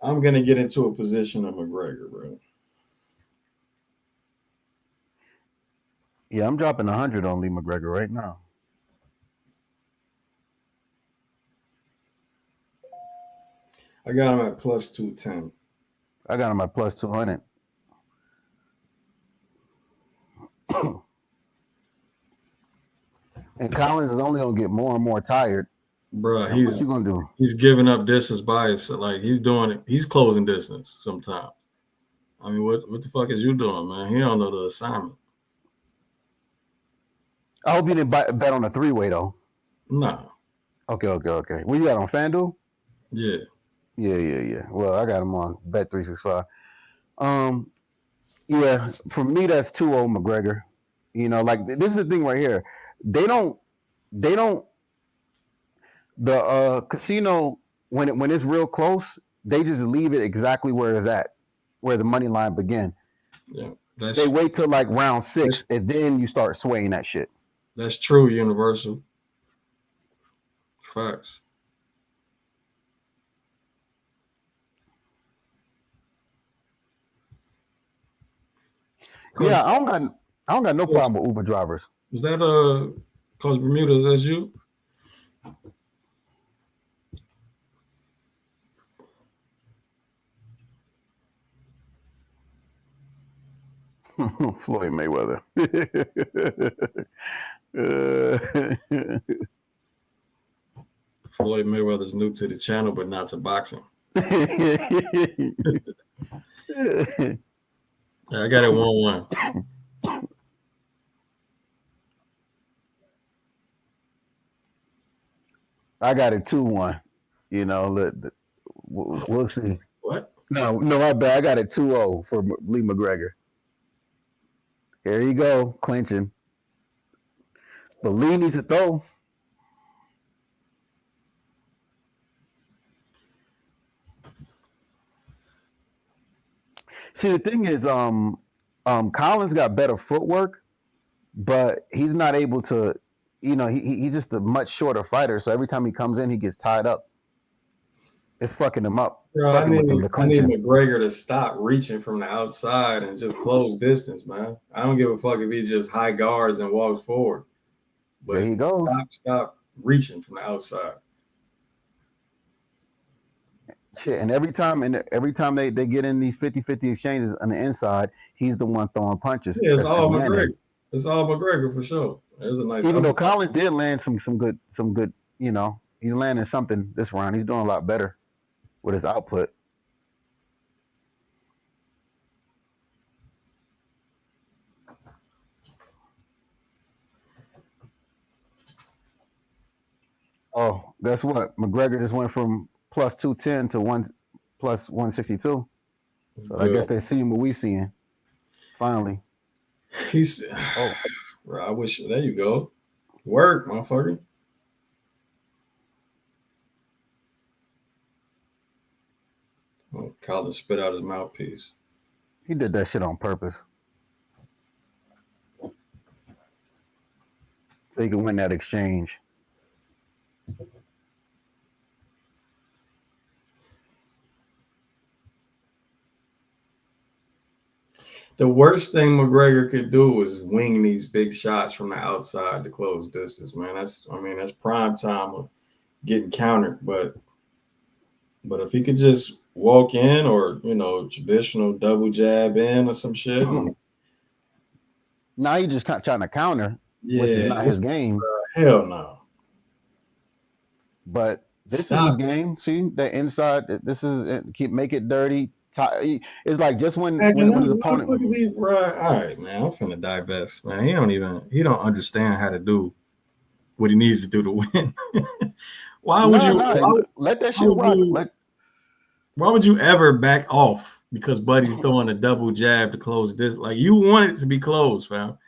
I'm gonna get into a position of McGregor, bro. Yeah, I'm dropping 100 on Lee McGregor right now. I got him at plus 210. I got him at plus 200. And Collins is only gonna get more and more tired. Bro, And what you gonna do? he's giving up distance bias. Like he's doing it. He's closing distance sometimes. I mean, what the fuck is you doing, man? He don't know the assignment. I hope you didn't bet on a three-way though. Nah. Okay. What you got on FanDuel? Yeah. Yeah. Well, I got him on Bet365. Um, yeah, for me that's 2-0 McGregor. Like this is the thing right here. They don't they don't the casino when it's real close, they just leave it exactly where it's at, where the money line begin. Yeah. They wait till like round That's 6 and then you start swaying that shit. that's true, Universal. Facts. Cause, Yeah, I don't got no problem with Uber drivers. is that cause Bermuda, is that you? Floyd Mayweather. Floyd Mayweather's new to the channel, but not to boxing. Yeah, I got it 1-1. I got it 2-1. We'll see. What? No, I bet I got it 2-0 for Lee McGregor. Here you go, clinching. But Lee needs to throw. See, the thing is, Collins got better footwork, but he's not able to. He's just a much shorter fighter. So every time he comes in, he gets tied up. It's fucking him up, Bro, fucking with the I need clinching. McGregor to stop reaching from the outside and just close distance, man. I don't give a fuck if he just high guards and walks forward, There but he goes. stop reaching from the outside. Shit, and every time they get in these 50-50 exchanges on the inside, he's the one throwing punches Yeah, it's and all landing. McGregor. It's all McGregor for sure. There's a nice Even though uppercut. Collins did land some good. He's landing something this round. He's doing a lot better with his output. Oh, guess what? McGregor just went from plus 210 to one plus 162. So I guess Good. they seeing what we seeing. Finally. He's, Oh, bro, I wish. There you go. Work, motherfucker. Oh, Collins spit out his mouthpiece. he did that shit on purpose. So he can win that exchange. The worst thing McGregor could do is wing these big shots from the outside to close distance, man. That's prime time of getting countered. But if he could just walk in or traditional double jab in or some shit, and Now he just trying to counter, which is yeah, not his game. hell no. But this is his Stop. game. See that inside. This is keep make it dirty. It's like just when Man, when his what the opponent. fuck is he? Right. All right, man. I'm finna divest, man. He don't understand how to do what he needs to do to win. why would No, you? no, let that Why shit would rock. you? Why would you ever back off because Buddy's throwing a double jab to close this? Like you want it to be closed, fam.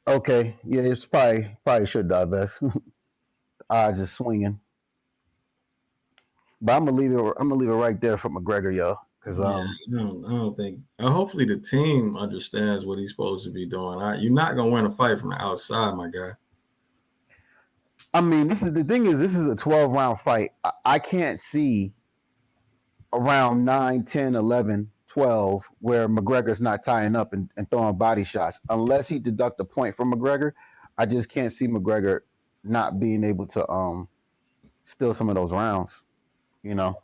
Okay, yeah, it's probably should divest. I just swinging. But I'm gonna leave it. I'm gonna leave it right there for McGregor, yo. Cause Yeah, I don't think. Hopefully, the team understands what he's supposed to be doing. You're not gonna win a fight from the outside, my guy. I mean, this is the thing is this is a 12 round fight. I can't see around 9, 10, 11, 12 where McGregor's not tying up and throwing body shots unless he deduct a point from McGregor. I just can't see McGregor not being able to steal some of those rounds. You know,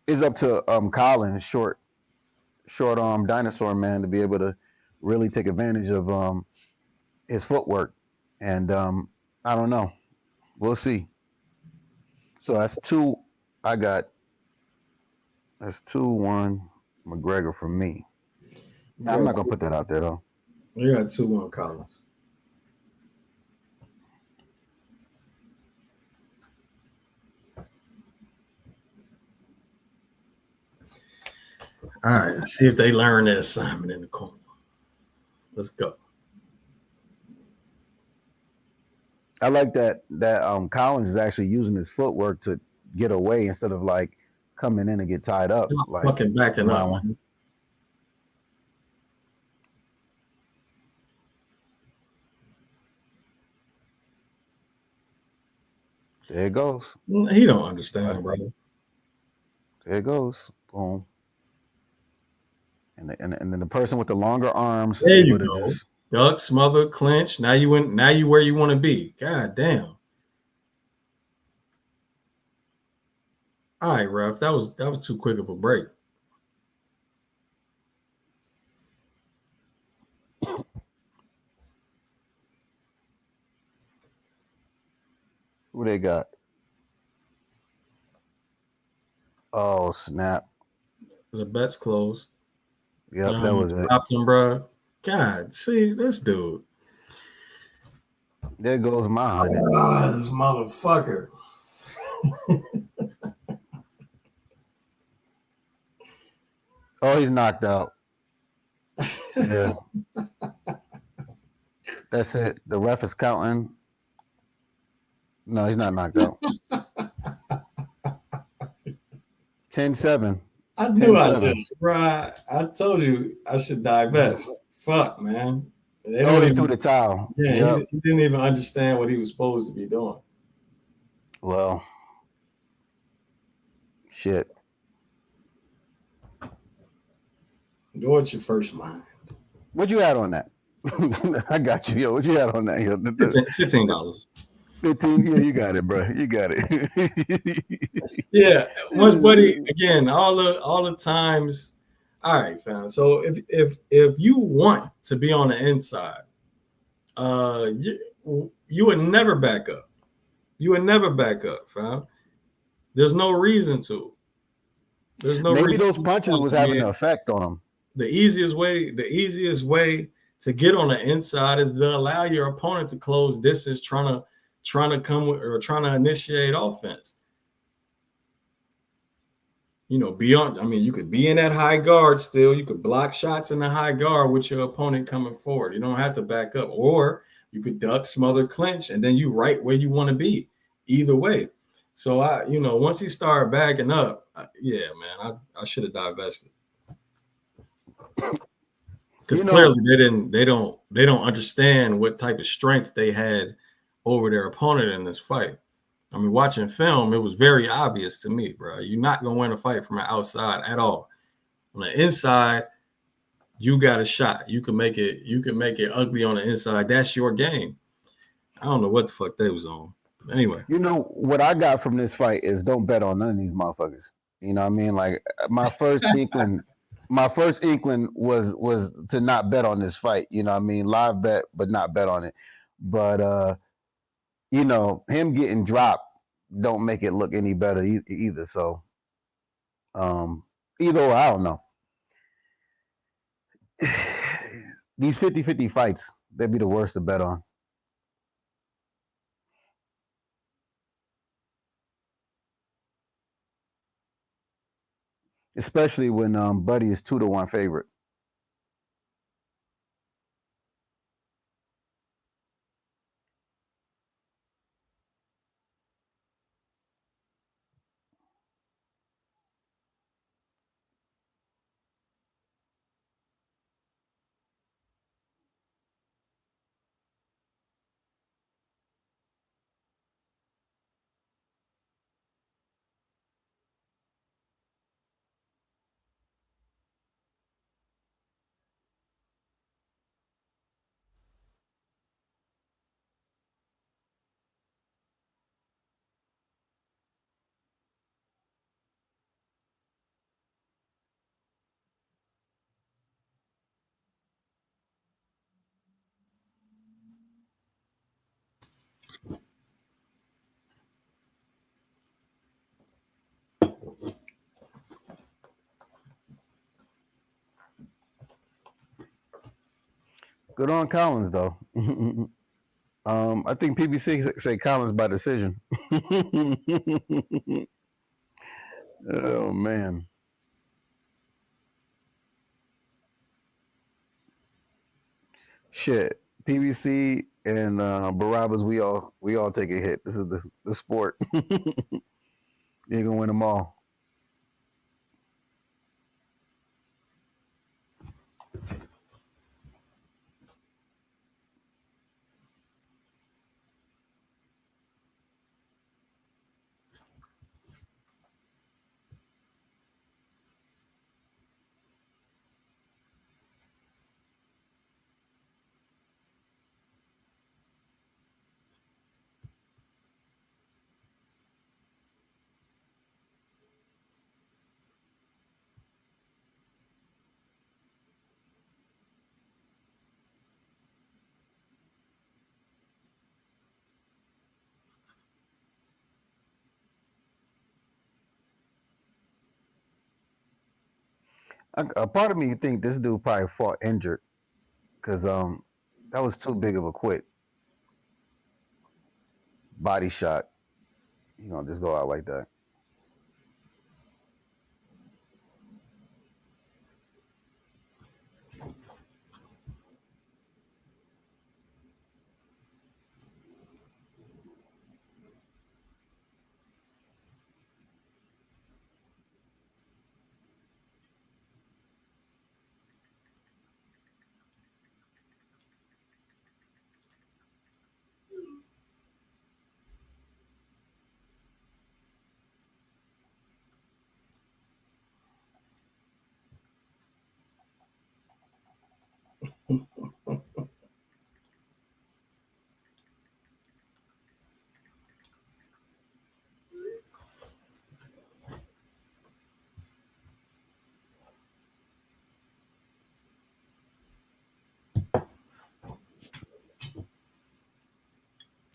it's up to Collins, short arm dinosaur man, to be able to really take advantage of his footwork. And I don't know. We'll see. So that's two. I got that's 2-1 McGregor for me. You I'm got not gonna two. put that out there though. You got 2-1 Collins. All right, let's see if they learn their assignment in the corner. Let's go. I like that Collins is actually using his footwork to get away instead of like coming in and get tied up Stop like fucking backing up, round one. man. There it goes. He don't understand, bro. There it goes. Boom. And then the person with the longer arms is There you able to just go. Duck, smother, clinch. Now you went. Now you where you want to be. God damn. All right, ref. That was too quick of a break. who they got? Oh snap! The bet's closed. Yep, that was it. Dropped him, bro. God, see this dude. There goes my 100. This motherfucker. Oh, he's knocked out. Yeah, that's it. The ref is counting. No, he's not knocked out. 10-7. I knew I should, 10-7. bro. I told you I should divest. Fuck, man. They Oh, don't he threw even. the towel. Yeah, Yep. he didn't even understand what he was supposed to be doing. Well, shit. Go at your first mind. What you had on that? I got you, yo. What you had on that, yo? $15. 15. Yeah, you got it, bro. You got it. Yeah, once buddy again, all the times. All right, fam. So if you want to be on the inside, you would never back up. You would never back up, fam. There's no reason to. There's no Maybe reason those to punches want was to be having an in. effect on him. The easiest way to get on the inside is to allow your opponent to close distance, trying to come with, or trying to initiate offense. You know, beyond. I mean, you could be in that high guard still. You could block shots in the high guard with your opponent coming forward. You don't have to back up, or you could duck, smother, clinch, and then you right where you want to be. Either way. So once he started backing up, yeah, man, I should have divested. Because clearly they don't understand what type of strength they had over their opponent in this fight. I mean, watching film, it was very obvious to me, bro. You're not gonna win a fight from the outside at all. On the inside, you got a shot. You can make it. You can make it ugly on the inside. That's your game. I don't know what the fuck they was on. Anyway, You know what I got from this fight is don't bet on none of these motherfuckers. You know what I mean? Like my first inkling was to not bet on this fight. You know what I mean? Live bet, but not bet on it. But him getting dropped don't make it look any better either. So either or, I don't know. These 50-50 fights, they'd be the worst to bet on. Especially when Buddy is 2-1 favorite. Good on Collins though. I think PBC say Collins by decision. Oh man, shit. PBC and Barabbas, we all take a hit. This is the sport. You ain't gonna win them all. A part of me think this dude probably fought injured because that was too big of a quit body shot. You know, just go out like that.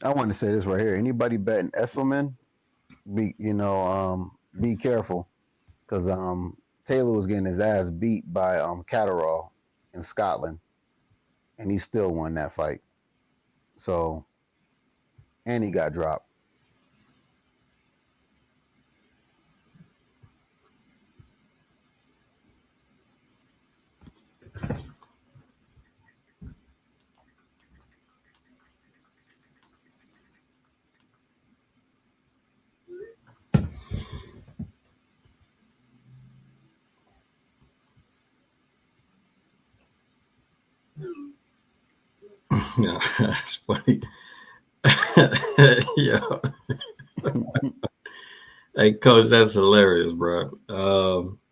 I want to say this right here. Anybody betting Essuman, be careful because Taylor was getting his ass beat by Catterall in Scotland, and he still won that fight. So, and he got dropped. Yeah, that's funny. Yeah. Hey, coach, that's hilarious, bro. Hold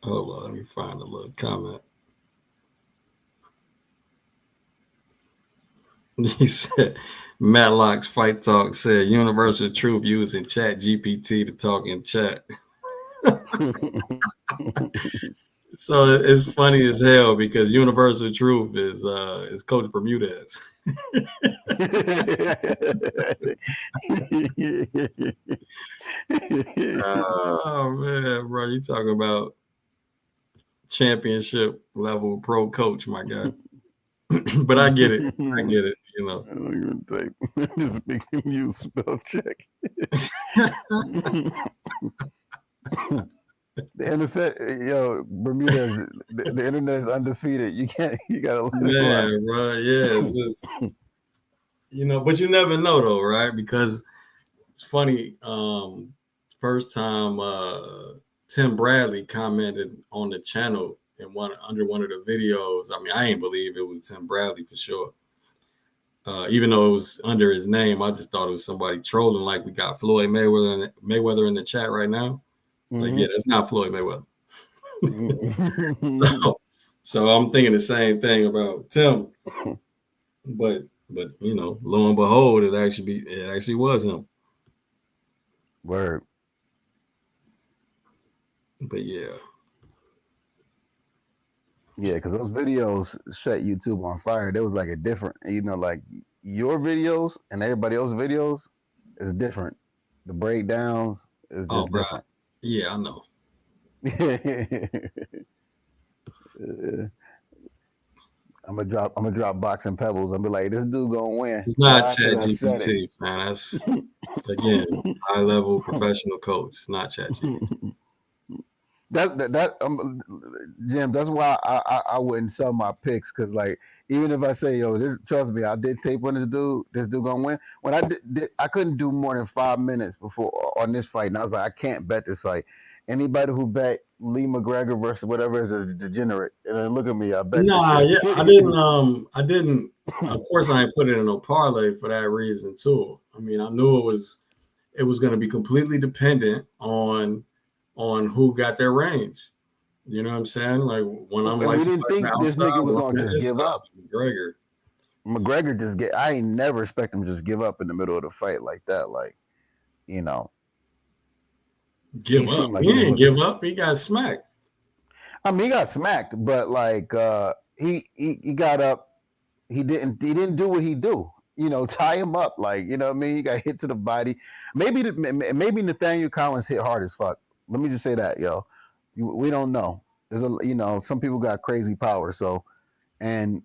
on, let me find a little comment. He said, Matlock's Fight Talk said, Universal Truth using Chat GPT to talk in chat. So it's funny as hell because Universal Truth is Coach Bermudez. Oh man, bro, you talking about championship level pro coach, my guy. But I get it. I get it, you know. I don't even think. Just make him use spell check. The internet, Bermuda, the internet is undefeated. You can't, you gotta let it fly. Man, bro, yeah, it's just but you never know though, right? Because it's funny. First time Tim Bradley commented on the channel in under one of the videos. I mean, I ain't believe it was Tim Bradley for sure. Even though it was under his name, I just thought it was somebody trolling. Like we got Floyd Mayweather in the chat right now. Like, yeah, that's not Floyd Mayweather. so I'm thinking the same thing about Tim, but lo and behold, it actually was him. Word. But yeah. Yeah, because those videos set YouTube on fire. There was like a different, like your videos and everybody else's videos is different. The breakdowns is just Bro. different. Yeah, I know. I'm gonna drop boxing pebbles. I'm be like, this dude gonna win. It's not Why? Chat Because I said it. GPT, man. That's again high level professional coach. It's not Chat GPT. That Jim. That's why I wouldn't sell my picks because like even if I say yo, this trust me, I did tape on this dude gonna win. When I couldn't do more than 5 minutes before on this fight, and I was like, I can't bet this fight. Anybody who bet Lee McGregor versus whatever is a degenerate. And then look at me, I bet this Nah, shit. yeah, I didn't. Of course, I ain't put it in no parlay for that reason too. I mean, I knew it was going to be completely dependent on who got their range. You know what I'm saying? Like when I'm And like we didn't somebody from think this outside nigga was gonna looking at just this give stuff, up. McGregor McGregor just get. I ain't never expect him to just give up in the middle of the fight like that. Like you know, he give up. seemed like He he was didn't looking. give up. He got smacked. I mean, he got smacked, but like he got up. He didn't do what he do. You know, tie him up. Like you know what I mean. He got hit to the body. Maybe Nathaniel Collins hit hard as fuck. Let me just say that, yo. We don't know. Some people got crazy power. So and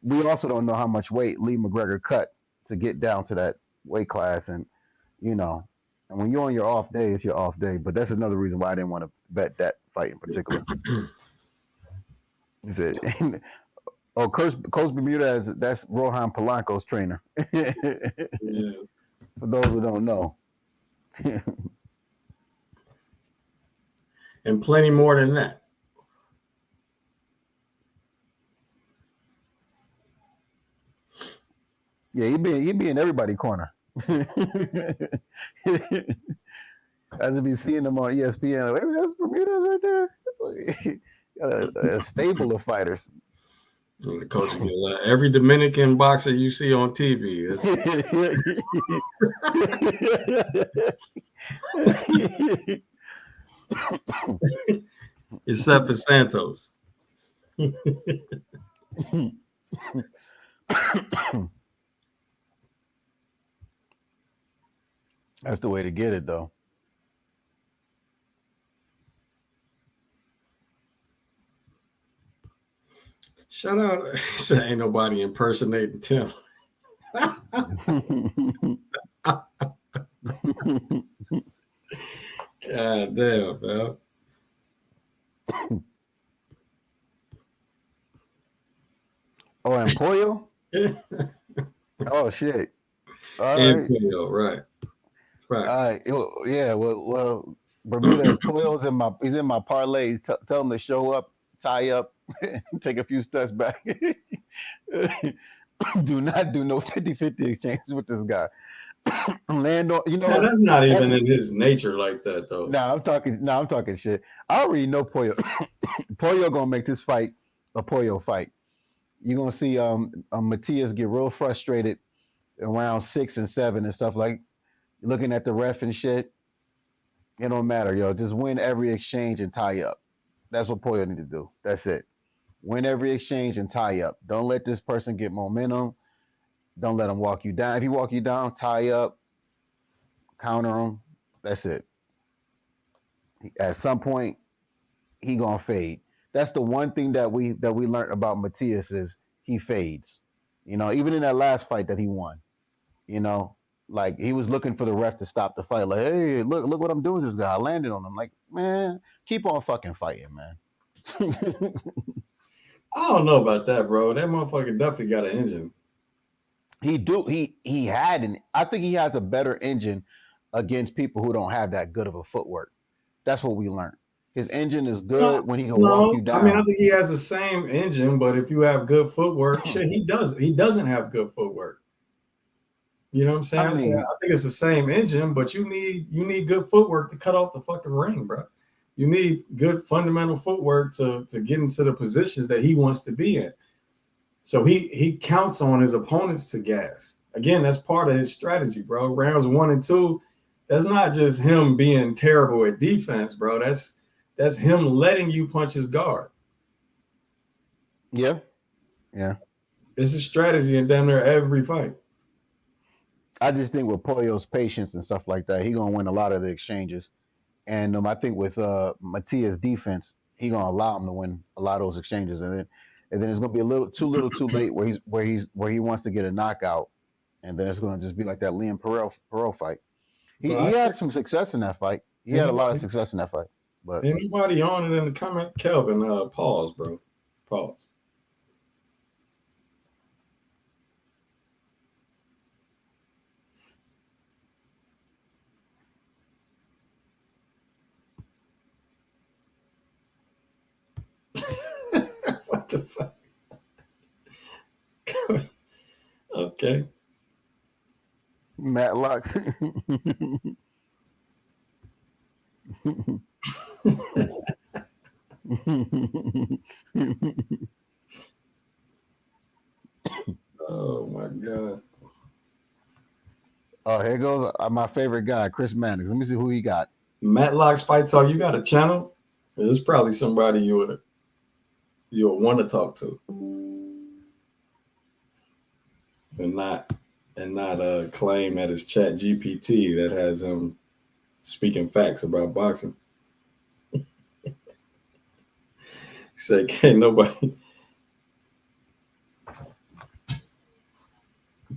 we also don't know how much weight Lee McGregor cut to get down to that weight class. And you know, and when you're on your off day, it's your off day. But that's another reason why I didn't want to bet that fight in particular. He said, "Oh, Coach Bermudez, that's Rohan Polanco's trainer." Yeah. For those who don't know, And plenty more than that. yeah, he be in everybody's corner. As you be seeing them on ESPN, like, hey, that's Bermudez right there. Got a stable of fighters. And the coach will get every Dominican boxer you see on TV except for Santos. That's the way to get it, though. Shout out. He said ain't nobody impersonating Tim. God damn, man. Oh, and Pollo? Oh shit! All And right, Pio, right. all Facts. right. Yeah. Well, Bermudez Pollo's in my he's in my parlay. Tell him to show up, tie up, take a few steps back. Do not do no 50-50 exchanges with this guy. Land on, Man, that's not that's even in his nature like that, though. I'm talking shit. I already know Pollo. Pollo gonna make this fight a Pollo fight. You're gonna see Matias get real frustrated around 6 and 7 and stuff like looking at the ref and shit. It don't matter, yo. Just win every exchange and tie up. That's what Pollo need to do. That's it. Win every exchange and tie up. Don't let this person get momentum. Don't let him walk you down. If he walk you down, tie up, counter him. That's it. At some point, he gonna fade. That's the one thing that we learned about Matias is he fades. Even in that last fight that he won, you know, like he was looking for the ref to stop the fight. Like, hey, look what I'm doing to this guy. I landed on him. Like, man, keep on fucking fighting, man. I don't know about that, bro. That motherfucker definitely got an engine. He had an I think he has a better engine against people who don't have that good of a footwork. That's what we learned. His engine is No, good when he can walk no. you I mean, I down. think he has the same engine, but if you have good footwork, shit, he does. He doesn't have good footwork. You know what I'm I saying? So mean, I think it's the same engine, but you need good footwork to cut off the fucking ring, bro. You need good fundamental footwork to get into the positions that he wants to be in. So he counts on his opponents to gas. Again, that's part of his strategy, bro. Rounds 1 and 2, that's not just him being terrible at defense, bro. That's him letting you punch his guard. yeah, yeah. It's a strategy in damn near every fight. I just think with Pollo's patience and stuff like that, he gonna win a lot of the exchanges. And I think with Matias' defense, he gonna allow him to win a lot of those exchanges, and then it's gonna be a little too late where he wants to get a knockout, and then it's gonna just be like that Liam Perot fight. He But I he said, had some success in that fight. He had a lot of anybody, success in that fight, but anybody on it in the comment? Kelvin, pause, bro. Pause. What the fuck? Okay. Matlock. Oh my god. Oh, here goes my favorite guy, Chris Mannix. Let me see who he got. Matlock's Fight Talk. You got a channel? It's probably somebody you would want to talk to, and not claim that it's Chat GPT that has him speaking facts about boxing. He said, "Can't nobody."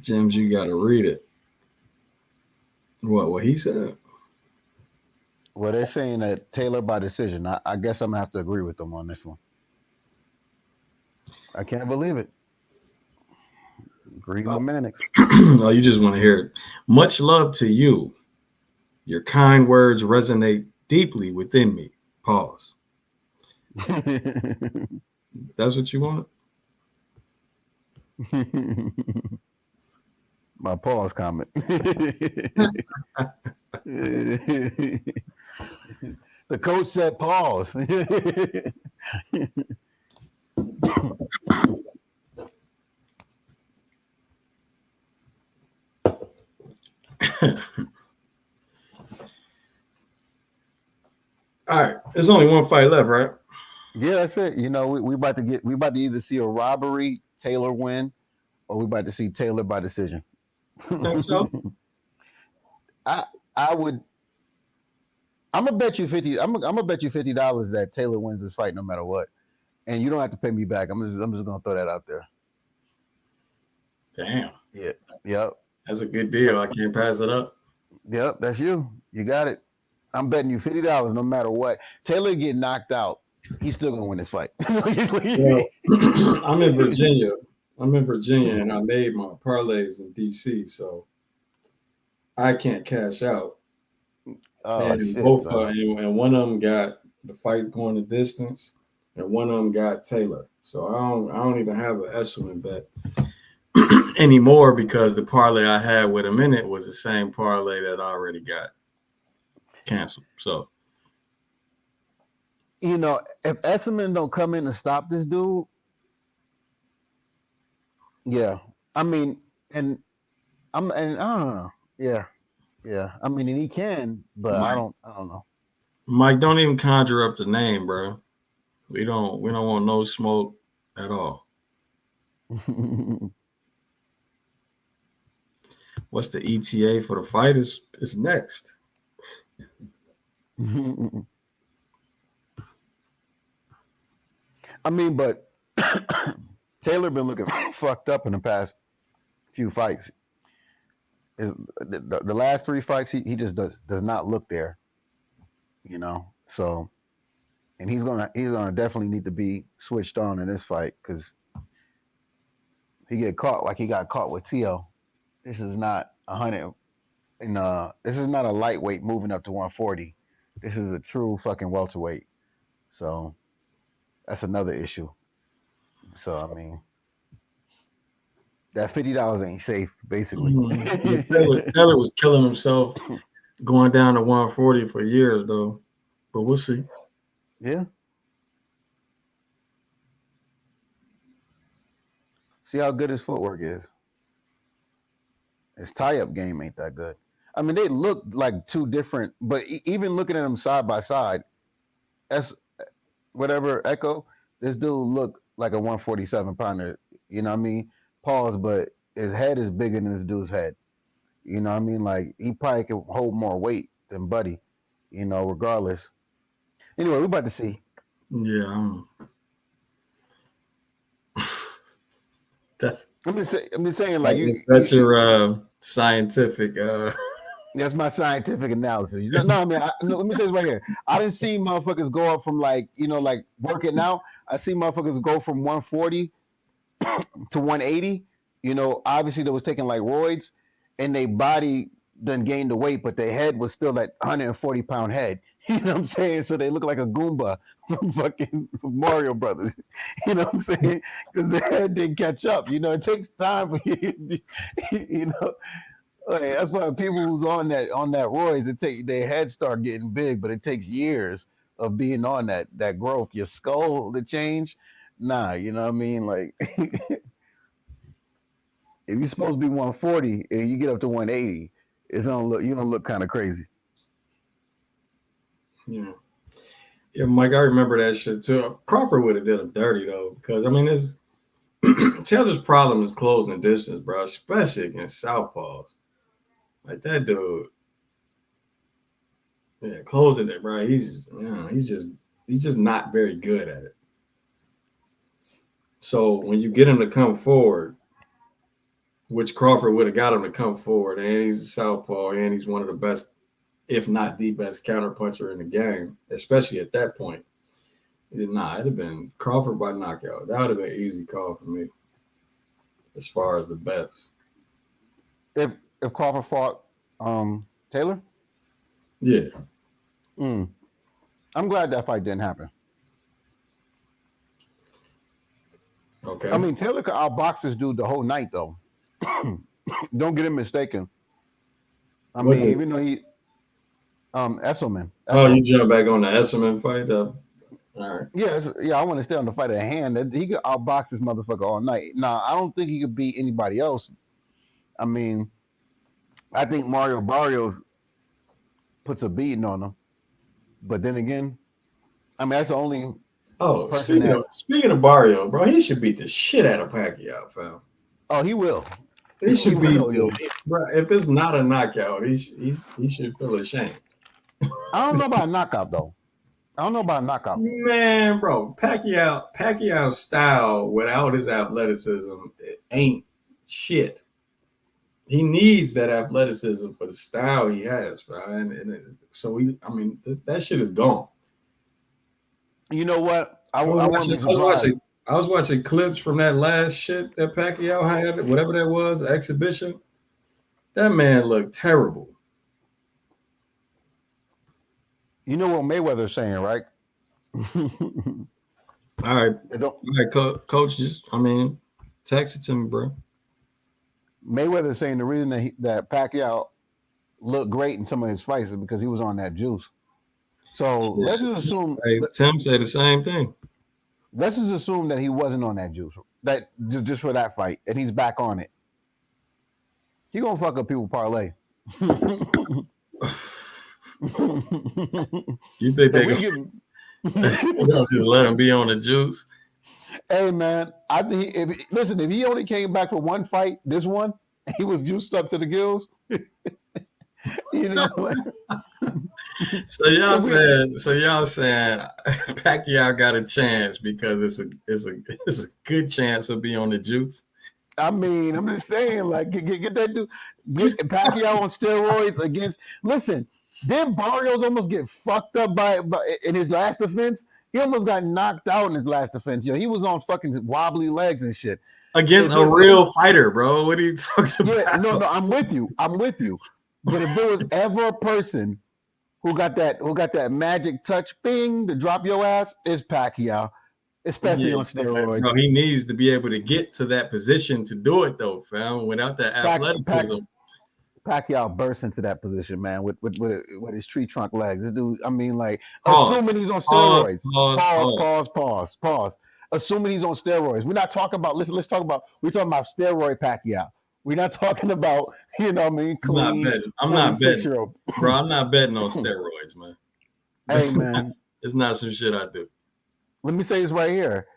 James, you got to read it. What he said? Well, they're saying that Taylor by decision. I guess I'm gonna have to agree with them on this one. I can't believe it. Agree with Mannix. Oh, you just want to hear it. Much love to you. Your kind words resonate deeply within me. Pause. That's what you want? My pause comment. The coach said pause. All right. There's only one fight left, right? Yeah, that's it. We about to either see a robbery Taylor win, or we about to see Taylor by decision. You think so? I I would. I'm gonna bet you 50. I'm gonna bet you $50 that Taylor wins this fight no matter what, and you don't have to pay me back. I'm just gonna throw that out there. Damn. Yeah. Yep. That's a good deal. I can't pass it up. Yep. That's you. You got it. I'm betting you $50 no matter what. Taylor get knocked out. He's still gonna win this fight. Well, I'm in Virginia. And I made my parlays in DC, so I can't cash out. Oh And shit, both son. and one of them got the fight going the distance, and one of them got Taylor. So I don't even have an Essuman bet anymore because the parlay I had with him in it was the same parlay that I already got canceled. So If Esserman don't come in and stop this dude, yeah. I mean, and I don't know. Yeah, yeah. I mean, and he can, but I Mike, don't. I don't know. Mike, don't even conjure up the name, bro. We don't want no smoke at all. What's the ETA for the fight? Is next. I mean, but Taylor been looking fucked up in the past few fights. The last three fights, he just does not look there. So and he's gonna definitely need to be switched on in this fight because he get caught like he got caught with Tio. This is not 100, and this is not a lightweight moving up to 140. This is a true fucking welterweight. So that's another issue. So I mean, that $50 ain't safe, basically. But Taylor was killing himself going down to 140 for years, though. But we'll see. Yeah. See how good his footwork is. His tie-up game ain't that good. I mean, they look like two different, but even looking at them side by side, that's whatever Echo. This dude look like a 147 pounder. You know what I mean? Pause, but his head is bigger than this dude's head. You know what I mean? Like he probably can hold more weight than Buddy. regardless. Anyway, we're about to see. Yeah, that's I'm just saying, like that's your scientific. that's my scientific analysis. No, I mean, no, let me say this right here. I didn't see motherfuckers go up from like working out. I see motherfuckers go from 140 to 180. Obviously they was taking like roids, and their body then gained the weight, but their head was still that 140-pound head. You know what I'm saying? So they look like a Goomba from fucking Mario Brothers. You know what I'm saying? Because the head didn't catch up. It takes time for you. You know, that's why people who's on that roids, their heads start getting big, but it takes years of being on that growth. Your skull to change. Nah, you know what I mean? Like if you're supposed to be 140 and you get up to 180, you're gonna look kind of crazy. Yeah, yeah, Mike. I remember that shit too. Crawford would have did him dirty though, because I mean, this Taylor's problem is closing distance, bro, especially against southpaws. Like that dude, yeah, closing it, bro. He's just not very good at it. So when you get him to come forward, which Crawford would have got him to come forward, and he's a southpaw, and he's one of the best, if not the best, counterpuncher in the game, especially at that point. It'd have been Crawford by knockout. That would have been an easy call for me, as far as the best. If Crawford fought Taylor, Yeah. I'm glad that fight didn't happen. Okay. I mean, Taylor could outbox this dude the whole night, though. Don't get him mistaken. I mean, even though he, Essuman. Oh, you jump back on the Essuman fight, though? All right. Yeah. I want to stay on the fight at hand. He could outbox this motherfucker all night. Now, I don't think he could beat anybody else. I mean, I think Mario Barrios puts a beating on him. But then again, I mean, that's the only. Oh, speaking of Barrio, bro, he should beat the shit out of Pacquiao, fam. Oh, he will. He should beat, bro. If it's not a knockout, he should feel ashamed. I don't know about a knockout though. Man, bro, Pacquiao's style without his athleticism ain't shit. He needs that athleticism for the style he has, bro. And so that shit is gone. You know what? I was watching clips from that last shit that Pacquiao had, whatever that was, exhibition. That man looked terrible. You know what Mayweather's saying, right? All right, coach. Text it to me, bro. Mayweather's saying the reason that Pacquiao looked great in some of his fights is because he was on that juice. So let's just assume. Hey, Tim said the same thing. Let's just assume that he wasn't on that juice, that just for that fight, and he's back on it. He gonna fuck up people parlay. You think they gonna just let him be on the juice? Hey man, I think if he only came back for one fight, this one, he was juiced up to the gills. You know. So y'all saying Pacquiao got a chance because it's a good chance of being on the juice. I mean, I'm just saying, like, get that dude, get Pacquiao on steroids against. Listen, didn't Barrios almost get fucked up by in his last defense? He almost got knocked out in his last defense. He was on fucking wobbly legs and shit against a real fighter, bro. What are you talking about? Yeah, no, I'm with you. But if there was ever a person who got that magic touch thing to drop your ass, it's Pacquiao, especially on steroids. No, he needs to be able to get to that position to do it, though, fam. Without that athleticism, Pacquiao bursts into that position, man, with his tree trunk legs. This dude, I mean, like, assuming he's on steroids. Pause. Assuming he's on steroids. We're not talking about. We're talking about steroid Pacquiao. We're not talking about, clean. I'm not betting. Bro, I'm not betting on steroids, man. Hey, man. It's not some shit I do. Let me say this right here.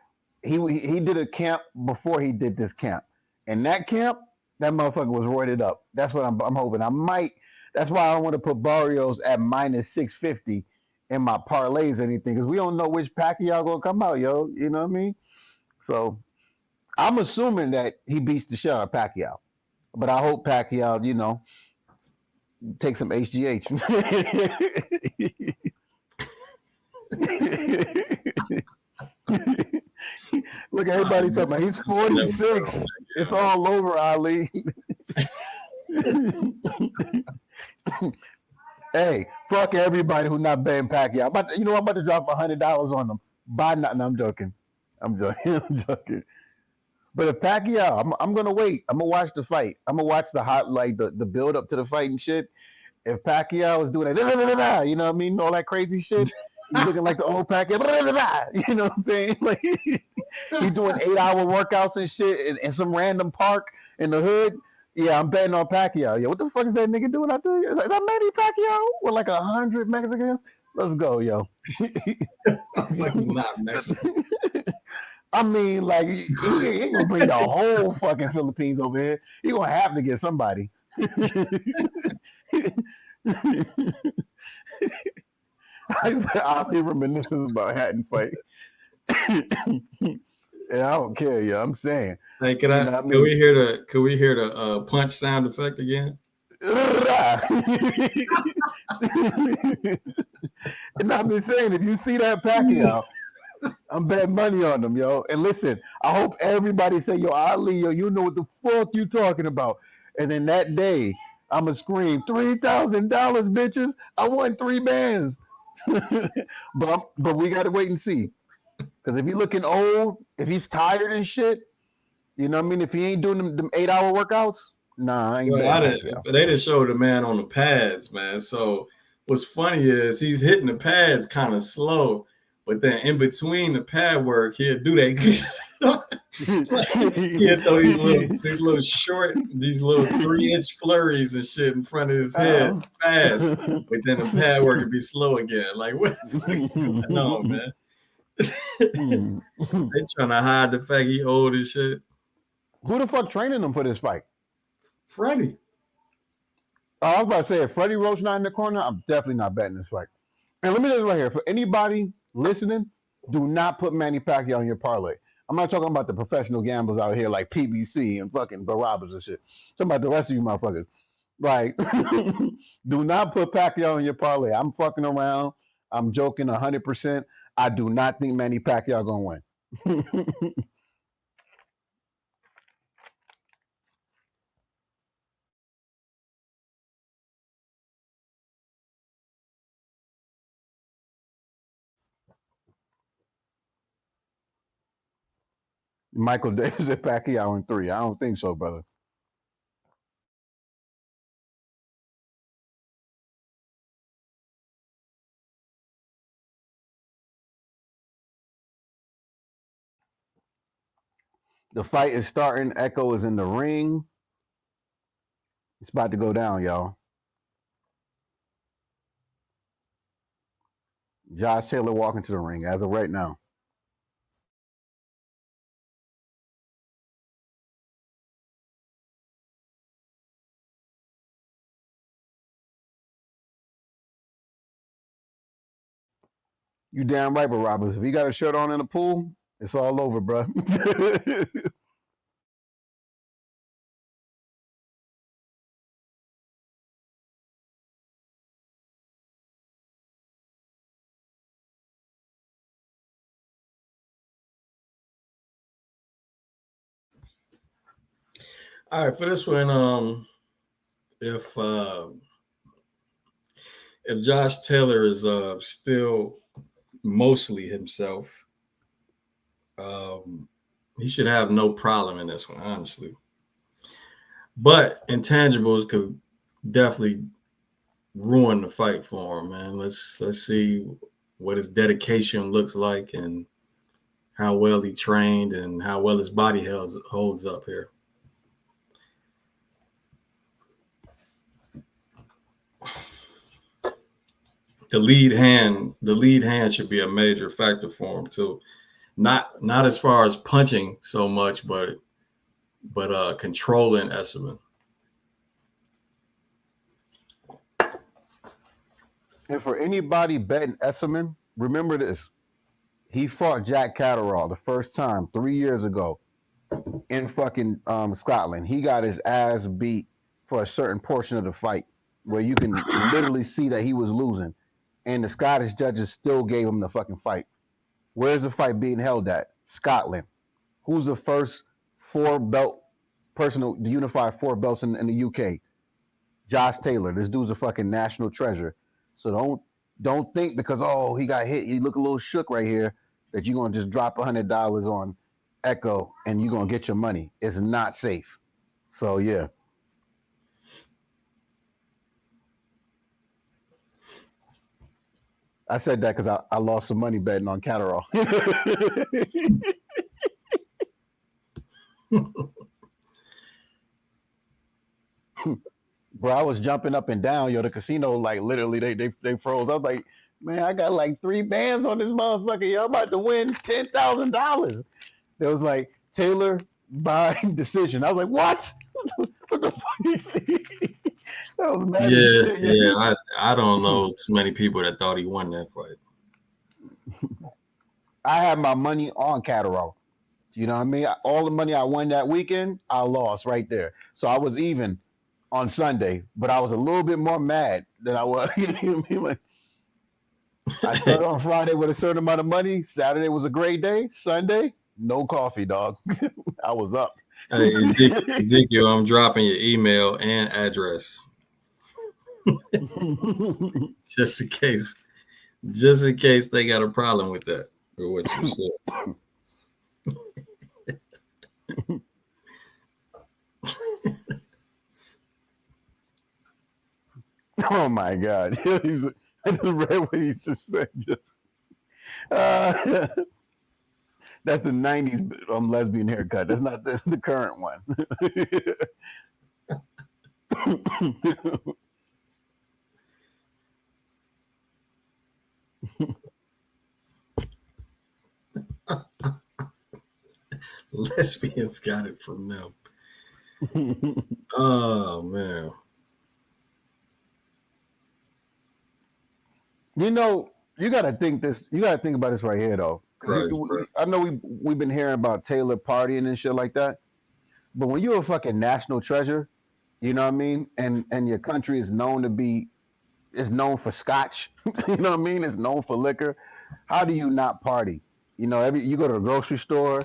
He did a camp before he did this camp. And that camp, that motherfucker was roided up. That's what I'm hoping. I might That's why I don't want to put Barrios at minus 650 in my parlays or anything, because we don't know which Pacquiao gonna come out, yo. You know what I mean? So I'm assuming that he beats the shit out of Pacquiao, but I hope Pacquiao, take some HGH. Look, everybody talking about he's 46. It's all over, Ali. Hey, fuck everybody who not betting Pacquiao. I'm about to drop $100 on them. Buy nothing. I'm joking. I'm joking. I'm joking. But if Pacquiao, I'm gonna wait. I'm gonna watch the fight. I'm gonna watch the build up to the fight and shit. If Pacquiao is doing that, you know what I mean, all that crazy shit, he's looking like the old Pacquiao. You know what I'm saying? Like he doing 8-hour workouts and shit in some random park in the hood. Yeah, I'm betting on Pacquiao. Yo, what the fuck is that nigga doing out there? Is that Manny Pacquiao with like 100 Mexicans? Let's go, yo. Fuck is not Mexican. I mean, like he ain't gonna bring the whole fucking Philippines over here. He gonna have to get somebody. I'll be reminiscing about Hatton fight. And I don't care, yo. I'm saying. Hey, can we hear the punch sound effect again? And I've been saying, if you see that Pacquiao, I'm betting money on them, yo. And listen, I hope everybody say, yo, Ali, yo, you know what the fuck you talking about. And then that day, I'ma scream, $3,000, bitches. I won 3 bands. but we gotta wait and see. Because if he's looking old, if he's tired and shit, you know what I mean? If he ain't doing them 8-hour workouts, nah, I ain't betting. They didn't show the man on the pads, man. So what's funny is he's hitting the pads kind of slow, but then in between the pad work, he'll do that. He'll throw these little short, these little 3-inch flurries and shit in front of his head fast, but then the pad work would be slow again. Like, what the fuck is going on, man? They trying to hide the fact he old as shit. Who the fuck training him for this fight? Freddie. Oh, I was about to say, if Freddie Roach not in the corner, I'm definitely not betting this fight. And let me just right here, for anybody listening, do not put Manny Pacquiao on your parlay. I'm not talking about the professional gamblers out here like PBC and fucking Barabbas and shit. I'm talking about the rest of you motherfuckers. Like, do not put Pacquiao on your parlay. I'm fucking around. I'm joking 100%. I do not think Manny Pacquiao gonna win. Michael Davis at Pacquiao in 3. I don't think so, brother. The fight is starting. Echo is in the ring. It's about to go down, y'all. Josh Taylor walking to the ring as of right now. You damn right, but Roberts, if he got a shirt on in the pool, it's all over, bro. All right, for this one, if Josh Taylor is still mostly himself, he should have no problem in this one, honestly. But intangibles could definitely ruin the fight for him, man. Let's see what his dedication looks like and how well he trained and how well his body holds up here. The lead hand should be a major factor for him too. Not as far as punching so much, but controlling Essuman. And for anybody betting Essuman, remember this. He fought Jack Catterall the first time 3 years ago in fucking Scotland. He got his ass beat for a certain portion of the fight where you can literally see that he was losing. And the Scottish judges still gave him the fucking fight. Where's the fight being held at? Scotland. Who's the first four belt person to unify four belts in the UK? Josh Taylor. This dude's a fucking national treasure. So don't think because he got hit, you look a little shook right here, that you're gonna just drop $100 on Echo and you're gonna get your money. It's not safe. So yeah. I said that because I lost some money betting on Catterall. Bro, I was jumping up and down. Yo, the casino, like, literally, they froze. I was like, man, I got like 3 bands on this motherfucker. Yo, I'm about to win $10,000. It was like, Taylor by decision. I was like, what? What the fuck? That was mad. Yeah. I don't know too many people that thought he won that fight. I had my money on Catterall. You know what I mean? All the money I won that weekend, I lost right there. So I was even on Sunday, but I was a little bit more mad than I was. You know what I mean? Like, I started on Friday with a certain amount of money. Saturday was a great day. Sunday, no coffee, dog. I was up. Hey, Ezekiel, I'm dropping your email and address. just in case they got a problem with that or what you said. Oh my God! I just read what he just said. That's a '90s lesbian haircut. That's not the current one. Lesbians got it from them. Oh man. You know, you gotta think about this right here though. Right. I know we've been hearing about Taylor partying and shit like that, but when you're a fucking national treasure, you know what I mean, and your country is known for scotch, you know what I mean, it's known for liquor. How do you not party? You know, you go to the grocery store,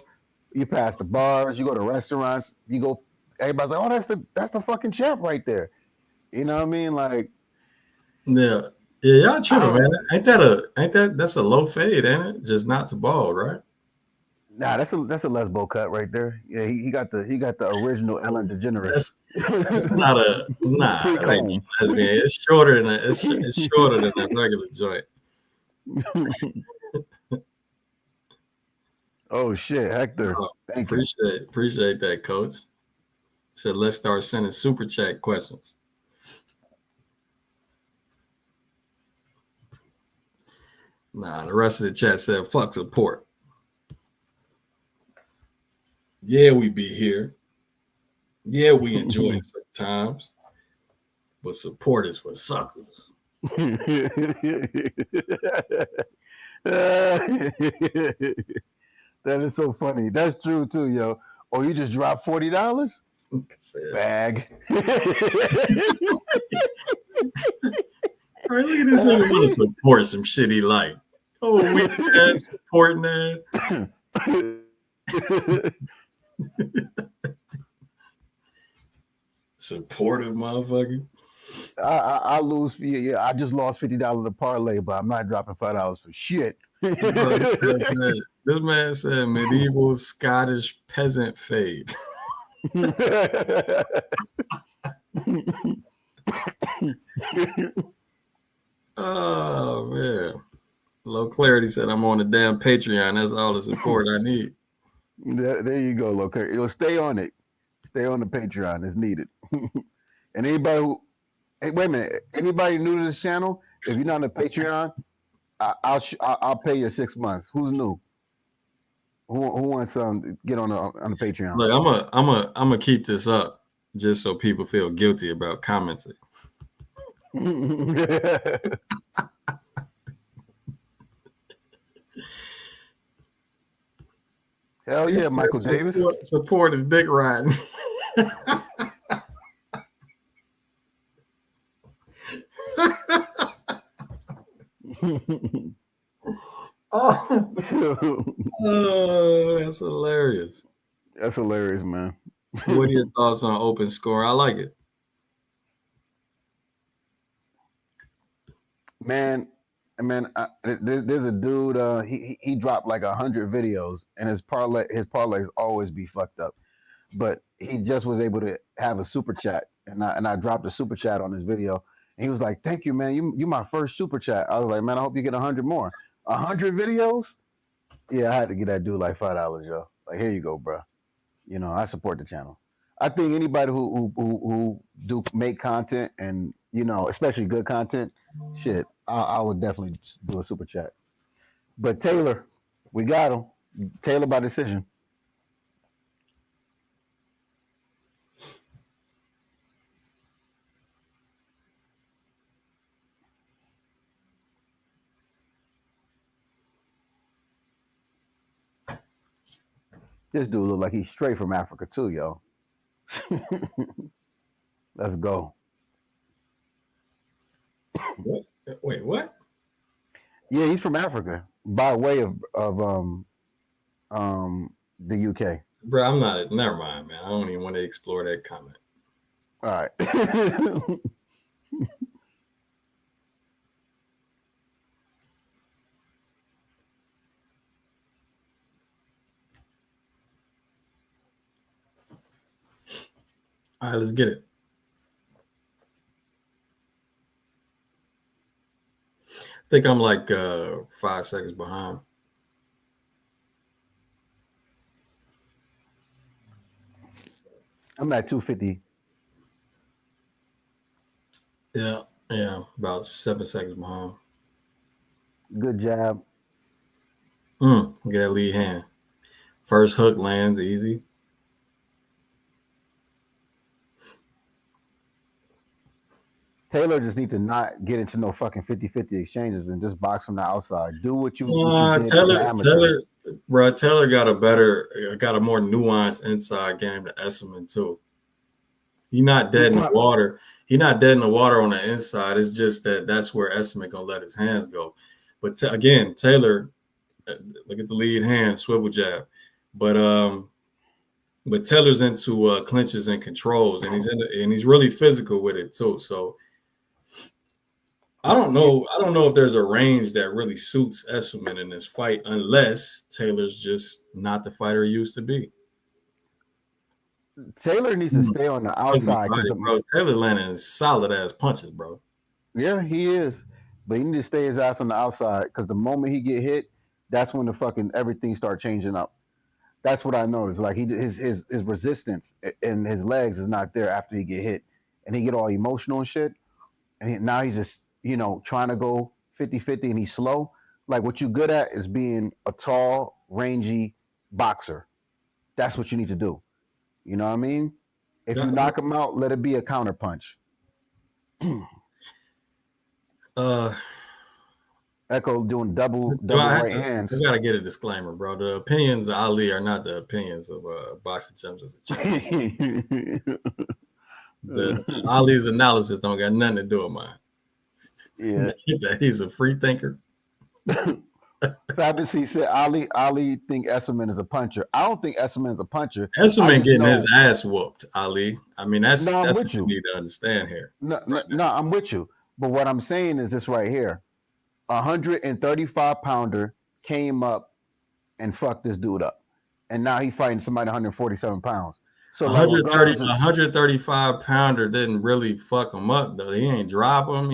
you pass the bars, you go to restaurants, everybody's like, oh, that's a fucking champ right there. You know what I mean? Like, yeah, y'all tripping, man. Ain't that's a low fade, ain't it? Just not to bald, right? Nah, that's a lesbo cut right there. Yeah, he got the original Ellen DeGeneres. That's not a that ain't lesbian. It's shorter than it's shorter than a regular joint. Oh shit, Hector. Thank you. Appreciate that, Coach. Said let's start sending super chat questions. Nah, the rest of the chat said fuck support. Yeah, we be here. Yeah, we enjoy it sometimes. But support is for suckers. That is so funny. That's true too, yo. Or you just dropped $40? Bag. All right, look at this nigga want to support some shit he like. Oh, we supporting that. Supportive motherfucker. I lose. Yeah, I just lost $50 to parlay, but I'm not dropping $5 for shit. This man said medieval Scottish peasant fade. Oh man. Low Clarity said I'm on the damn Patreon. That's all the support I need. There you go, Low Clarity. It'll stay on it. Stay on the Patreon. It's needed. And anybody wait a minute. Anybody new to this channel, if you're not on the Patreon, I'll pay you 6 months. Who's new? Who wants to get on the Patreon? Look, I'm gonna keep this up just so people feel guilty about commenting. Hell He yeah, said Michael Davis. support his dick riding. Oh, that's hilarious. That's hilarious, man. What are your thoughts on open score? I like it. Man, there's a dude. He dropped like 100 videos, and his parlays always be fucked up. But he just was able to have a super chat, and I dropped a super chat on his video. And he was like, "Thank you, man. You my first super chat." I was like, "Man, I hope you get 100 more. 100 videos." Yeah, I had to get that dude like $5, yo. Like, here you go, bro. You know, I support the channel. I think anybody who do make content and especially good content, shit, I would definitely do a super chat. But Taylor, we got him. Taylor by decision. This dude look like he's straight from Africa too, yo. Let's go. What? Wait, what? Yeah, he's from Africa by way of the UK. Bro, I'm not. Never mind, man. I don't even want to explore that comment. All right. All right, let's get it. I think I'm like 5 seconds behind. I'm at 250. Yeah, about 7 seconds behind. Good jab. Get that lead hand. First hook lands easy. Taylor just need to not get into no fucking 50-50 exchanges and just box from the outside. Do what you did as an amateur. Taylor got a more nuanced inside game than Essuman too. He's not dead in the water. He's not dead in the water on the inside. It's just that's where Essuman gonna let his hands go. But again, Taylor, look at the lead hand, swivel jab. But Taylor's into clinches and controls, and he's really physical with it too. So I don't know if there's a range that really suits Essuman in this fight, unless Taylor's just not the fighter he used to be. Taylor needs to stay on the outside. Bro, Taylor landing solid ass punches, bro. Yeah, he is. But he needs to stay his ass on the outside because the moment he get hit, that's when the fucking everything start changing up. That's what I noticed. Like his resistance in his legs is not there after he get hit, and he get all emotional and shit. And now he's just trying to go 50-50 and he's slow. Like what you good at is being a tall, rangy boxer. That's what you need to do. You know what I mean? If you knock him out, let it be a counter punch. Echo doing double right hands. I gotta get a disclaimer, bro. The opinions of Ali are not the opinions of boxing champs as a champion. Ali's analysis don't got nothing to do with mine. Yeah, he's a free thinker. Fabrice said Ali think Essuman is a puncher. I don't think Essuman is a puncher. Essuman getting his ass whooped, Ali. I mean, that's what you need to understand here. No, I'm with you. But what I'm saying is this right here. 135 pounder came up and fucked this dude up. And now he's fighting somebody 147 pounds. So 135 pounder didn't really fuck him up though. He ain't drop him.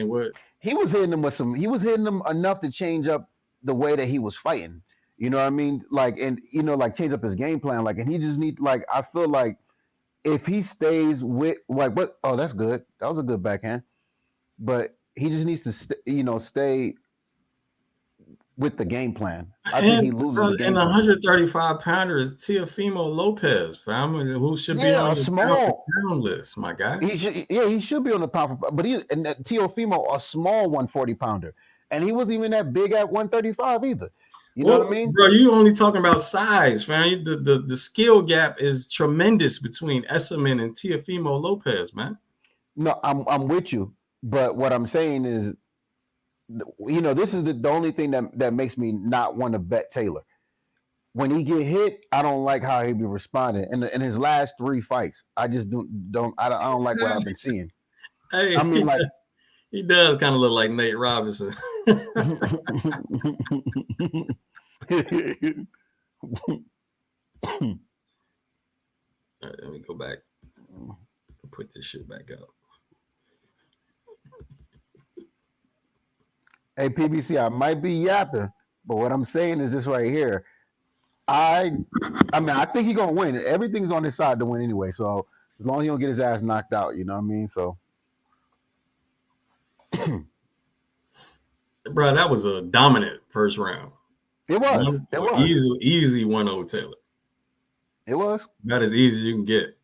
What? He was hitting him enough to change up the way that he was fighting. You know what I mean? Like, and change up his game plan. Like, and he just need I feel like if he stays with that's good. That was a good backhand. But he just needs to stay with the game plan. I think he loses the game plan. 135 pounder is Teofimo Lopez, family, who should be on the pound list, my guy. He should be on the pound. But Teofimo, a small 140 pounder, and he wasn't even that big at 135 either. You know what I mean? Bro, you only talking about size, man. The skill gap is tremendous between Essuman and Teofimo Lopez, man. No, I'm with you. But what I'm saying is, this is the only thing that makes me not want to bet Taylor. When he get hit, I don't like how he be responding. In his last 3 fights, I just I don't like what I've been seeing. Hey, I mean, like he does kind of look like Nate Robinson. Right, let me go back and put this shit back up. Hey, PBC, I might be yapping, but what I'm saying is this right here. I mean, I think he's gonna win. Everything's on his side to win anyway. So as long as he don't get his ass knocked out, you know what I mean. So, Bro, that was a dominant first round. it was. Easy 1-0 Taylor. It was. About as easy as you can get.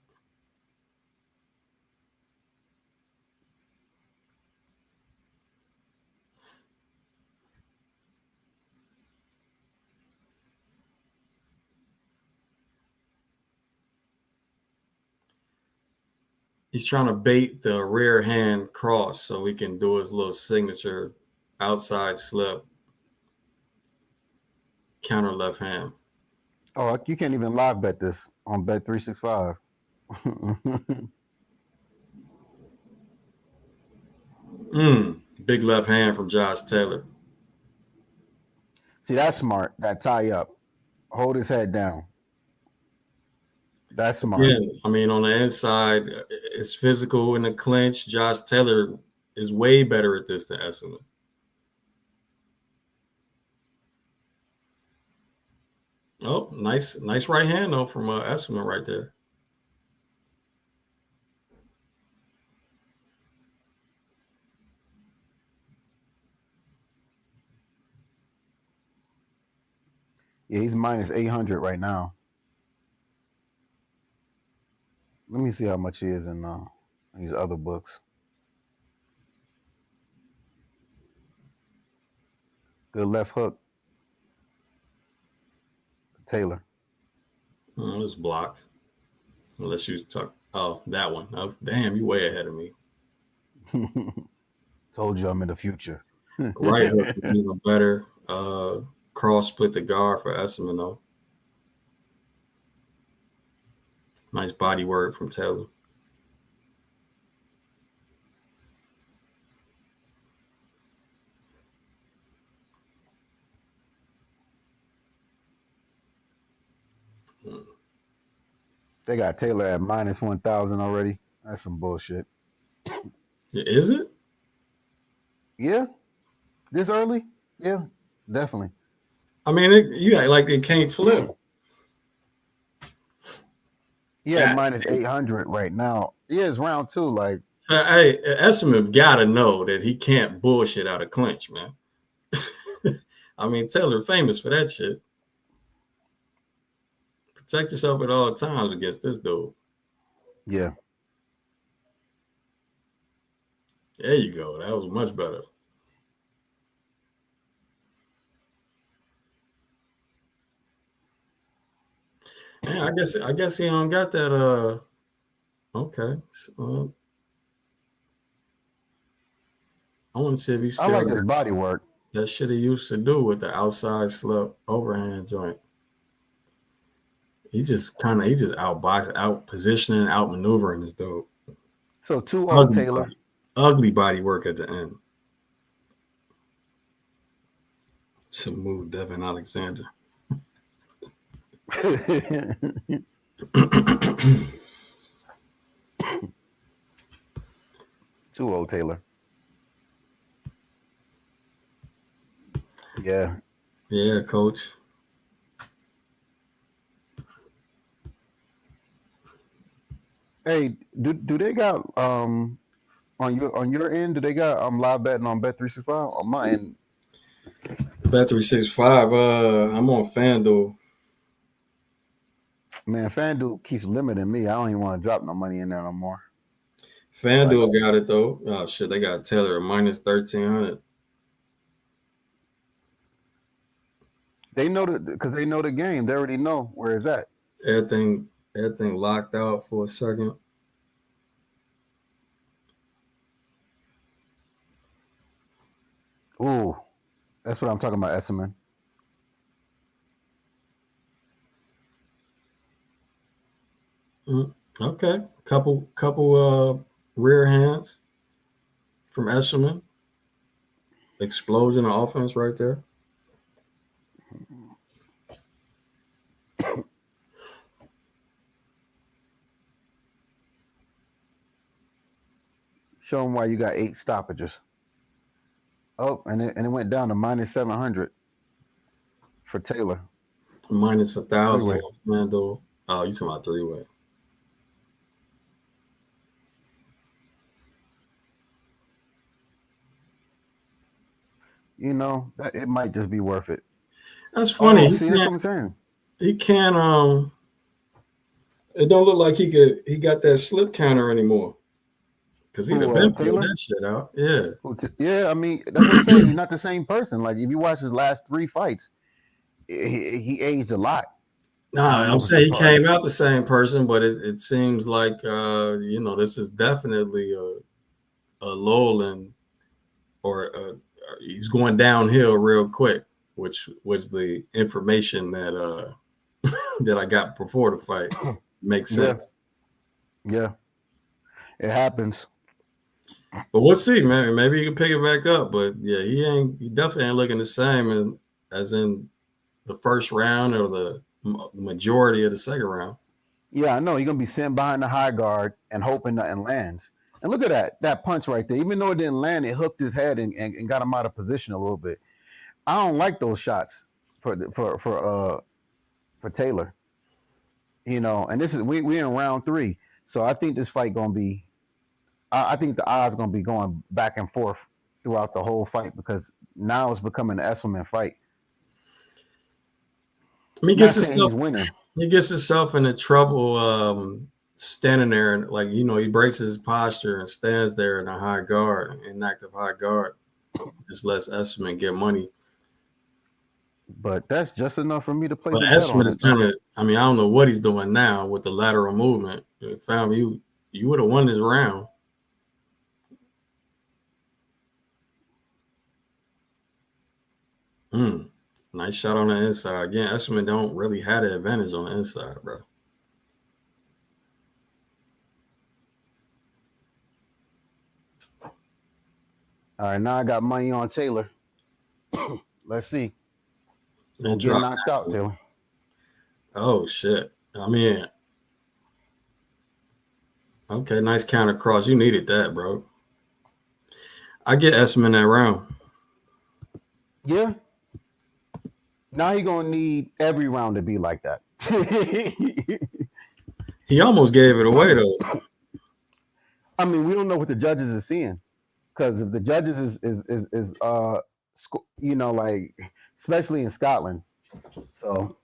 He's trying to bait the rear hand cross so he can do his little signature outside slip counter left hand. Oh, you can't even live bet this on Bet365. Big left hand from Josh Taylor. See, that's smart. That tie up. Hold his head down. That's smart. Yeah, I mean, on the inside, it's physical in the clinch. Josh Taylor is way better at this than Essuman. Oh, nice right hand though from Essuman right there. Yeah, he's minus 800 right now. Let me see how much he is in these other books. Good left hook. Taylor. It's blocked. Unless you talk. Oh, that one. Oh, damn, you way ahead of me. Told you I'm in the future. Right hook is even better. Cross split the guard for Essuman though. Nice body work from Taylor. They got Taylor at minus 1,000 already. That's some bullshit. Is it? Yeah, this early? Yeah, definitely. I mean, you act like it can't flip. Yeah, minus 800 right now. Yeah, it's round 2. Like, hey, Essuman gotta know that he can't bullshit out of clinch, man. I mean, Taylor famous for that shit. Protect yourself at all times against this dude. Yeah. There you go. That was much better. Yeah, I guess he don't got that. Okay. So, I want to see if he still I like his body work. That shit he used to do with the outside slip overhand joint. He just outboxing, out positioning, out maneuvering this dude. So 2-0 Taylor. Ugly body work at the end. To move Devin Alexander. 2-0 Taylor. Yeah. Yeah, coach. Hey, do they got on your end? Do they got live betting on Bet365? On my end, Bet365. I'm on FanDuel. man, FanDuel keeps limiting me. I don't even want to drop no money in there no more. FanDuel got it though. Oh shit, they got Taylor at minus 1,300. They know because they know the game. They already know where it's at. Everything locked out for a second. Ooh, that's what I'm talking about, Essuman. Okay, couple rear hands from Essuman. Explosion of offense right there. Show them why you got 8 stoppages. Oh, and it went down to minus 700 for Taylor. Minus 1,000 Three-way. on Mando. Oh, you talking about three-way. You know, that it might just be worth it. That's funny. Oh, see, that's what I'm saying. He can't it don't look like he got that slip counter anymore. Because he'd have Who, been pulled Taylor? that shit out. Yeah. Yeah, I mean, that's what I'm saying. He's not the same person. Like, if you watch his last 3 fights, he aged a lot No, for the I'm most saying he part. came out the same person, but it seems like this is definitely a lowland or he's going downhill real quick, which was the information that that I got before the fight. Makes Yeah, sense. yeah, it happens. But we'll see, man. Maybe he can pick it back up. But yeah, he definitely ain't looking the same as in the first round or the majority of the second round. Yeah, I know. You're gonna be sitting behind the high guard and hoping nothing lands. And look at that punch right there. Even though it didn't land, it hooked his head and got him out of position a little bit. I don't like those shots for Taylor. You know, and this is we in round 3, so I think this fight gonna be. I think the odds gonna be going back and forth throughout the whole fight because now it's becoming an Esselman fight. I mean, Not saying he's winning. he gets himself into trouble standing there and he breaks his posture and stands there in a high guard, inactive high guard, just lets Essuman get money. But that's just enough for me to place But a bet Essuman on is it, though. kind of, I mean, I don't know what he's doing now with the lateral movement. Found you would have won this round. Nice shot on the inside. Again, Essuman don't really have the advantage on the inside, bro. All right, now I got money on Taylor. Let's see. Don't get Drop. knocked out, Taylor. Oh shit. I mean, okay, nice counter cross. You needed that, bro. I get Essuman that round. Yeah. Now you're gonna need every round to be like that. He almost gave it away though. I mean, we don't know what the judges are seeing because if the judges like especially in Scotland, so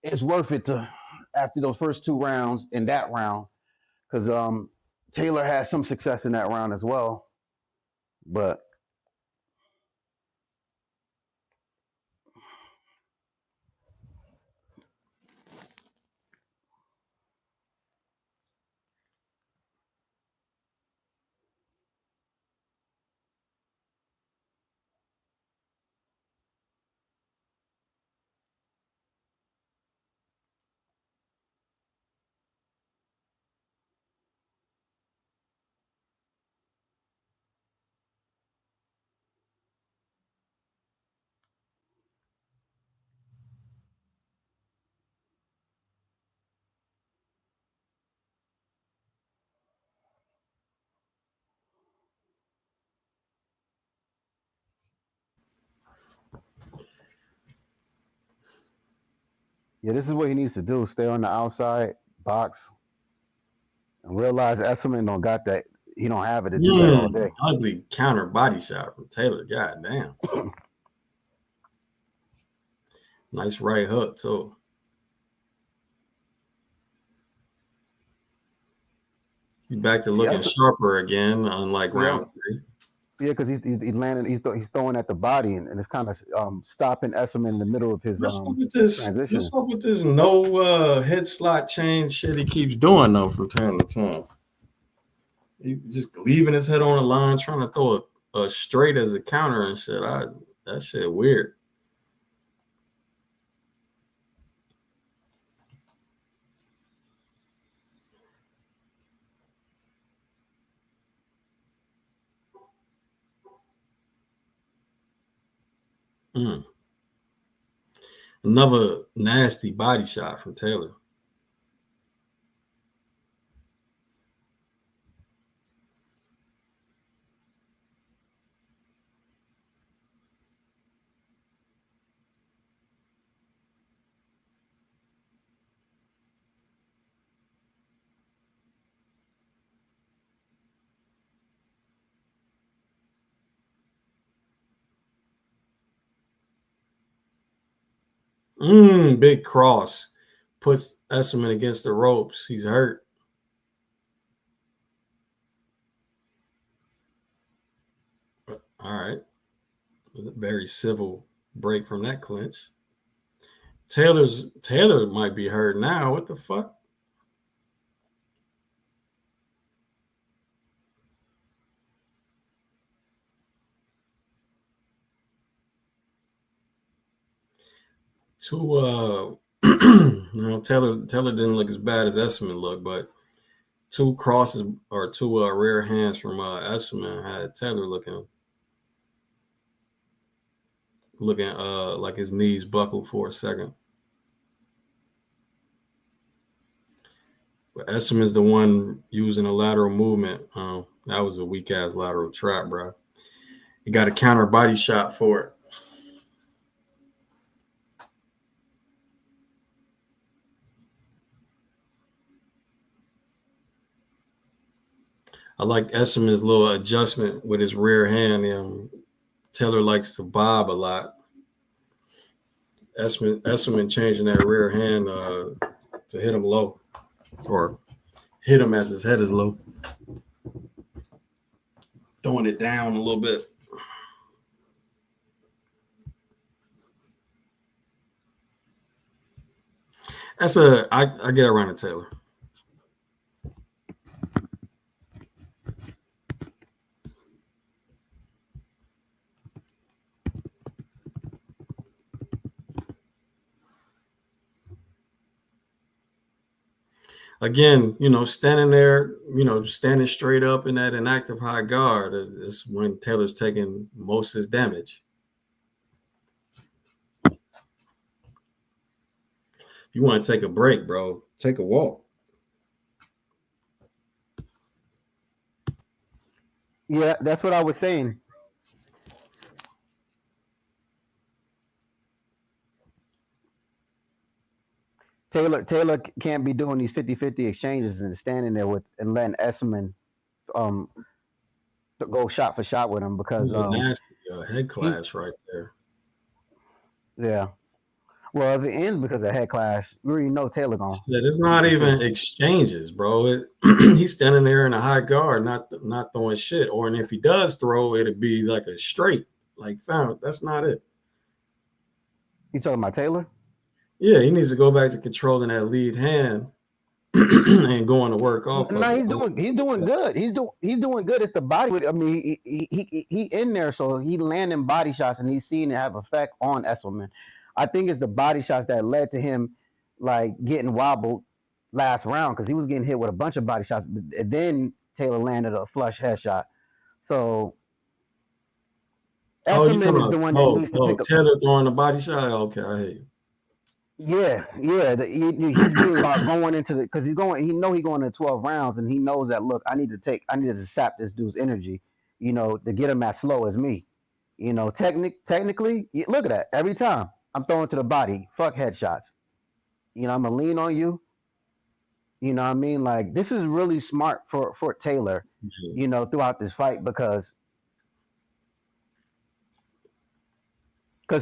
it's worth it to after those first 2 rounds in that round because Taylor had some success in that round as well, but yeah, this is what he needs to do: stay on the outside, box, and realize Esselman don't got that. He don't have it to do that all day. Ugly counter body shot from Taylor. God damn. Nice right hook too. He's back to looking sharper again, unlike round 3. Yeah, because he's landing, he's throwing at the body, and it's kind of stopping Essuman in the middle of his What's up with this? What's transition. up with this no head slot change shit he keeps doing though from time to time? He just leaving his head on the line, trying to throw a straight as a counter and shit. That shit weird. Mm. Another nasty body shot from Taylor. Big cross. Puts Essuman against the ropes. He's hurt. All right. Very civil break from that clinch. Taylor might be hurt now. What the fuck? Two Taylor didn't look as bad as Essuman looked, but two crosses or two rear hands from Essuman had Taylor looking like his knees buckled for a second. But Essuman's the one using a lateral movement. That was a weak ass lateral trap, bro. He got a counter body shot for it. I like Essuman's little adjustment with his rear hand. Taylor likes to bob a lot. Essuman changing that rear hand to hit him low or hit him as his head is low. Throwing it down a little bit. I get around to Taylor. Again, standing there, standing straight up in that inactive high guard is when Taylor's taking most of his damage. If you want to take a break, bro, take a walk. Yeah, that's what I was saying. Taylor can't be doing these 50-50 exchanges and standing there with and letting Essuman um to go shot for shot with him It because was a nasty head he clash right there. yeah. Well, if it ends because of head clash, we already know Taylor gonna Yeah, there's beat not the shit. even exchanges, bro. He's standing there in a high guard, not throwing shit. Or and if he does throw, it'd be like a straight, like found. That's not it. You talking about Taylor? Yeah, he needs to go back to controlling that lead hand and going to work off of No, it. he's doing good. He's doing good. It's the body. I mean, he in there, so he landing body shots, and he's seeing it have effect on Esselman. I think it's the body shots that led to him like getting wobbled last round because he was getting hit with a bunch of body shots. And then Taylor landed a flush headshot. So Oh, you Esselman talking is the about one that needs to pick up. Taylor throwing a body shot? Okay, I hate you. Yeah, yeah. He's worried about going into the because he's going. He's going to 12 rounds, and he knows that. Look, I need to sap this dude's energy, to get him as slow as me. Technically, look at that. Every time I'm throwing to the body, fuck headshots. I'm gonna lean on you. You know what I mean? Like this is really smart for Taylor. Throughout this fight because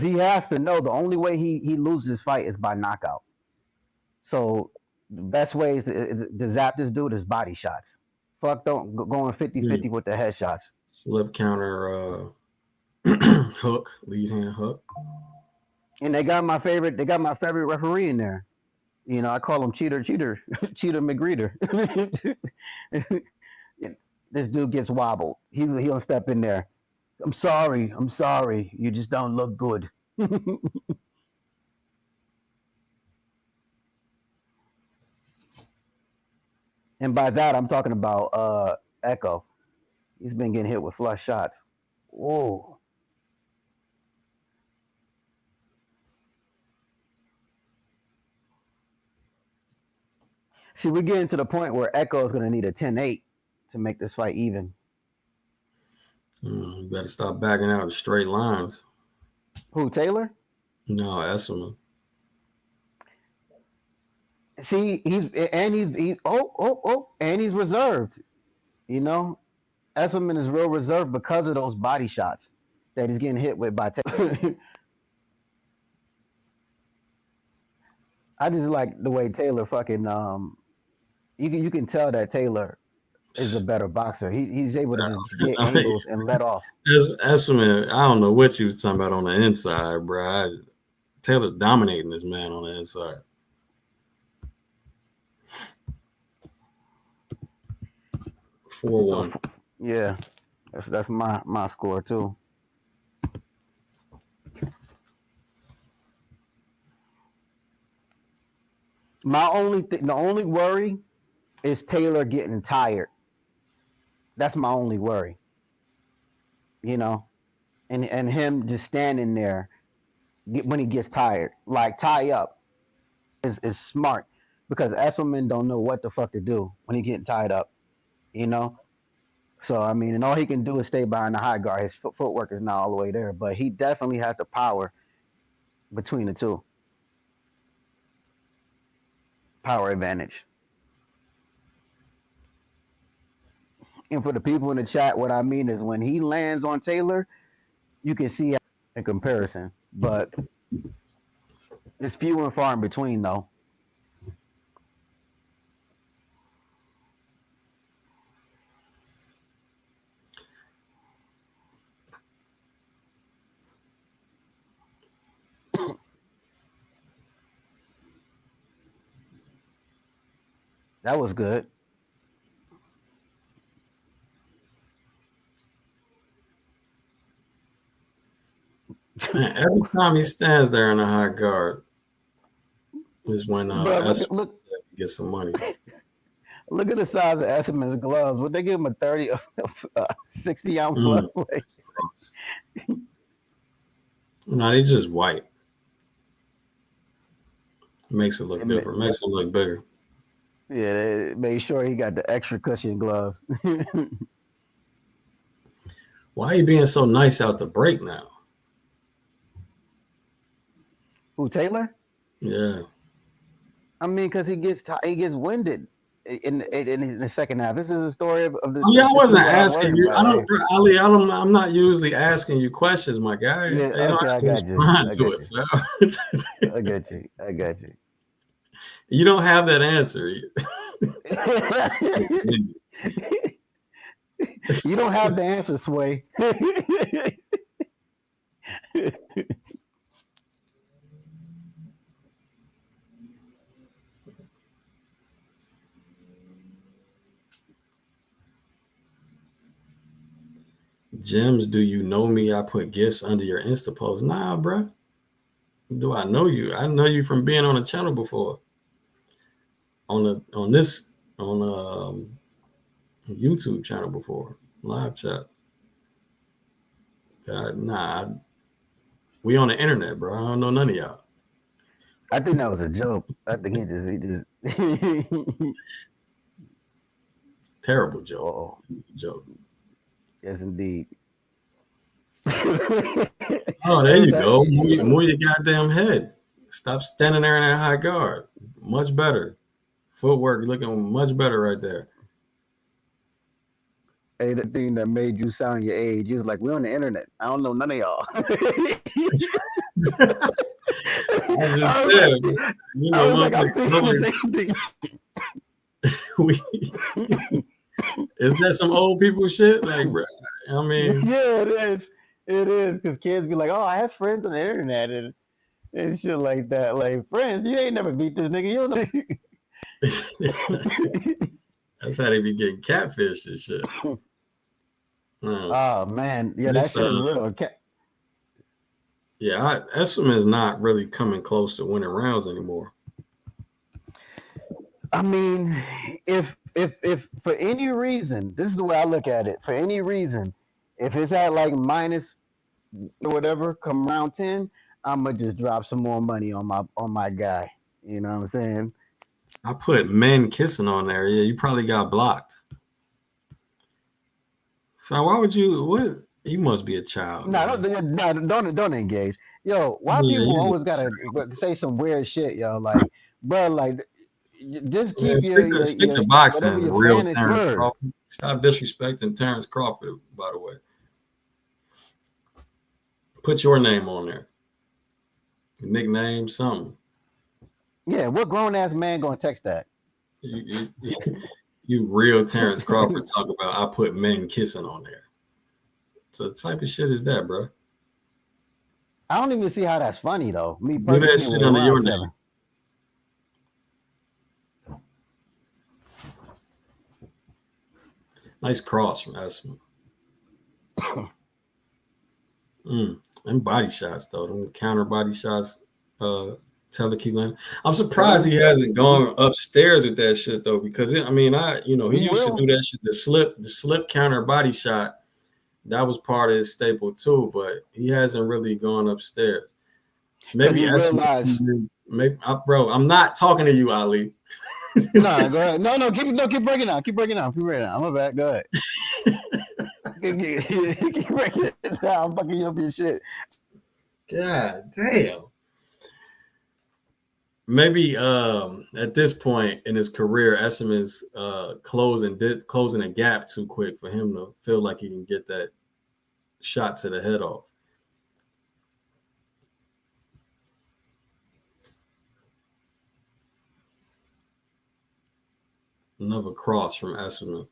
he has to know the only way he loses this fight is by knockout. So the best way is to zap this dude is body shots. Fuck don't going 50-50 Yeah. with the headshots. Slip counter hook, lead hand hook. And they got my favorite referee in there. You know, I call him Cheater McGregor. This dude gets wobbled. He'll step in there. I'm sorry. You just don't look good. And by that, I'm talking about Echo. He's been getting hit with flush shots. Whoa. See, we're getting to the point where Echo is going to need a 10-8 to make this fight even. You better stop backing out in straight lines. Who, Taylor? No, Essuman. See, he's reserved. You know, Essuman is real reserved because of those body shots that he's getting hit with by Taylor. I just like the way Taylor fucking you can tell that Taylor is a better boxer. He's able to just get angles and let off. Essuman, I don't know what you was talking about on the inside, bro. Taylor dominating this man on the inside. So, 4-1. Yeah, that's my score too. The only worry is Taylor getting tired. That's my only worry. You know, and him just standing there when he gets tired, like tie up, is smart because Essuman don't know what the fuck to do when he getting tied up. You know, so I mean, and all he can do is stay behind the high guard. His footwork is not all the way there, but he definitely has the power between the two. Power advantage. And for the people in the chat, what I mean is when he lands on Taylor, you can see in comparison, but it's few and far in between, though. That was good. Man, every time he stands there in a high guard is when look, get some money. Look at the size of Essuman's gloves. Would they give him a 30, 60-ounce glove? No, he's just white. Makes it look different. Makes it look bigger. Yeah, they made sure he got the extra cushion gloves. Why are you being so nice out the break now? Who, Taylor? Yeah. I mean, because he gets winded in the second half. This is a story of the. Yeah, I wasn't asking you. Ali, I'm not usually asking you questions, my guy. Yeah, okay, I got you. I got you. You don't have that answer. You don't have the answer, Sway. Gems, do you know me? I put gifts under your Insta post. Nah, bro. Do I know you? I know you from being on the channel before. On YouTube channel before. Live chat. We on the internet, bro. I don't know none of y'all. I think that was a joke. I think he just Terrible joke. Joke. Yes, indeed. Oh, there you go. Move your goddamn head. Stop standing there in that high guard. Much better. Footwork looking much better right there. Hey, the thing that made you sound your age, you was like, we're on the internet. I don't know none of y'all. I just said, you know, I was like, I'm thinking the same thing. Is that some old people shit? Like, bro, I mean, Yeah, it is. It is because kids be like, "Oh, I have friends on the internet and shit like that." Like, friends, you ain't never beat this nigga. You don't that's how they be getting catfished and shit. know. Oh man, yeah, that This, shit is real. yeah, Essuman is not really coming close to winning rounds anymore. I mean, if for any reason, this is the way I look at it. For any reason, if it's at like minus or whatever, come round 10, I'ma just drop some more money on my guy. You know what I'm saying? I put men kissing on there. Yeah, you probably got blocked. So why would you? What? You must be a child, No, man. don't engage. Yo, why Yeah, people you always just a gotta say some weird shit, yo? Like, bro, like, just child. Man, keep stick to whatever boxing. your Real fantasy Terrence word. Crawford. Stop disrespecting Terrence Crawford. By the way, put your name on there. Your nickname, something. Yeah, what grown ass man gonna text that? You real Terrence Crawford talk about I put men kissing on there. So the type of shit is that, bro? I don't even see how that's funny though. Me Do personally, that shit anyway, under round your name. 7. Nice cross from Essuman. And body shots though, them counter body shots. Taylor keep landing. I'm surprised he hasn't gone upstairs with that shit though, because he He used to will. do that shit. The slip counter body shot. That was part of his staple too, but he hasn't really gone upstairs. Because Maybe he realized. bro. I'm not talking to you, Ali. No, go ahead. No, keep breaking down. Keep breaking down. Keep breaking down. I'm back. Go ahead. Keep breaking it down. I'm fucking you up your shit. God damn. Maybe at this point in his career, Essuman's closing a gap too quick for him to feel like he can get that shot to the head off. Another cross from Essuman.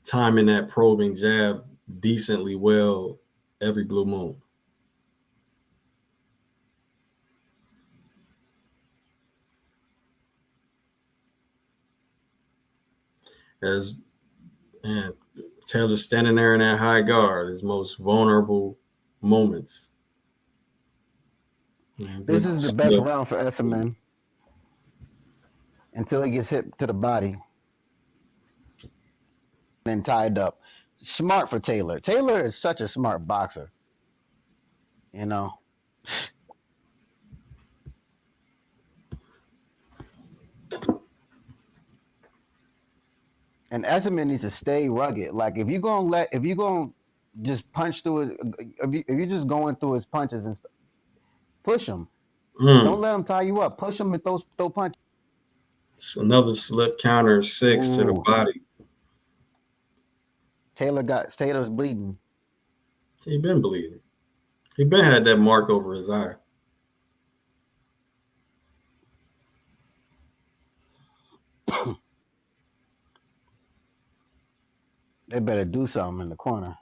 Timing that probing jab decently well every blue moon. As man, Taylor standing there in that high guard, his most vulnerable moments. This is the best round for Essuman until he gets hit to the body and tied up. Smart for Taylor. Taylor is such a smart boxer. You know. And Essuman needs to stay rugged. Like if you're gonna just punch through it, if you're just going through his punches and stuff, push him. Don't let him tie you up. Push him and throw punches. It's another slip counter 6 to the body. Taylor's bleeding. He been bleeding. He been had that mark over his eye. They better do something in the corner.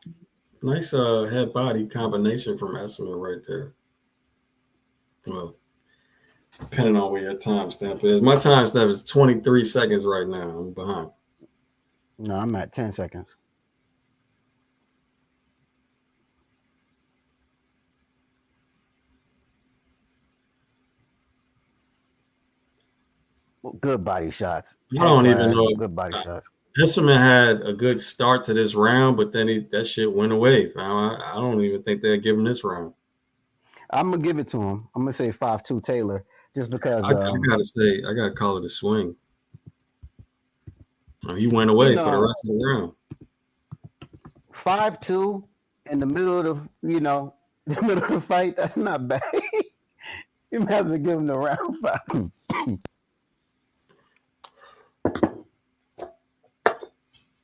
Nice head body combination from Essuman right there. Well, depending on where your timestamp is. My timestamp is 23 seconds right now. I'm behind. No, I'm at 10 seconds. Good body shots. I don't even know. Good body shots. Essuman had a good start to this round, but then that shit went away. I don't even think they'll give him this round. I'm gonna give it to him. I'm gonna say 5-2 Taylor, just because. I gotta call it a swing. He went away for the rest of the round. 5-2 in the middle of the middle of the fight. That's not bad. You might have to give him the round 5.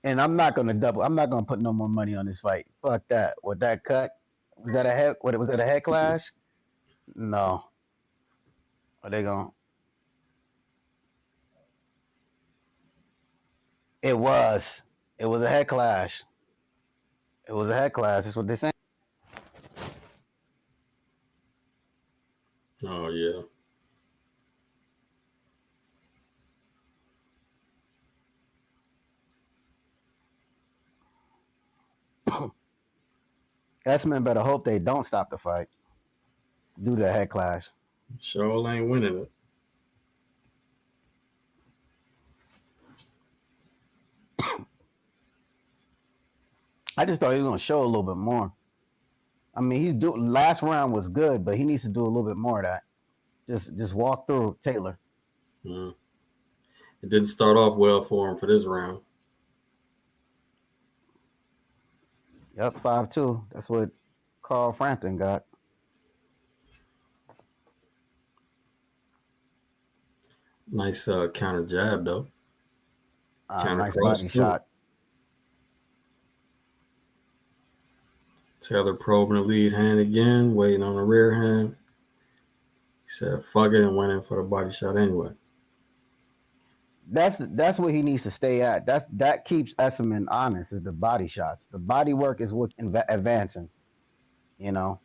And I'm not gonna double. I'm not gonna put no more money on this fight. Fuck that. With that cut, was that a head? What was that a head clash? No. Are they going? It was. It was a head clash. It was a head clash. That's what they're saying. Oh yeah. Essuman better hope they don't stop the fight due to the head clash. Sure ain't winning it. I just thought he was gonna show a little bit more. I mean, last round was good, but he needs to do a little bit more of that. Just walk through Taylor. Mm. It didn't start off well for him for this round. Yep, 5-2. That's what Carl Frampton got. Nice counter jab though. Counter Nice cross body too. shot. Taylor probing the lead hand again, waiting on the rear hand. He said, fuck it, and went in for the body shot anyway. That's what he needs to stay at. That keeps Essuman honest, is the body shots. The body work is what's advancing. You know,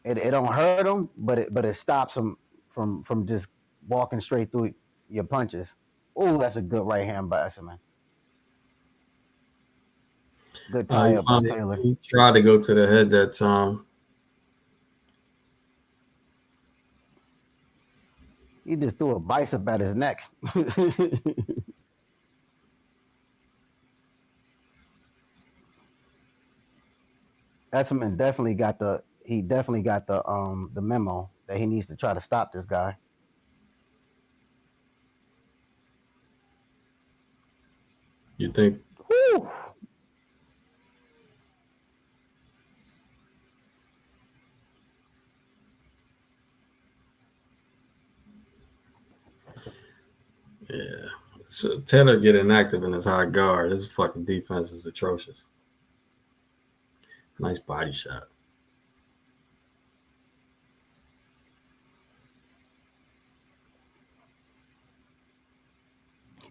it don't hurt him, but it stops him from just walking straight through your punches. Oh, that's a good right hand by Essuman. Good tie up by Taylor. He tried to go to the head that time. He just threw a bicep at his neck. Essuman definitely got the memo that he needs to try to stop this guy. You think? Whew. Yeah. So Taylor getting active in his high guard. His fucking defense is atrocious. Nice body shot.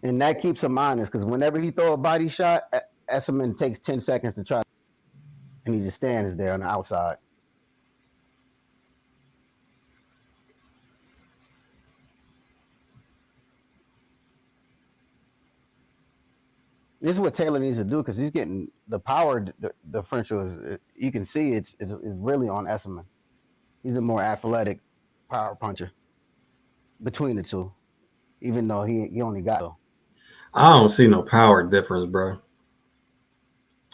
And that keeps him honest because whenever he throw a body shot, Essuman takes 10 seconds to try, and he just stands there on the outside. This is what Taylor needs to do because he's getting the power differential. You can see it's really on Essuman. He's a more athletic power puncher between the two, even though he only got. I don't see no power difference, bro.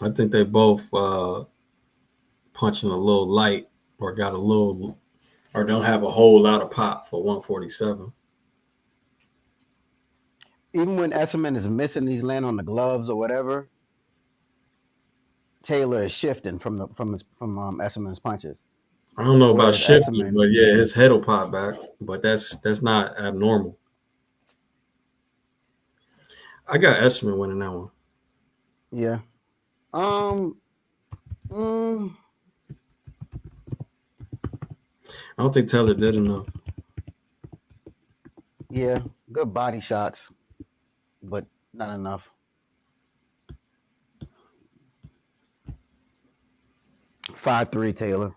I think they both punching a little light or got a little or don't have a whole lot of pop for 147. Even when Essuman is missing, he's landing on the gloves or whatever. Taylor is shifting from Essuman's punches. I don't know about Whereas shifting, Essuman, but yeah, his head will pop back. But that's not abnormal. I got Essuman winning that one. yeah. I don't think Taylor did enough. Yeah, good body shots, but not enough. 5-3 Taylor.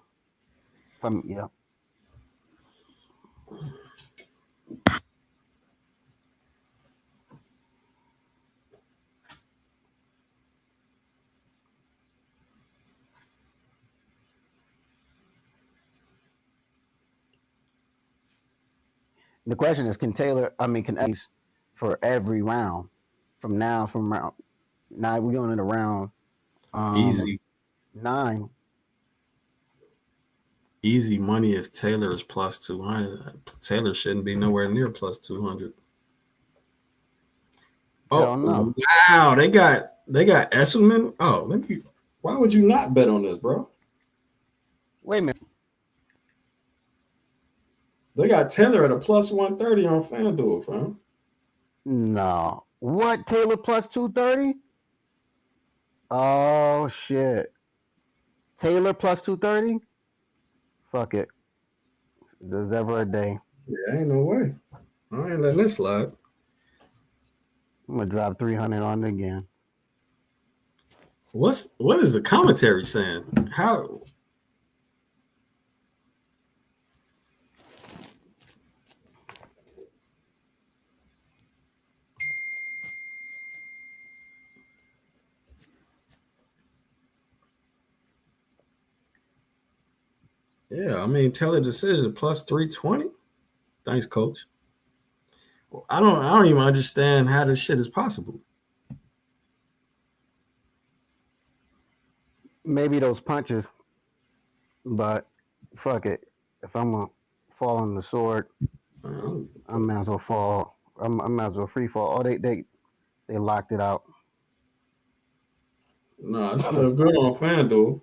Yeah. The question is, can Ace for every round from round now we're going into round Easy 9. Easy money if Taylor is plus 200. Taylor shouldn't be nowhere near plus 200. Hell no. Wow, they got Essuman. Oh, why would you not bet on this, bro? Wait a minute. They got Taylor at a plus 130 on FanDuel, fam. No. What? Taylor plus 230? Oh shit. Taylor plus 230? Fuck it. There's ever a day. Yeah, ain't no way. I ain't letting this slide. I'm gonna drop 300 on it again. What is the commentary saying? How? Yeah, I mean, Taylor decision plus 320. Thanks, coach. I don't even understand how this shit is possible. Maybe those punches, but fuck it. If I'm gonna fall on the sword, Uh, I might as well fall. I might as well free fall. Oh, they locked it out. No, it's still good on FanDuel.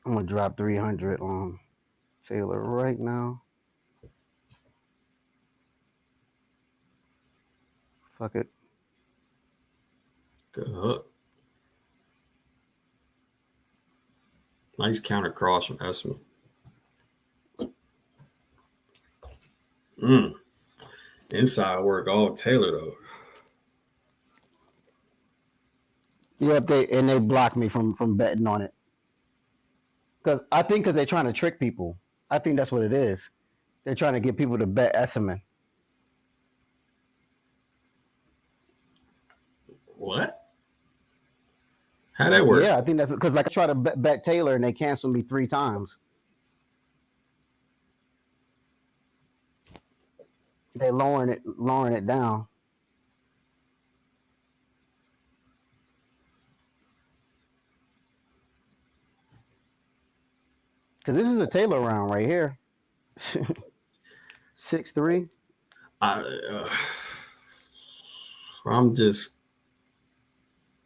I'm gonna drop 300 on Taylor right now. Fuck it. Good hook. Nice counter cross from Essuman. Inside work all Taylor though. Yep, they blocked me from betting on it. Because they're trying to trick people. I think that's what it is. They're trying to get people to bet Essuman. What? How that work? Yeah, I think that's because like I tried to bet Taylor and they canceled me 3 times. They lowering it down. Because this is a Taylor round right here. 6-3. I, I'm just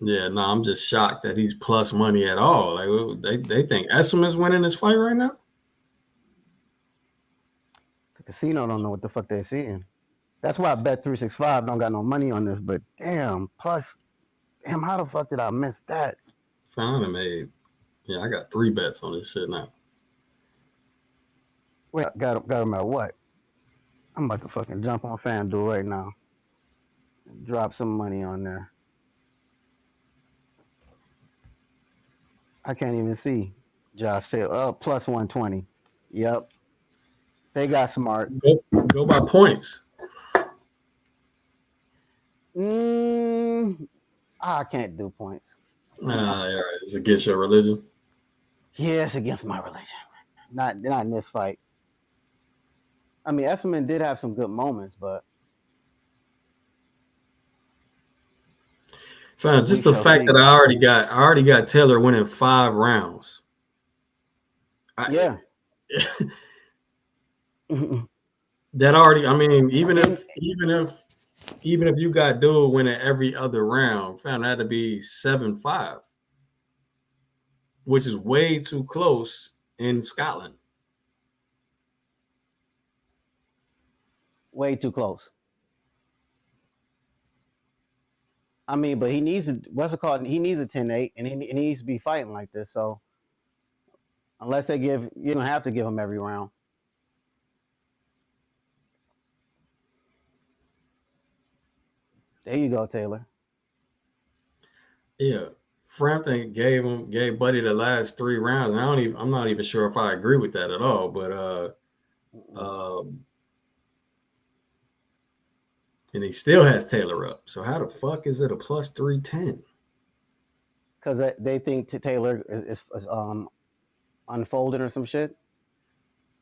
I'm just shocked that he's plus money at all. Like they think Essuman's winning this fight right now. The casino don't know what the fuck they're seeing. That's why I bet 365 don't got no money on this. But damn, how the fuck did I miss that? Found him made. Yeah, I got 3 bets on this shit now. Wait, got him at what? I'm about to fucking jump on FanDuel right now. Drop some money on there. I can't even see. Josh Taylor, plus 120. Yep. They got smart. Go by points. I can't do points. All right. It's against your religion. Yeah, it's against my religion. Not in this fight. I mean, Essuman did have some good moments, but Fine, just the fact that I already got Taylor winning 5 rounds. Yeah. That already, I mean, even if you got dude winning every other round, found that to be 7-5, which is way too close in Scotland. Way too close. I mean, but he needs what's it called? He needs a 10-8, and he needs to be fighting like this. So unless you don't have to give him every round. There you go, Taylor. Yeah, Frampton gave Buddy the last 3 rounds. And I'm not even sure if I agree with that at all. But and he still has Taylor up. So how the fuck is it a plus 310? Because they think Taylor is unfolded or some shit.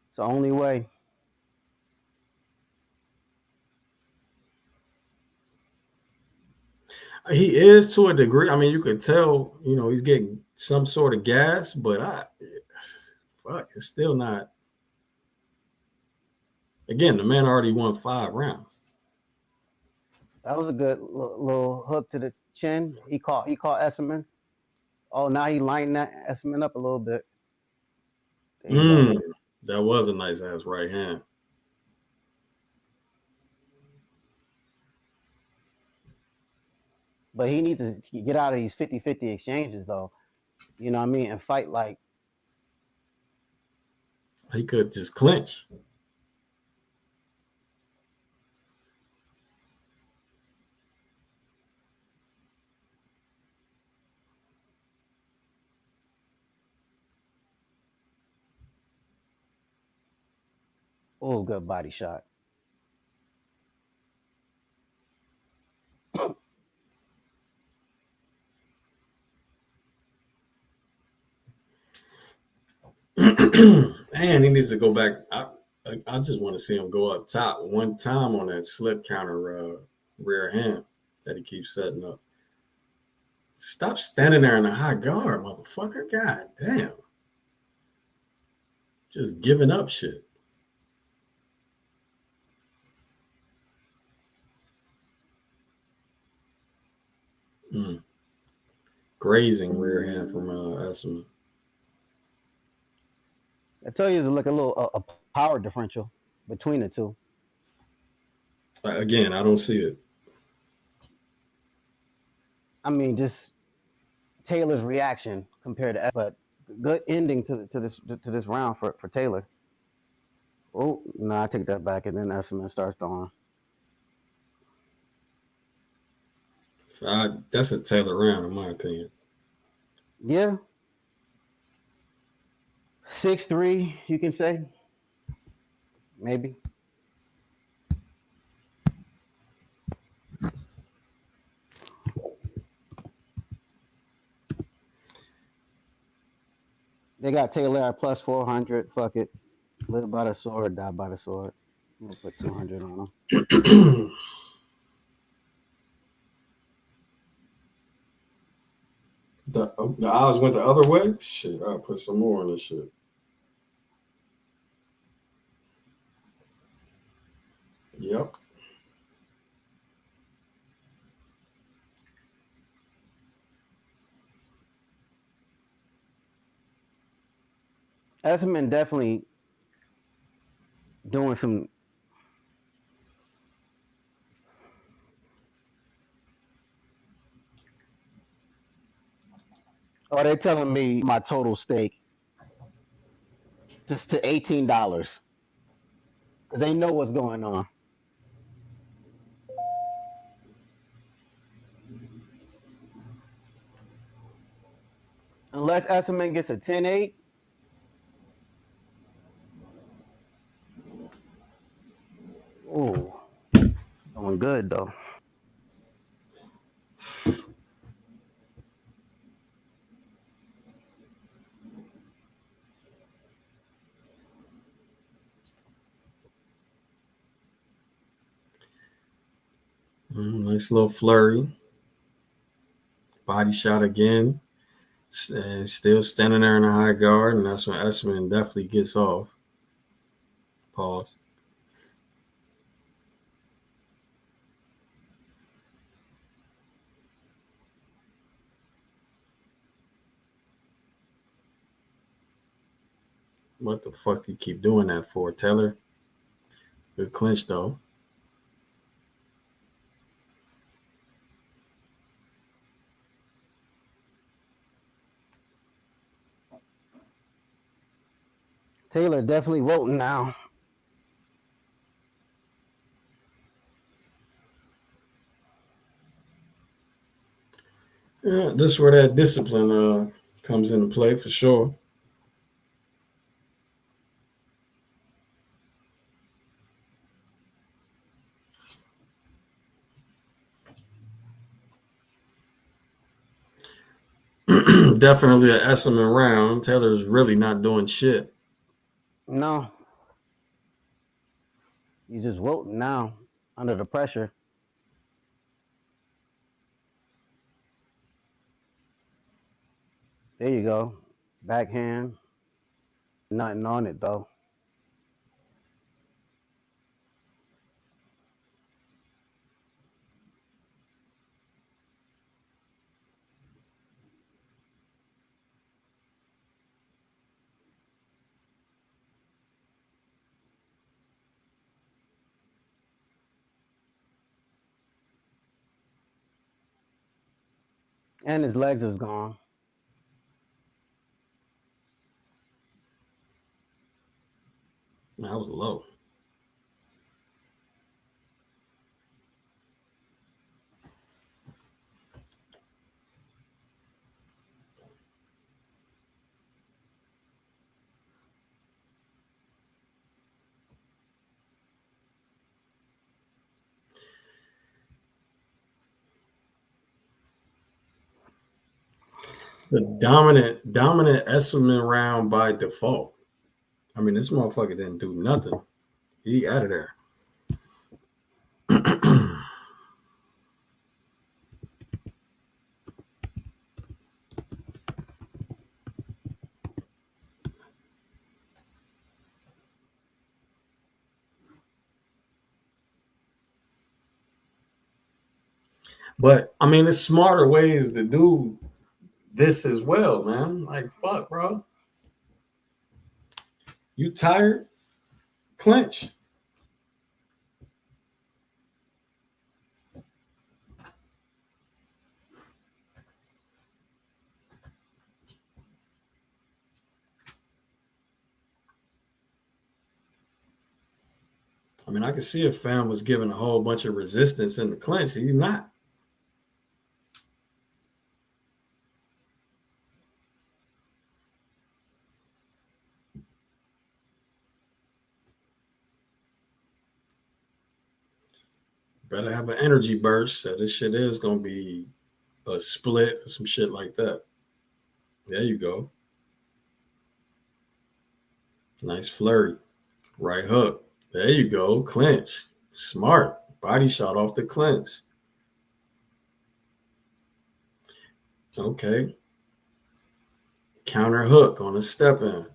It's the only way. He is to a degree. I mean, you could tell, he's getting some sort of gas, but it's still not. Again, the man already won 5 rounds. That was a good little hook to the chin. He caught Essuman. Oh, now he lined that Essuman up a little bit. That was a nice ass right hand. But he needs to get out of these 50-50 exchanges, though. You know what I mean? And fight like. He could just clinch. Oh, good body shot. And he needs to go back. I just want to see him go up top one time on that slip counter rear hand that he keeps setting up. Stop standing there in a high guard, motherfucker. God damn. Just giving up shit. Mm. Grazing rear hand from Essuman. I tell you, it's like a little a power differential between the two. Again, I don't see it. I mean, just Taylor's reaction compared to, but good ending to this round for Taylor. Oh no, I take that back, and then Essuman starts throwing. That's a Taylor round, in my opinion. Yeah, 6'3", you can say, maybe. They got Taylor at plus 400. Fuck it, live by the sword, die by the sword. I'm gonna put 200 on him. The odds went the other way. Shit, I'll put some more on this shit. Yep. Essuman definitely doing some. Oh, they telling me my total stake just to $18 because they know what's going on. Unless Essuman gets a 10-8. Ooh, doing good though. Nice little flurry. Body shot again. And still standing there in a high guard, and that's when Essuman definitely gets off. Pause. What the fuck do you keep doing that for, Taylor? Good clinch though. Taylor definitely voting now. Yeah, this is where that discipline comes into play for sure. Definitely an Essuman round. Taylor's really not doing shit. No, he's just voting now under the pressure. There you go. Backhand. Nothing on it though. And his legs is gone. That was low. The dominant Essuman round by default. I mean, this motherfucker didn't do nothing. He out of there. But I mean, there's smarter ways to do this as well, man. Like, fuck, bro. You tired? Clinch. I mean, I could see if Fam was giving a whole bunch of resistance in the clinch. He's not. Better have an energy burst. So this shit is going to be a split or some shit like that. There you go. Nice flurry. Right hook. There you go. Clinch. Smart. Body shot off the clinch. Okay. Counter hook on a step in.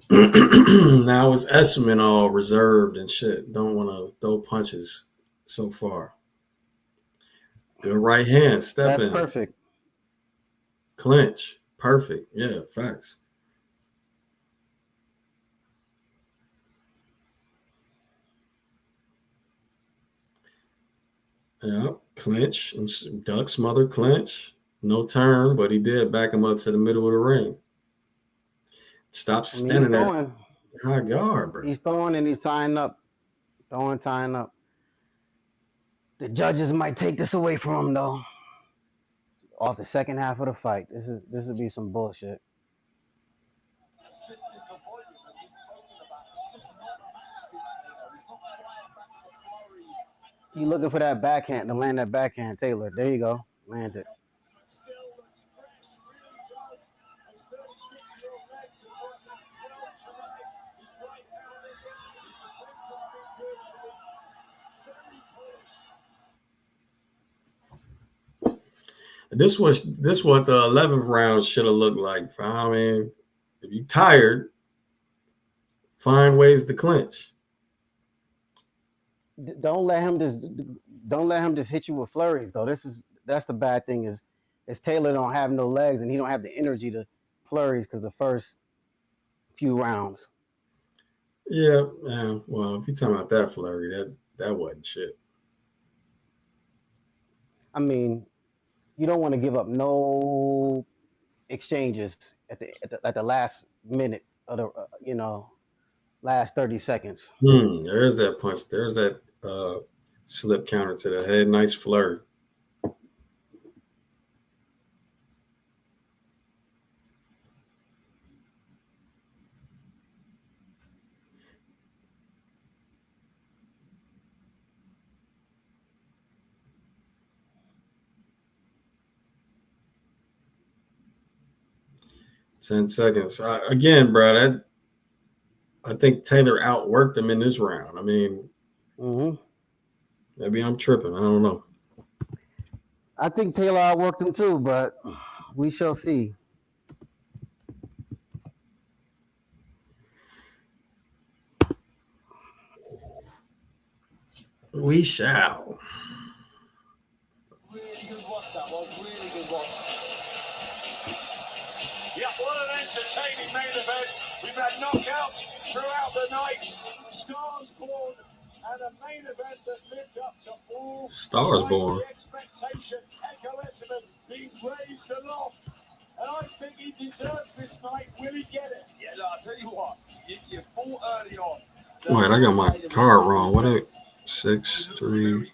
Now it's Essuman all reserved and shit. Don't want to throw punches so far. Good right hand. Step in. Perfect. Clinch. Perfect. Yeah, facts. Yeah, clinch and duck smother clinch. No turn, but he did back him up to the middle of the ring. Stop standing there. High guard, bro. He's throwing and he's tying up. Tying up. The judges might take this away from him though. Off the second half of the fight. This would be some bullshit. You looking for that backhand to land that backhand, Taylor. There you go. Land it. This what the 11th round should have looked like. I mean, if you tired, find ways to clinch. Don't let him just hit you with flurries though. That's the bad thing is Taylor don't have no legs and he don't have the energy to flurries because the first few rounds. Yeah, well, if you're talking about that flurry, that wasn't shit. I mean, you don't want to give up no exchanges at the last minute of the last 30 seconds. There's that punch. There's that slip counter to the head. Nice flurry. Ten seconds. Again, bro, I think Taylor outworked him in this round. I mean, maybe I'm tripping. I don't know. I think Taylor outworked him too, but we shall see. We shall. Really good watch that was. Really good watch. Yeah, what an entertaining main event. We've had knockouts throughout the night. Stars born and a main event that lived up to all Stars born. Expectation. Echo Essuman being raised aloft. And I think he deserves this night. Will he get it? Yeah, look, I'll tell you what. You fought early on. Wait, I got my card wrong. What is 6-3?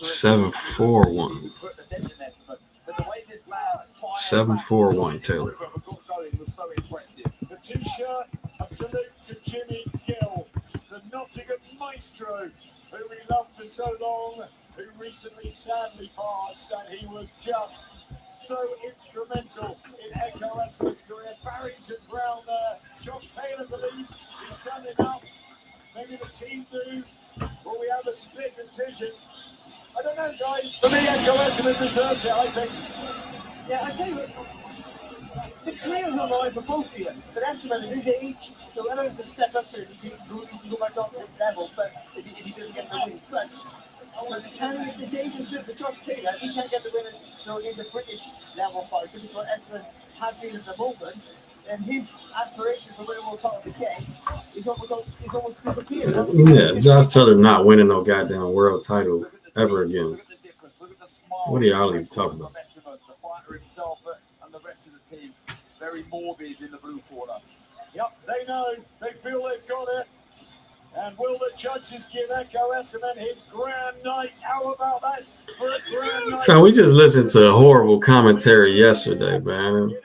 7-4-1. 7-4-1 Taylor. A salute to Jimmy Gill, the Nottingham maestro, who we loved for so long, who recently sadly passed, and he was just so instrumental in Echo Essuman's career. Barrington Brown there, Josh Taylor believes he's done enough. Maybe the team do. Will we have a split decision? I don't know, guys. For me, Echo Essuman deserves it, I think. Yeah, I tell you what, the career will lie for both of you. But Essuman at his age, so I know it's a step up for him. He can go back up to his level, but if he doesn't get the win. But can he at this age, and for Josh Taylor, he can't get the win, so he's a British level fighter, which is what Essuman has been at the moment. And his aspiration for winning world titles again is almost disappeared. Yeah, Josh Taylor not winning no goddamn world title ever again. What are y'all even talking about? The fighter himself and the rest of the team, very morbid in the blue corner. Yep, they know, they feel they've got it. And will the judges give Echo Essuman his grand night? How about that for a grand night? Can we just listened to horrible commentary yesterday, man?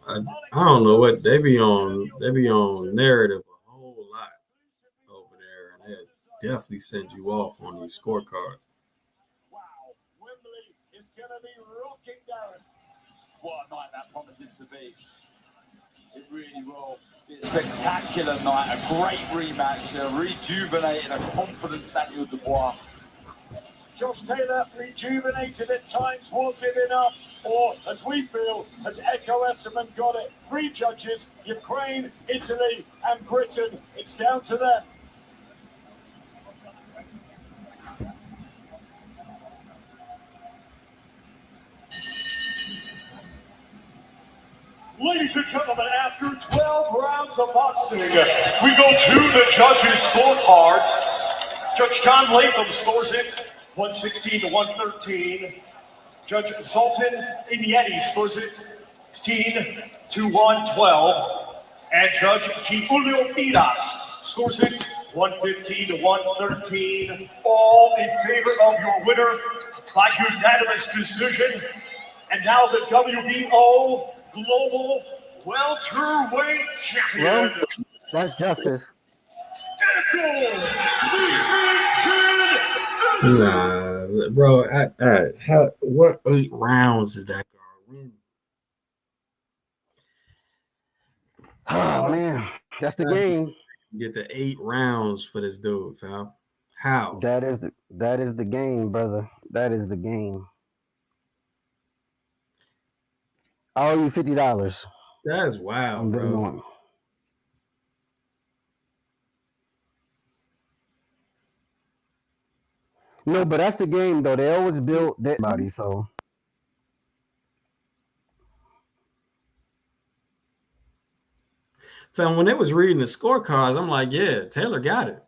I don't know what they be on. They be on narrative a whole lot over there, and it definitely sends you off on these scorecards. Wow, Wembley is going to be rocking down. What a night that promises to be. It really will. It's a spectacular night, a great rematch, a rejuvenated, a confident Daniel Dubois. Josh Taylor rejuvenated at times. Was it enough? Or, as we feel, has Echo Essuman got it? 3 judges, Ukraine, Italy, and Britain. It's down to them. Ladies and gentlemen, after 12 rounds of boxing, we go to the judges' scorecards. Judge John Latham scores it 116 to 113. Judge Zoltan Inietti scores it 16 to 112. And Judge Giulio Piras scores it 115 to 113. All in favor of your winner by unanimous decision. And now the WBO Global Welterweight Champion. Well, that's justice. Nah, bro. What 8 rounds did that guy win? Oh man, that's the game. Get the 8 rounds for this dude, fam. How? That is the game, brother. That is the game. I owe you $50. That's wild, bro. No, but that's the game though. They always build that body, so Fam, when they was reading the scorecards, I'm like, yeah, Taylor got it.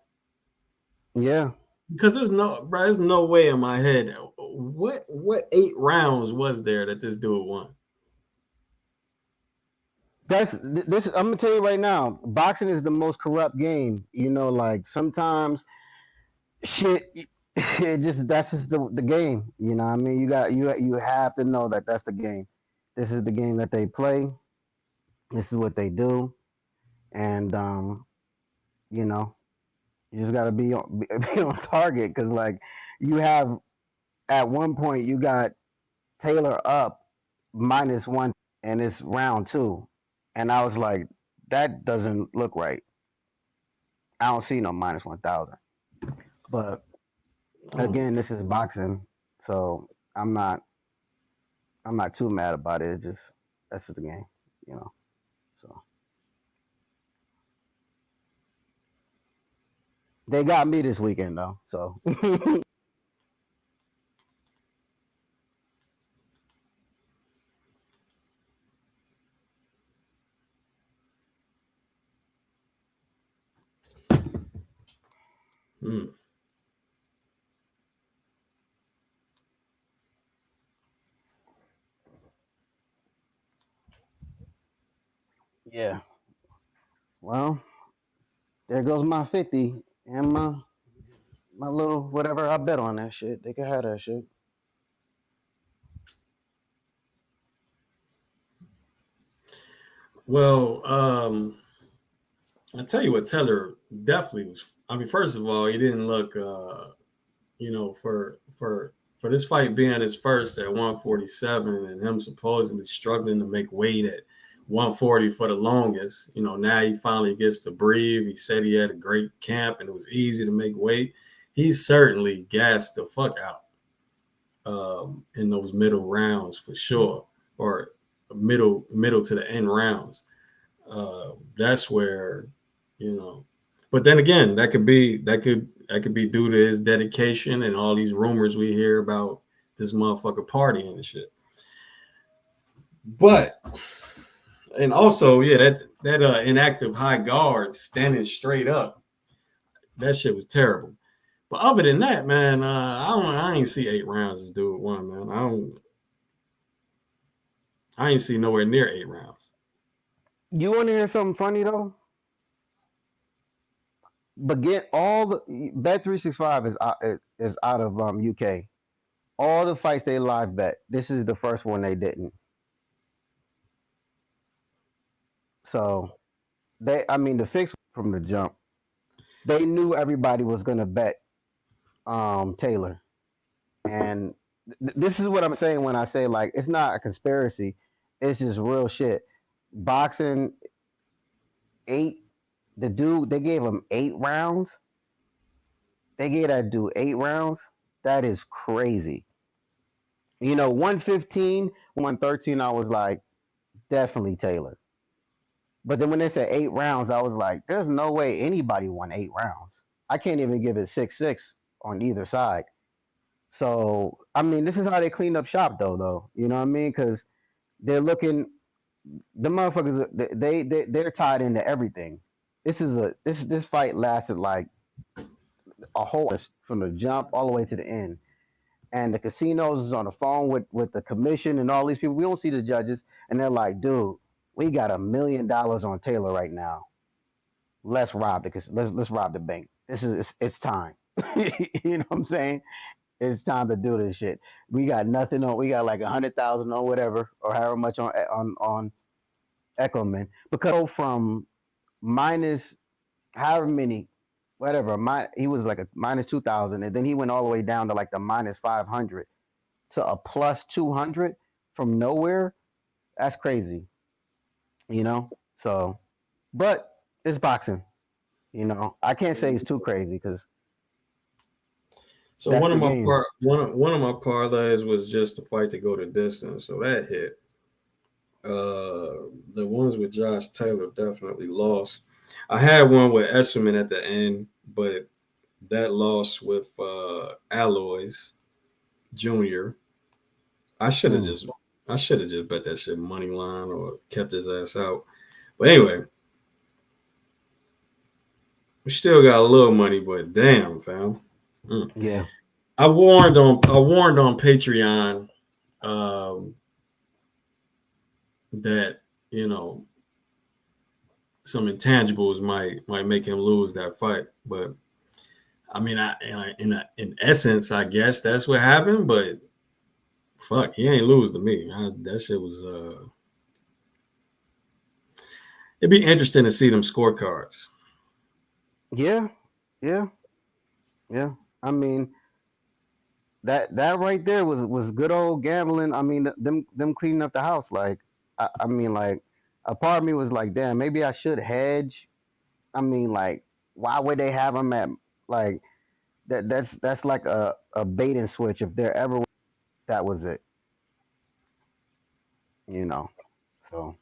yeah. Because there's no way in my head. What 8 rounds was there that this dude won? This. I'm gonna tell you right now. Boxing is the most corrupt game. You know, like sometimes shit. That's just the game. You know, what I mean, you have to know that that's the game. This is the game that they play. This is what they do, and you know, you just gotta be on target because like you have at one point you got Taylor up -1 and it's round 2. And I was like, that doesn't look right. I don't see no -1,000. But again, this is boxing, so I'm not too mad about it. It's just that's just the game, you know. So they got me this weekend though. So yeah. Well, there goes my 50 and my little whatever I bet on that shit. They can have that shit. Well, I tell you what, Taylor definitely was. I mean, first of all, he didn't look, for this fight being his first at 147 and him supposedly struggling to make weight at 140 for the longest. Now he finally gets to breathe. He said he had a great camp and it was easy to make weight. He certainly gassed the fuck out in those middle rounds for sure, or middle to the end rounds. That's where, but then again, that could be due to his dedication and all these rumors we hear about this motherfucker partying and shit. But and also, yeah, that inactive high guard standing straight up, that shit was terrible. But other than that, man, I ain't see 8 rounds as dude won, man. I ain't see nowhere near 8 rounds. You want to hear something funny though? But get all the Bet365 is out of UK. All the fights they live bet. This is the first one they didn't. So the fix from the jump. They knew everybody was gonna bet Taylor, and this is what I'm saying when I say like it's not a conspiracy, it's just real shit. Boxing 8, the dude they gave him 8 rounds. They gave that dude 8 rounds. That is crazy. 115, 113, I was like, definitely Taylor. But then when they said 8 rounds, I was like, there's no way anybody won 8 rounds. I can't even give it 6-6 on either side. So, this is how they clean up shop, though. You know what I mean? Because they're looking, the motherfuckers, they're tied into everything. This fight lasted like a whole from the jump all the way to the end. And the casinos is on the phone with the commission and all these people. We don't see the judges, and they're like, dude, we got $1 million on Taylor right now. Let's rob it, because let's rob the bank. It's time. You know what I'm saying? It's time to do this shit. We got nothing on. We got like 100,000 or whatever, or however much on Echoman, because from minus however many, whatever. He was like a minus 2,000, and then he went all the way down to like the minus 500 to a plus 200 from nowhere. That's crazy, So, but it's boxing. I can't say it's too crazy because So that's one the of my game. one of my parlays was just a fight to go the distance, so that hit. The ones with Josh Taylor definitely lost. I had one with Essuman at the end, but that loss with Alloys Jr. I should have just bet that shit money line or kept his ass out. But anyway, we still got a little money, but damn, fam. Yeah. I warned on Patreon that some intangibles might make him lose that fight, but in essence, I guess that's what happened. But fuck, he ain't lose to me. That shit was. It'd be interesting to see them scorecards. Yeah. That right there was good old gambling. Them cleaning up the house. Like, like a part of me was like, damn, maybe I should hedge. Like, why would they have them at like that? That's like a bait and switch. If there ever that was it, So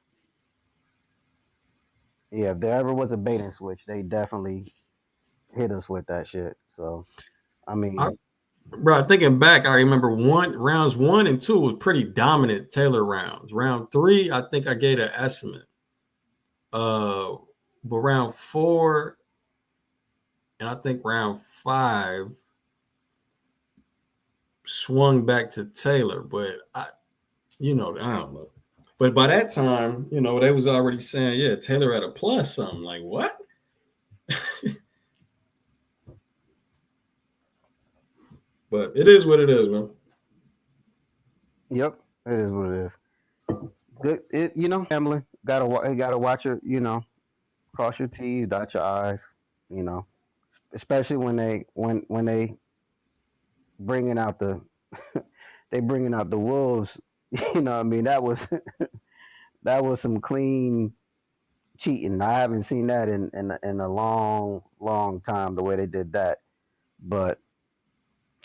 yeah, if there ever was a bait and switch, they definitely hit us with that shit. So Bro, thinking back, I remember rounds 1 and 2 was pretty dominant Taylor rounds. Round 3, I think I gave an estimate. But round 4 and I think round 5 swung back to Taylor. But I don't know. But by that time, they was already saying, yeah, Taylor had a plus something. Like, what? But it is what it is, man. Yep, it is what it is. Good, gambling. Gotta watch it. Cross your T's, dot your I's. You know, especially when they bringing out the they bringing out the wolves. You know, what I mean that was some clean cheating. I haven't seen that in a long time. The way they did that, but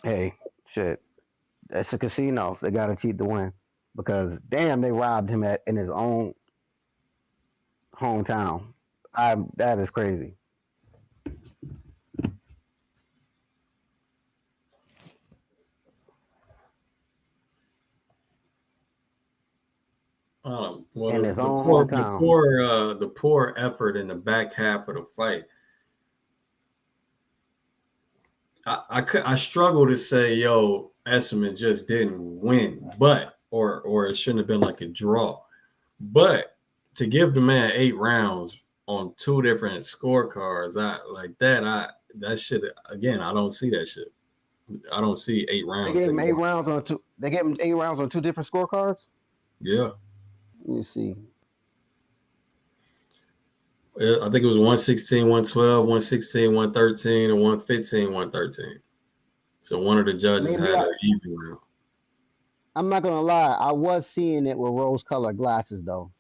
hey, shit, that's a casino. They got to cheat to win because damn, they robbed him in his own hometown. That is crazy. Well, In his the own poor, hometown. the poor effort in the back half of the fight. I struggle to say, yo, Essuman just didn't win, but or it shouldn't have been like a draw. But to give the man 8 rounds on 2 different scorecards, that shit again, I don't see that shit. I don't see 8 They rounds gave him eight anymore. rounds on two. They gave him 8 rounds on 2 different scorecards. Yeah. Let me see. I think it was 116, 112, 116, 113, and 115, 113. So one of the judges Maybe had an even round. I'm not gonna lie. I was seeing it with rose-colored glasses, though.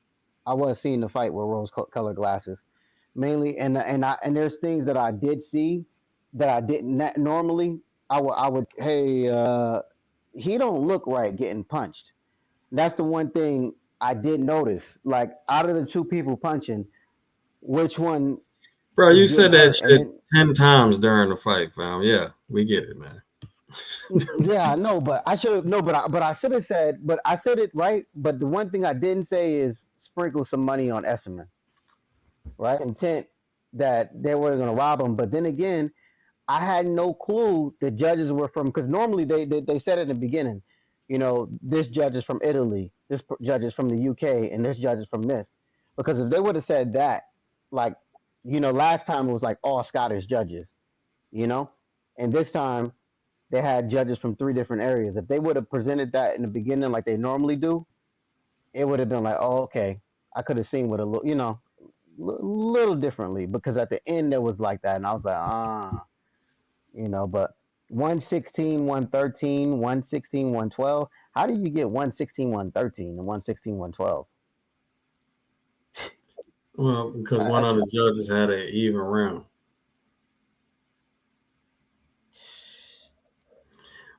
I was seeing the fight with rose-colored glasses, mainly, and there's things that I did see that I didn't normally. I would hey, he don't look right getting punched. That's the one thing I did notice. Like out of the 2 people punching, which one Bro, is you getting said that hurt? And shit then 10 times during the fight, fam. Yeah, we get it, man. yeah, I know, but I should have no, but I should have said, but I said it right. But the one thing I didn't say is sprinkle some money on Essuman, right? Intent that they were going to rob him. But then again, I had no clue the judges were from because normally they said in the beginning, you know, this judge is from Italy, this judge is from the UK, and this judge is from this. Because if they would have said that, like, you know, last time it was like all Scottish judges, you know, and this time they had judges from 3 different areas. If they would have presented that in the beginning like they normally do, it would have been like, oh, okay, I could have seen with a little, you know, little differently because at the end it was like that, and I was like, you know, but 116, 113, 116, 112. How do you get 116, 113 and 116, 112? Well, because one I, of the judges had an even round.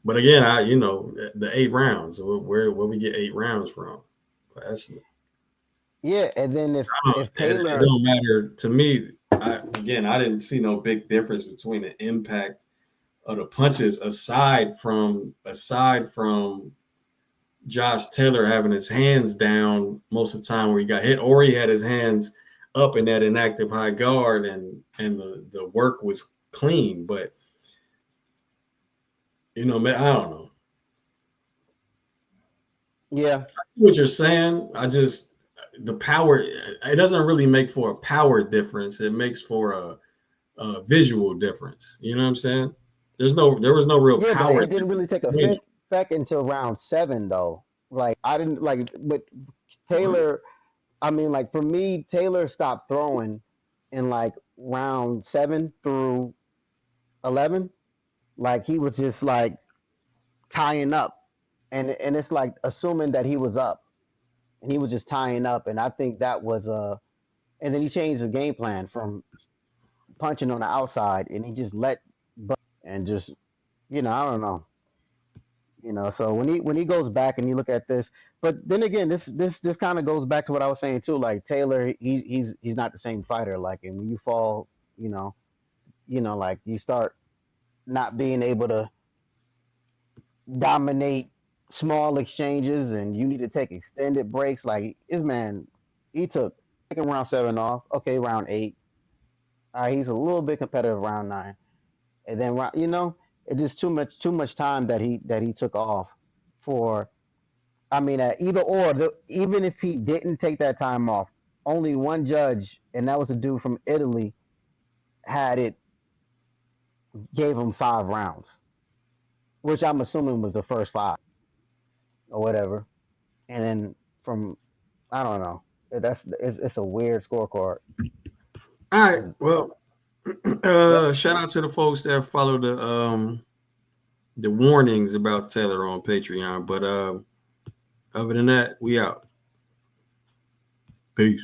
But again, the 8 rounds. Where we get 8 rounds from? Estimate. yeah, and then if It Taylor, don't matter to me. I didn't see no big difference between the impact of the punches aside from Josh Taylor having his hands down most of the time where he got hit, or he had his hands up in that inactive high guard, and the work was clean. But man, I don't know. yeah, I see what you're saying. The power. It doesn't really make for a power difference. It makes for a visual difference. You know what I'm saying? There was no real yeah, but power it didn't difference really take between them. effect until round 7, though. Like I didn't like, but What? Taylor. I mean, like for me, Taylor stopped throwing in like round 7 through 11. Like he was just like tying up, and it's like assuming that he was up, and he was just tying up, and I think that was and then he changed the game plan from punching on the outside, and he just let and just I don't know, So when he goes back and you look at this, but then again, this kind of goes back to what I was saying too. Like Taylor, he's not the same fighter. Like, and when you fall, like you start not being able to dominate small exchanges and you need to take extended breaks. Like this man, he took second round 7 off. Okay, round 8. All right, he's a little bit competitive round 9, and then it's just too much time that he took off for. I mean, either or, even if he didn't take that time off, only one judge, and that was a dude from Italy, gave him 5 rounds, which I'm assuming was the first 5 or whatever. And then from I don't know. It's a weird scorecard. All right. Well, shout out to the folks that follow the warnings about Taylor on Patreon. But other than that, we out. Peace.